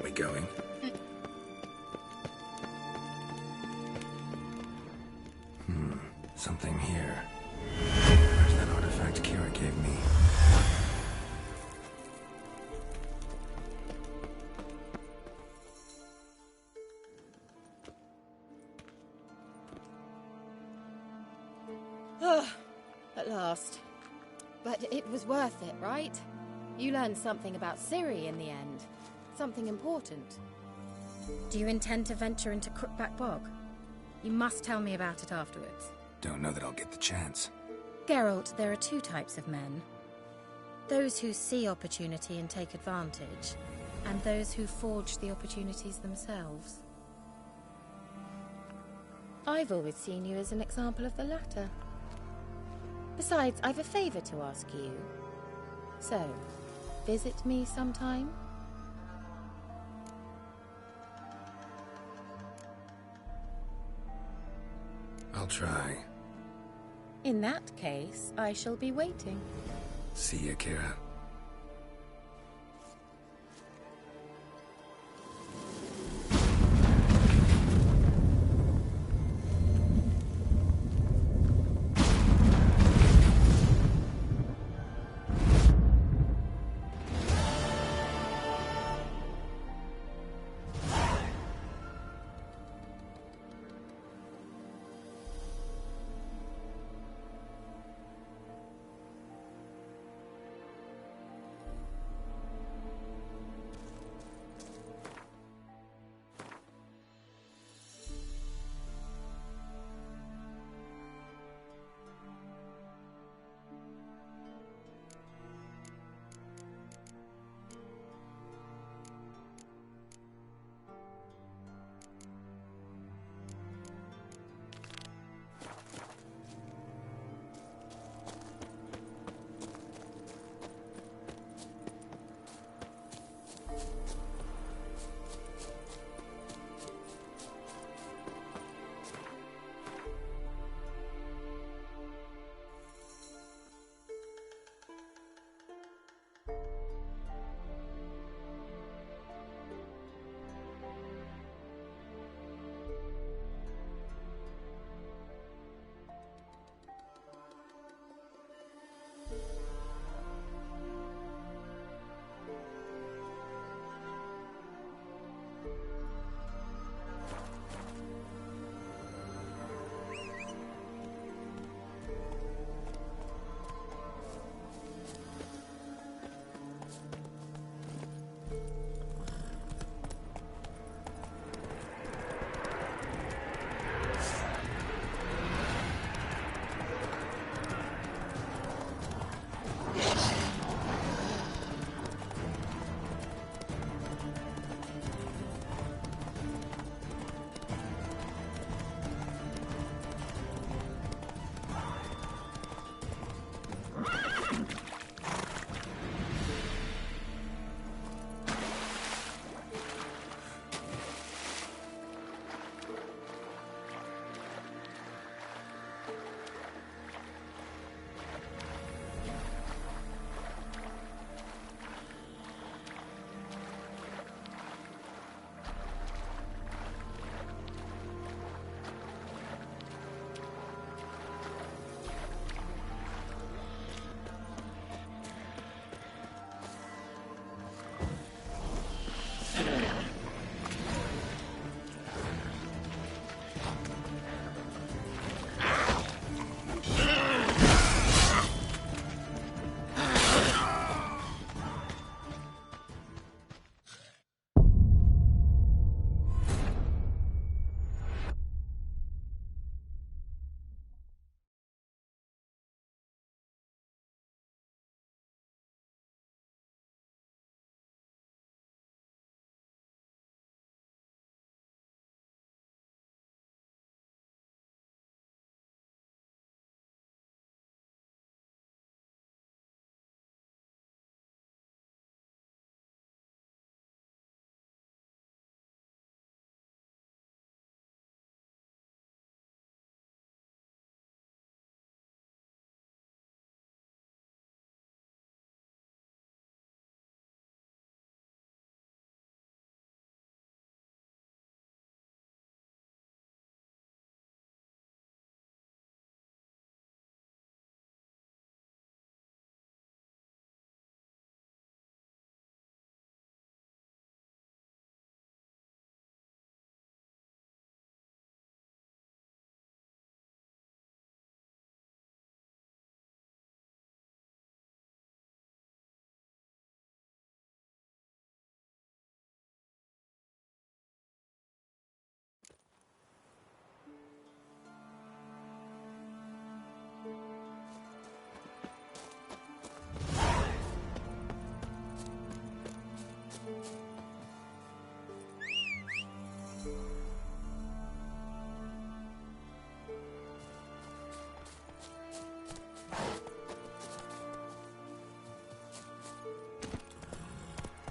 We going? Something here. Where's that artifact Kira gave me? At last. But it was worth it, right? You learned something about Ciri in the end. Something important. Do you intend to venture into Crookback Bog? You must tell me about it afterwards. Don't know that I'll get the chance. Geralt, there are two types of men. Those who see opportunity and take advantage, and those who forge the opportunities themselves. I've always seen you as an example of the latter. Besides, I've a favor to ask you. So, visit me sometime? I'll try. In that case, I shall be waiting. See ya, Kira.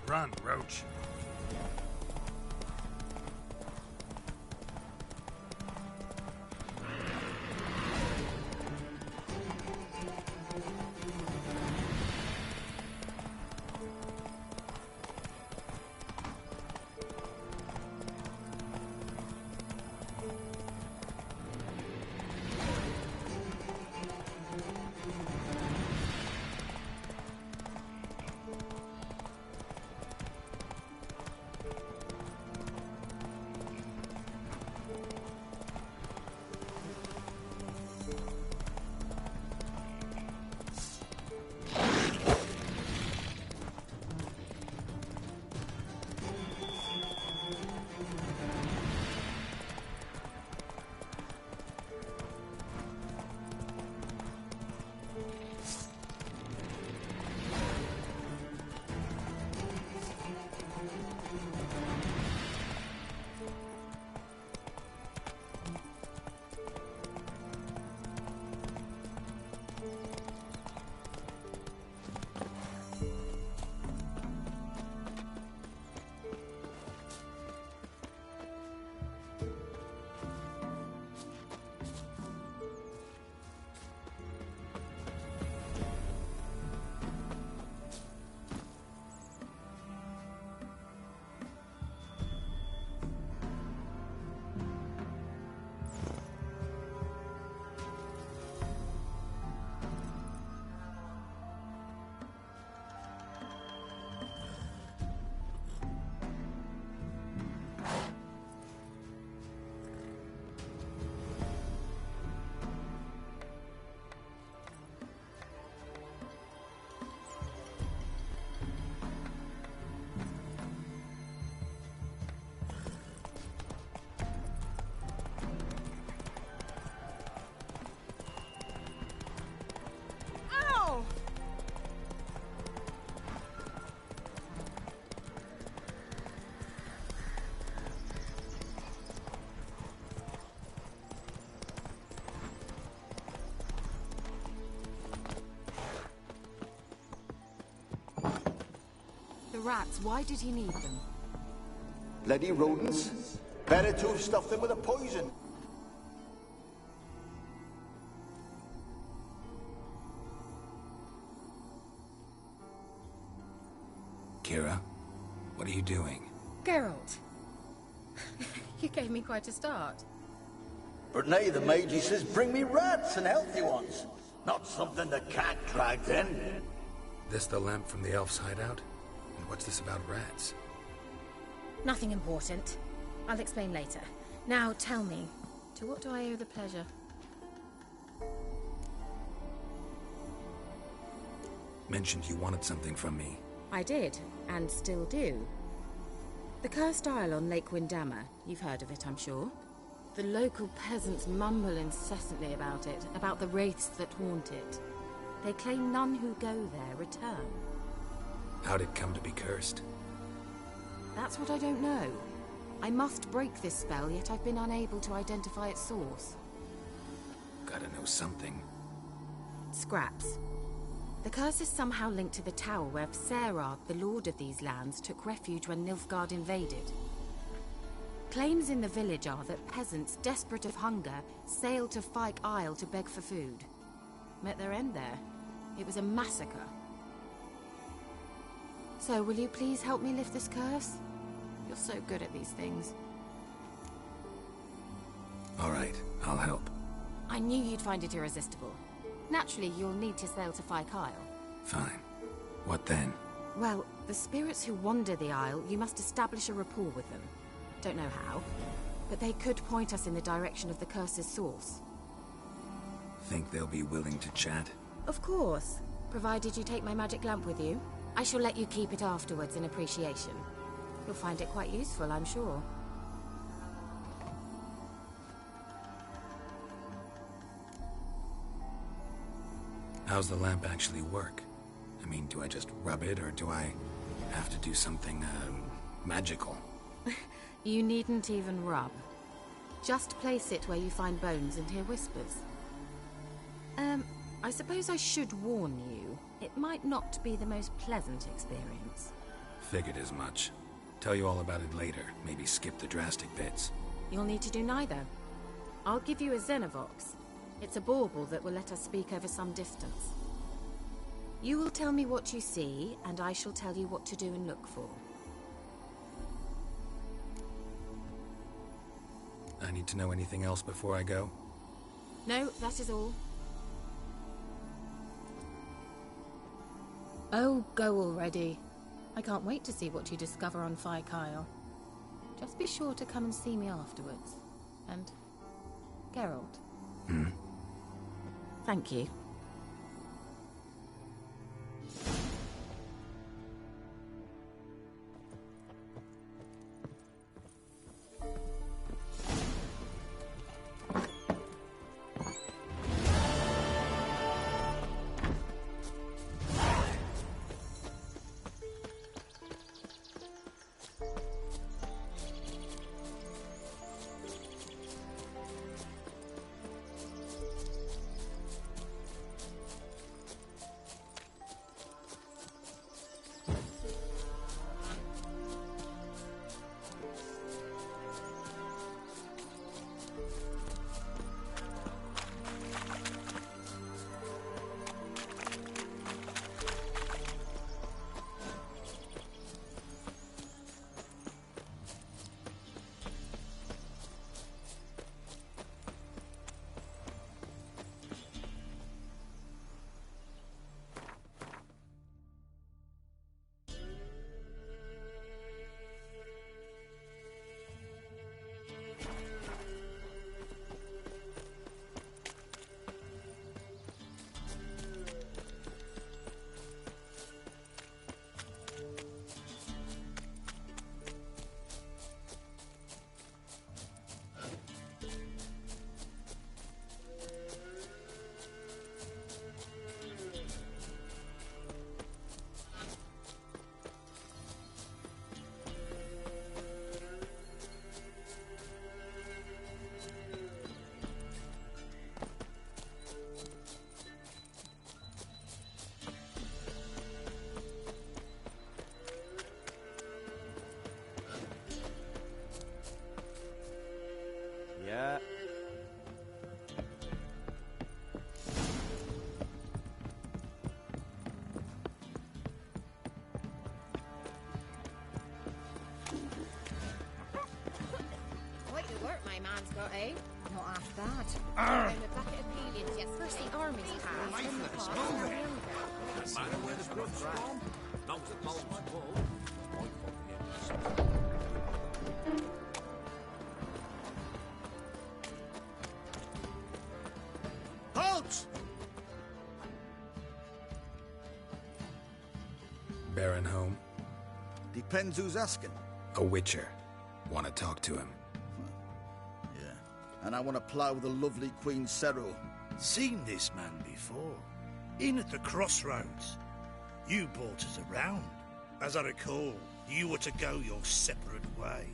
Run, Roach. The rats, why did he need them? Bloody rodents. Better to have stuffed them with a poison. Kira, what are you doing? Geralt. You gave me quite a start. But nay, the Magi says bring me rats and healthy ones. Not something the cat dragged in. This the lamp from the elf's hideout? And what's this about rats? Nothing important. I'll explain later. Now tell me, to what do I owe the pleasure? Mentioned you wanted something from me. I did, and still do. The cursed isle on Lake Windammer. You've heard of it, I'm sure. The local peasants mumble incessantly about it, about the wraiths that haunt it. They claim none who go there return. How'd it come to be cursed? That's what I don't know. I must break this spell, yet I've been unable to identify its source. Gotta know something. Scraps. The curse is somehow linked to the tower where Serard, the lord of these lands, took refuge when Nilfgaard invaded. Claims in the village are that peasants, desperate of hunger, sailed to Fyke Isle to beg for food. Met their end there. It was a massacre. So, will you please help me lift this curse? You're so good at these things. All right, I'll help. I knew you'd find it irresistible. Naturally, you'll need to sail to Fyke Isle. Fine. What then? Well, the spirits who wander the Isle, you must establish a rapport with them. Don't know how, but they could point us in the direction of the curse's source. Think they'll be willing to chat? Of course, provided you take my magic lamp with you. I shall let you keep it afterwards in appreciation. You'll find it quite useful, I'm sure. How's the lamp actually work? I mean, do I just rub it, or do I have to do something, magical? You needn't even rub. Just place it where you find bones and hear whispers. I suppose I should warn you. It might not be the most pleasant experience. Figured as much. Tell you all about it later. Maybe skip the drastic bits. You'll need to do neither. I'll give you a Xenovox. It's a bauble that will let us speak over some distance. You will tell me what you see, and I shall tell you what to do and look for. I need to know anything else before I go? No, that is all. Oh, go already. I can't wait to see what you discover on Phi Kyle. Just be sure to come and see me afterwards. And Geralt. Thank you. Yeah. Quite the work my man's got, eh? Not half bad. Down the bucket of peelings, yes. First the army's passed, then the pot, and the railroad. Doesn't matter where the grub's from. As long as the bowl's full. Halt! Baron home? Depends who's asking. A witcher. Want to talk to him. Yeah. And I want to plough the lovely Queen Cero. Seen this man before. In at the crossroads. You brought us around. As I recall, you were to go your separate way.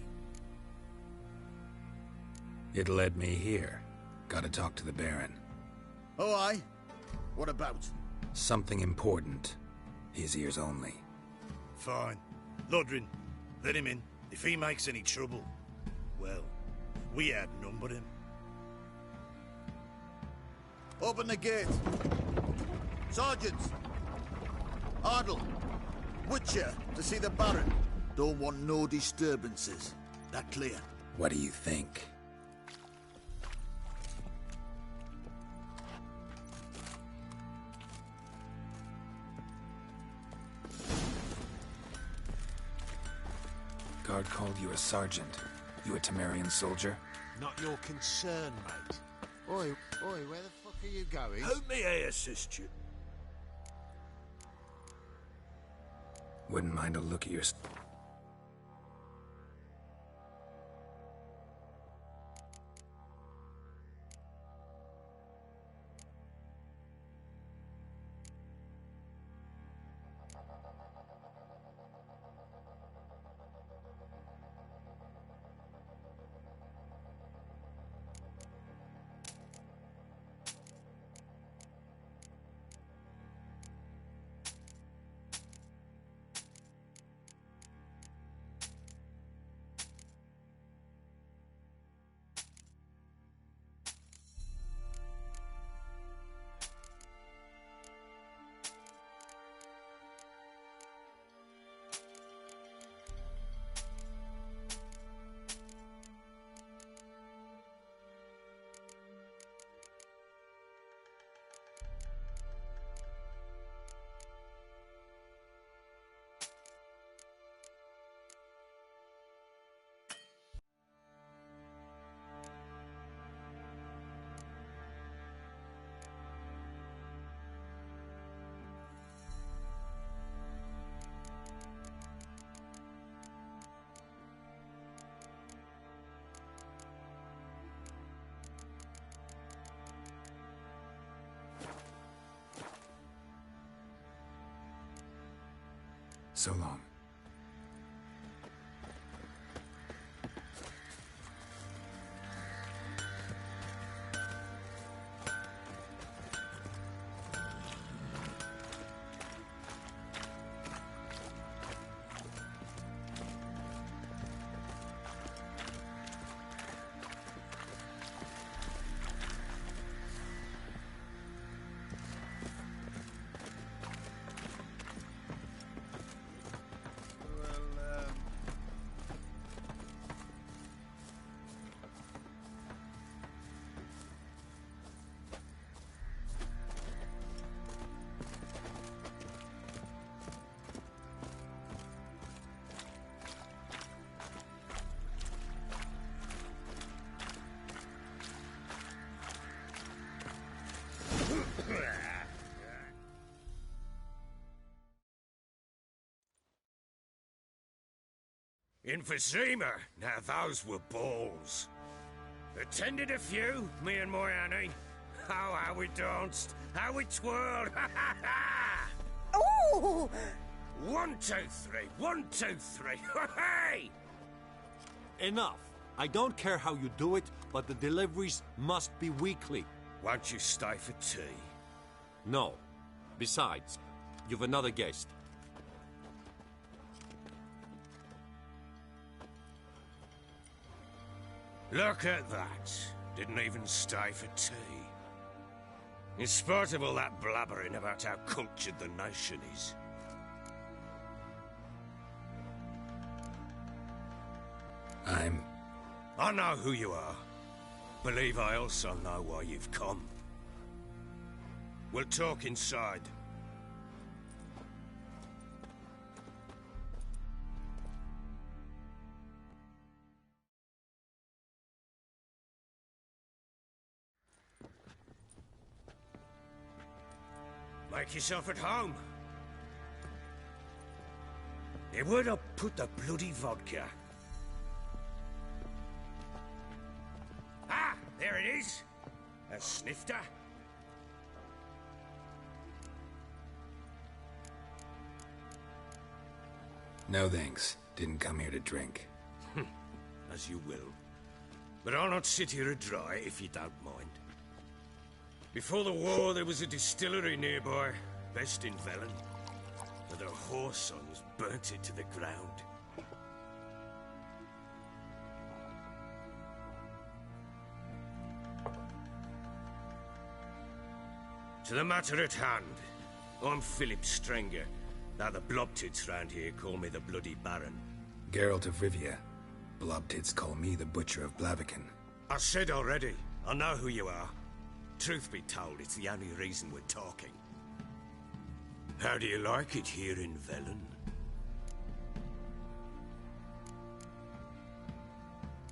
It led me here. Gotta talk to the Baron. Oh, aye? What about? Something important. His ears only. Fine. Lodrin, let him in. If he makes any trouble, well, we outnumber him. Open the gate. Sergeants! Ardle! Witcher to see the Baron. Don't want no disturbances. That clear? What do you think? Guard called you a sergeant. You a Temerian soldier? Not your concern, mate. Oi, where the fuck are you going? How may I assist you? Wouldn't mind a look at your... So long. In Vizima, now those were balls. Attended a few, me and my Annie. Oh, how we danced, how we twirled, ha ha ha! Ooh! 1, 2, 3, 1, 2, 3, hey! Enough. I don't care how you do it, but the deliveries must be weekly. Won't you stay for tea? No. Besides, you've another guest. Look at that. Didn't even stay for tea. In spite of all that blabbering about how cultured the nation is. I know who you are. Believe I also know why you've come. We'll talk inside. Make yourself at home. Where'd I put the bloody vodka? Ah, there it is. A snifter. No thanks. Didn't come here to drink. As you will. But I'll not sit here dry if you don't mind. Before the war, there was a distillery nearby, best in Velen. But their whore sons burnt it to the ground. To the matter at hand, I'm Philip Strenger. Now the blobtits round here call me the Bloody Baron. Geralt of Rivia. Blobtits call me the Butcher of Blaviken. I said already, I know who you are. Truth be told, it's the only reason we're talking. How do you like it here in Velen?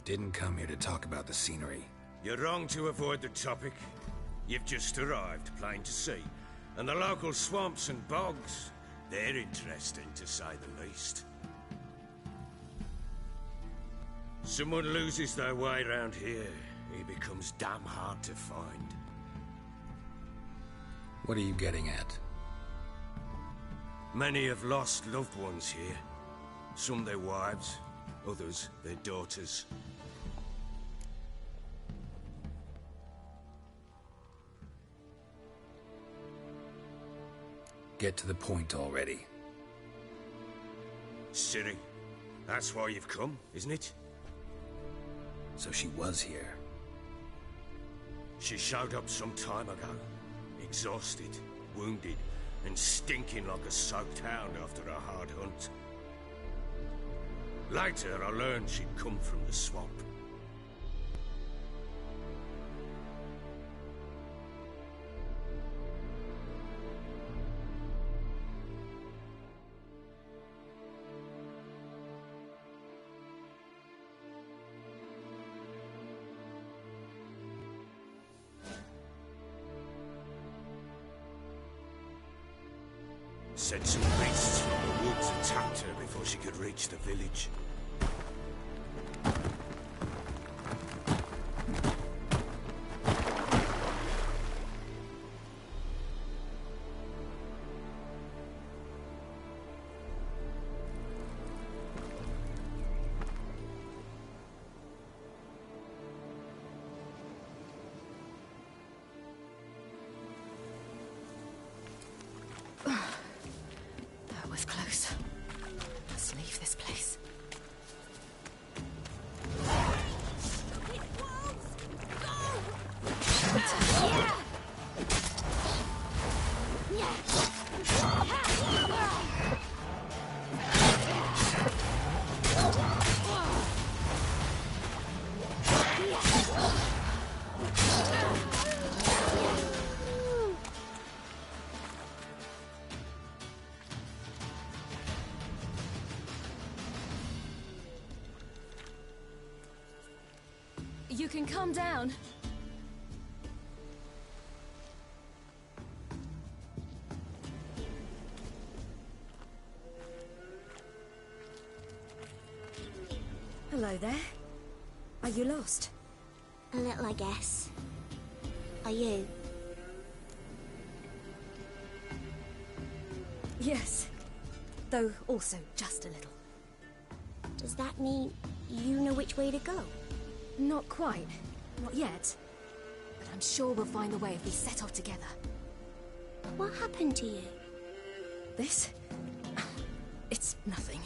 Didn't come here to talk about the scenery. You're wrong to avoid the topic. You've just arrived, plain to see. And the local swamps and bogs, they're interesting to say the least. Someone loses their way around here, he becomes damn hard to find. What are you getting at? Many have lost loved ones here. Some their wives, others their daughters. Get to the point already. Ciri, that's why you've come, isn't it? So she was here. She showed up some time ago. Exhausted, wounded, and stinking like a soaked hound after a hard hunt. Later, I learned she'd come from the swamp. Said some beasts from the woods attacked her before she could reach the village. was close. Let's leave this place. You can calm down. Hello there. Are you lost? A little, I guess. Are you? Yes. Though also just a little. Does that mean you know which way to go? Not quite. Not yet. But I'm sure we'll find the way if we set off together. What happened to you? This? It's nothing.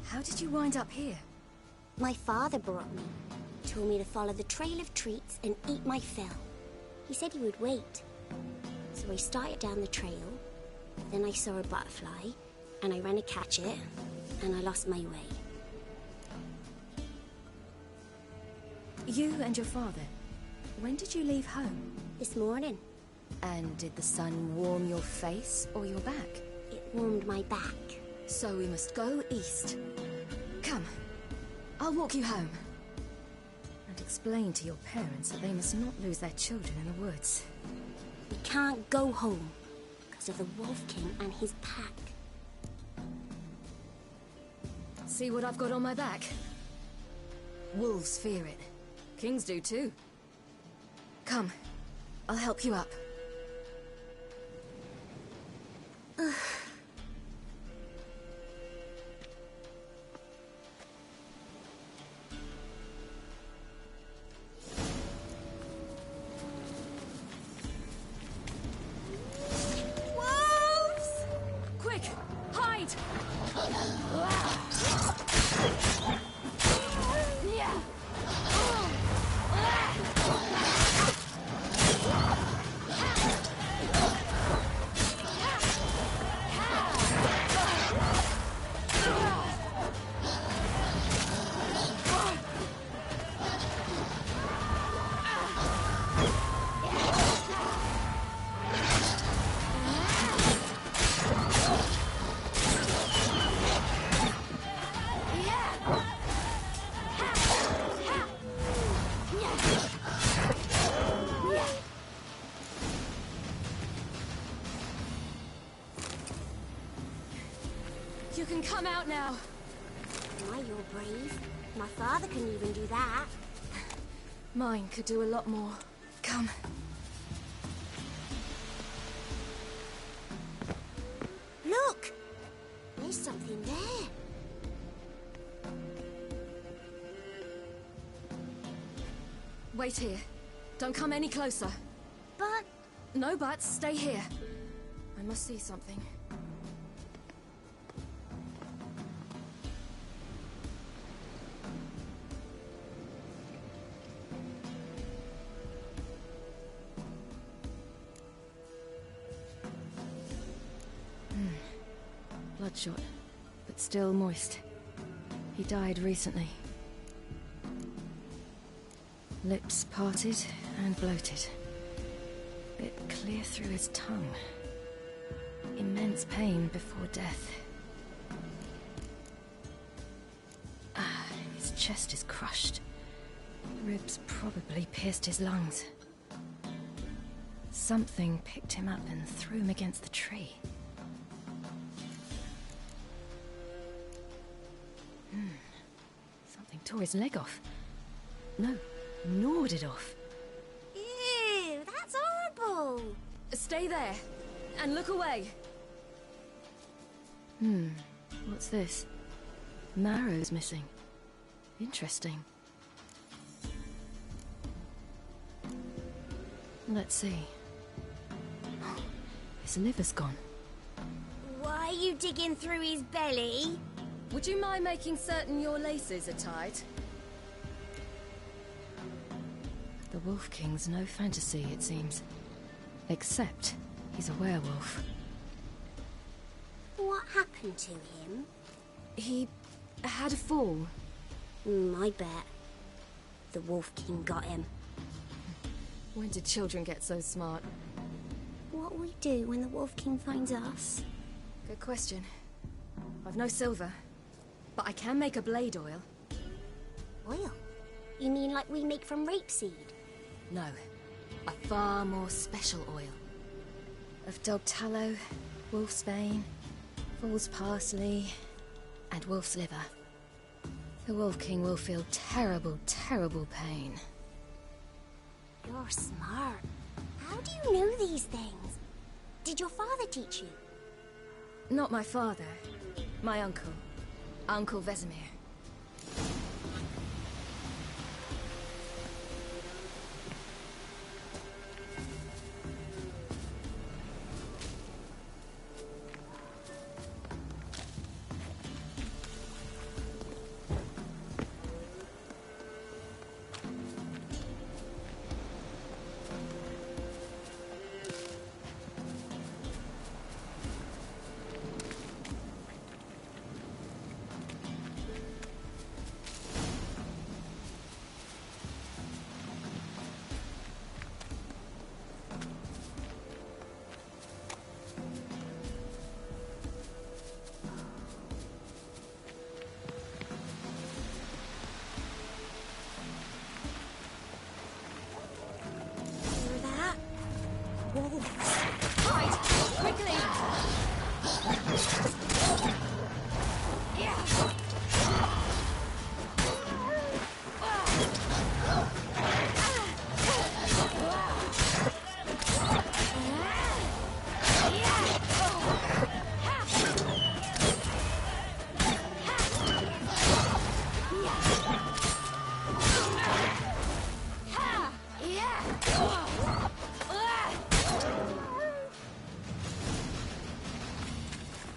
How did you wind up here? My father brought me. Told me to follow the trail of treats and eat my fill. He said he would wait. So I started down the trail. Then I saw a butterfly, and I ran to catch it, and I lost my way. You and your father, when did you leave home? This morning. And did the sun warm your face or your back? It warmed my back. So we must go east. Come, I'll walk you home. And explain to your parents that they must not lose their children in the woods. We can't go home because of the Wolf King and his pack. See what I've got on my back? Wolves fear it. Kings do too. Come, I'll help you up. Wolves! Quick, hide! You can come out now. Why, you're brave. My father couldn't even do that. Mine could do a lot more. Come. Look! There's something there. Wait here. Don't come any closer. But... No buts. Stay here. I must see something. Bloodshot, but still moist. He died recently. Lips parted and bloated. Bit clear through his tongue. Immense pain before death. His chest is crushed. Ribs probably pierced his lungs. Something picked him up and threw him against the tree. Something tore his leg off. No, gnawed it off. Ew, that's horrible! Stay there, and look away. What's this? Marrow's missing. Interesting. Let's see. His liver's gone. Why are you digging through his belly? Would you mind making certain your laces are tied? The Wolf King's no fantasy, it seems. Except he's a werewolf. What happened to him? He had a fall. I bet. The Wolf King got him. When did children get so smart? What'll we do when the Wolf King finds us? Good question. I've no silver, but I can make a blade oil. Oil? You mean like we make from rapeseed? No, a far more special oil. Of dog tallow, wolf's bane, fool's parsley, and wolf's liver. The Wolf King will feel terrible, terrible pain. You're smart. How do you know these things? Did your father teach you? Not my father. My uncle. Uncle Vesemir.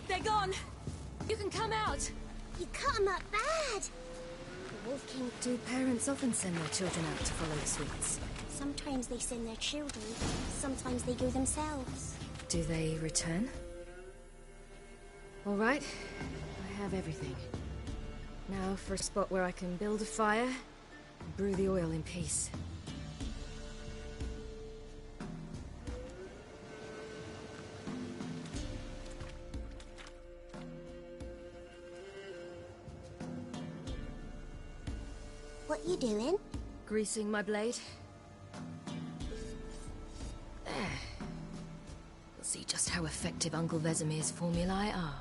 They're gone! You can come out! You cut him up bad! The Wolf King... Do parents often send their children out to follow the sweets? Sometimes they send their children, sometimes they go themselves. Do they return? All right, I have everything. Now for a spot where I can build a fire and brew the oil in peace. What you doing? Greasing my blade. There. We'll see just how effective Uncle Vesemir's formulae are.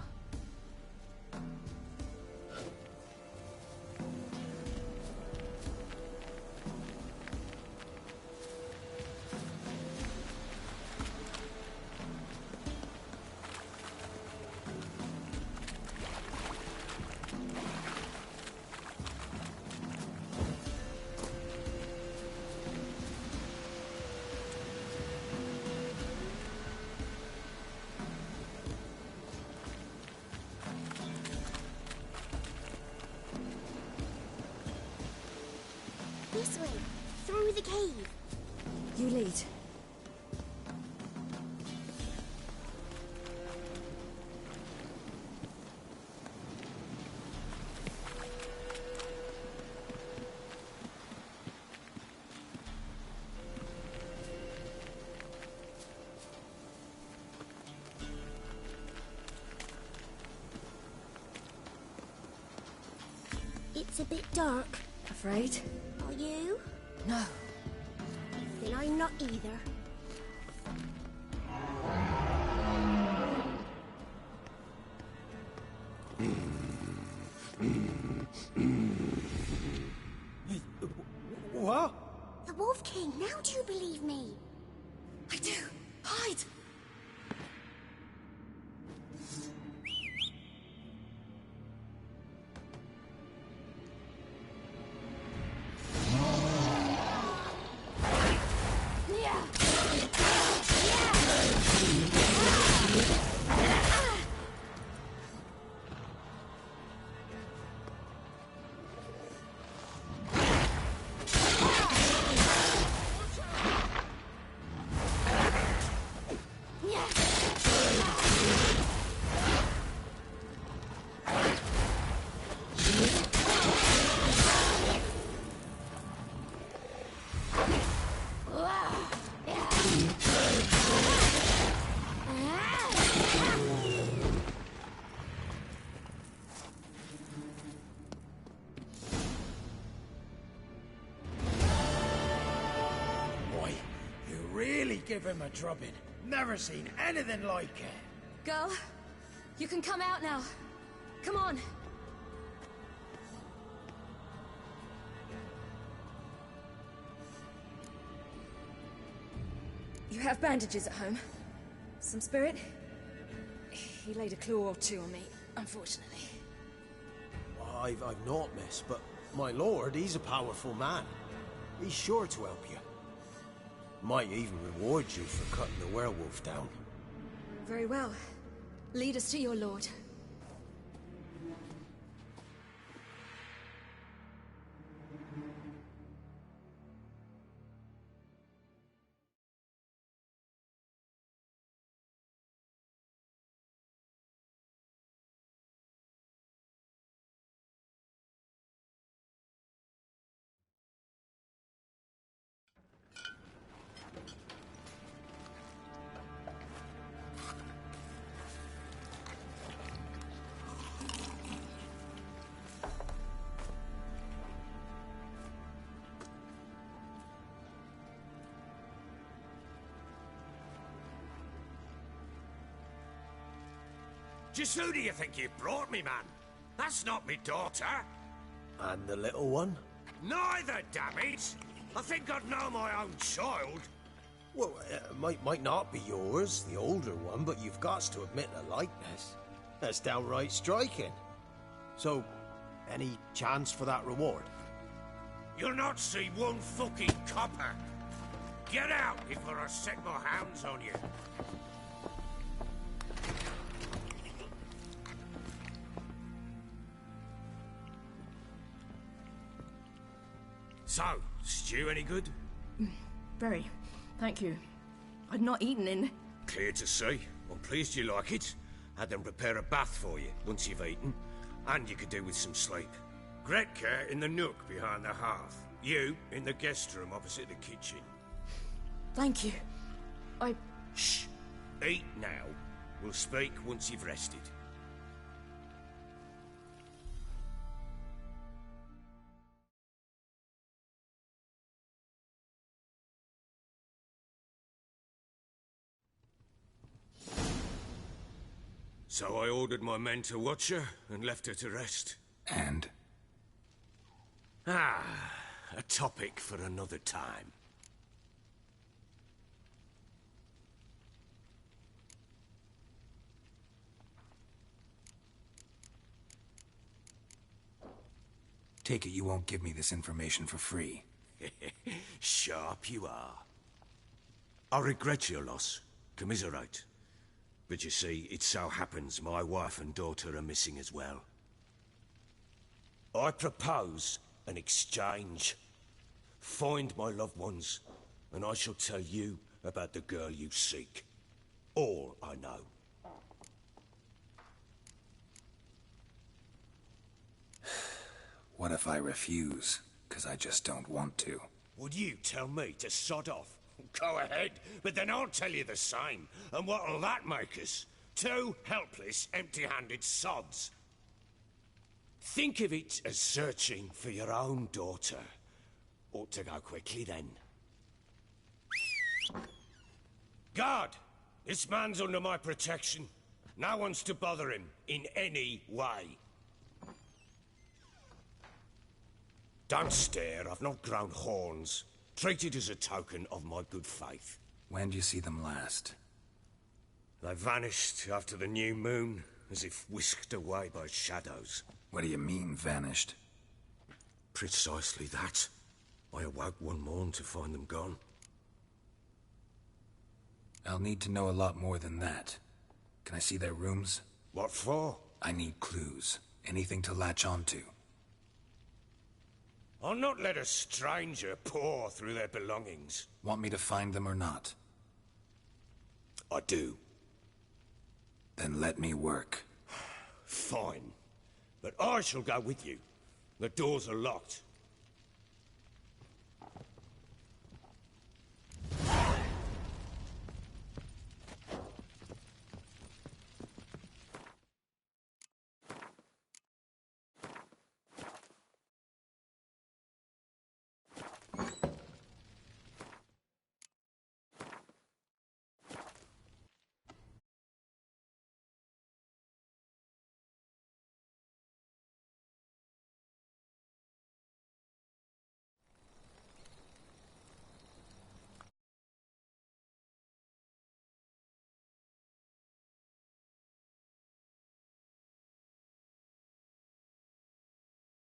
This way, through the cave. You lead. It's a bit dark. Afraid? Are you? No. Then I'm not either. What? The Wolf King, now do you believe me? I do. Hide! Yeah. give him a drubbing. Never seen anything like it. Girl, you can come out now. Come on. You have bandages at home? Some spirit? He laid a claw or two on me, unfortunately. I've not, miss, but my lord, he's a powerful man. He's sure to help you. Might even reward you for cutting the werewolf down. Very well. Lead us to your lord. Just who do you think you brought me, man? That's not me daughter. And the little one? Neither, damn it! I think I'd know my own child. Well, might not be yours, the older one, but you've got to admit a likeness. That's downright striking. So, any chance for that reward? You'll not see one fucking copper. Get out before I set my hounds on you. So, stew any good? Very. Thank you. I'd not eaten in... Clear to see. I'm pleased you like it. Had them prepare a bath for you once you've eaten. And you could do with some sleep. Gretka in the nook behind the hearth. You in the guest room opposite the kitchen. Thank you. Shh. Eat now. We'll speak once you've rested. So I ordered my men to watch her and left her to rest. And? A topic for another time. Take it you won't give me this information for free. Sharp you are. I regret your loss. Commiserate. But you see, it so happens my wife and daughter are missing as well. I propose an exchange. Find my loved ones, and I shall tell you about the girl you seek. All I know. What if I refuse? 'Cause I just don't want to. Would you tell me to sod off? Go ahead, but then I'll tell you the same. And what'll that make us? Two helpless, empty-handed sods. Think of it as searching for your own daughter. Ought to go quickly, then. Guard! This man's under my protection. No one's to bother him in any way. Don't stare, I've not grown horns. Treat it as a token of my good faith. When do you see them last? They vanished after the new moon, as if whisked away by shadows. What do you mean, vanished? Precisely that. I awoke one morn to find them gone. I'll need to know a lot more than that. Can I see their rooms? What for? I need clues. Anything to latch onto. I'll not let a stranger pore through their belongings. Want me to find them or not? I do. Then let me work. Fine. But I shall go with you. The doors are locked,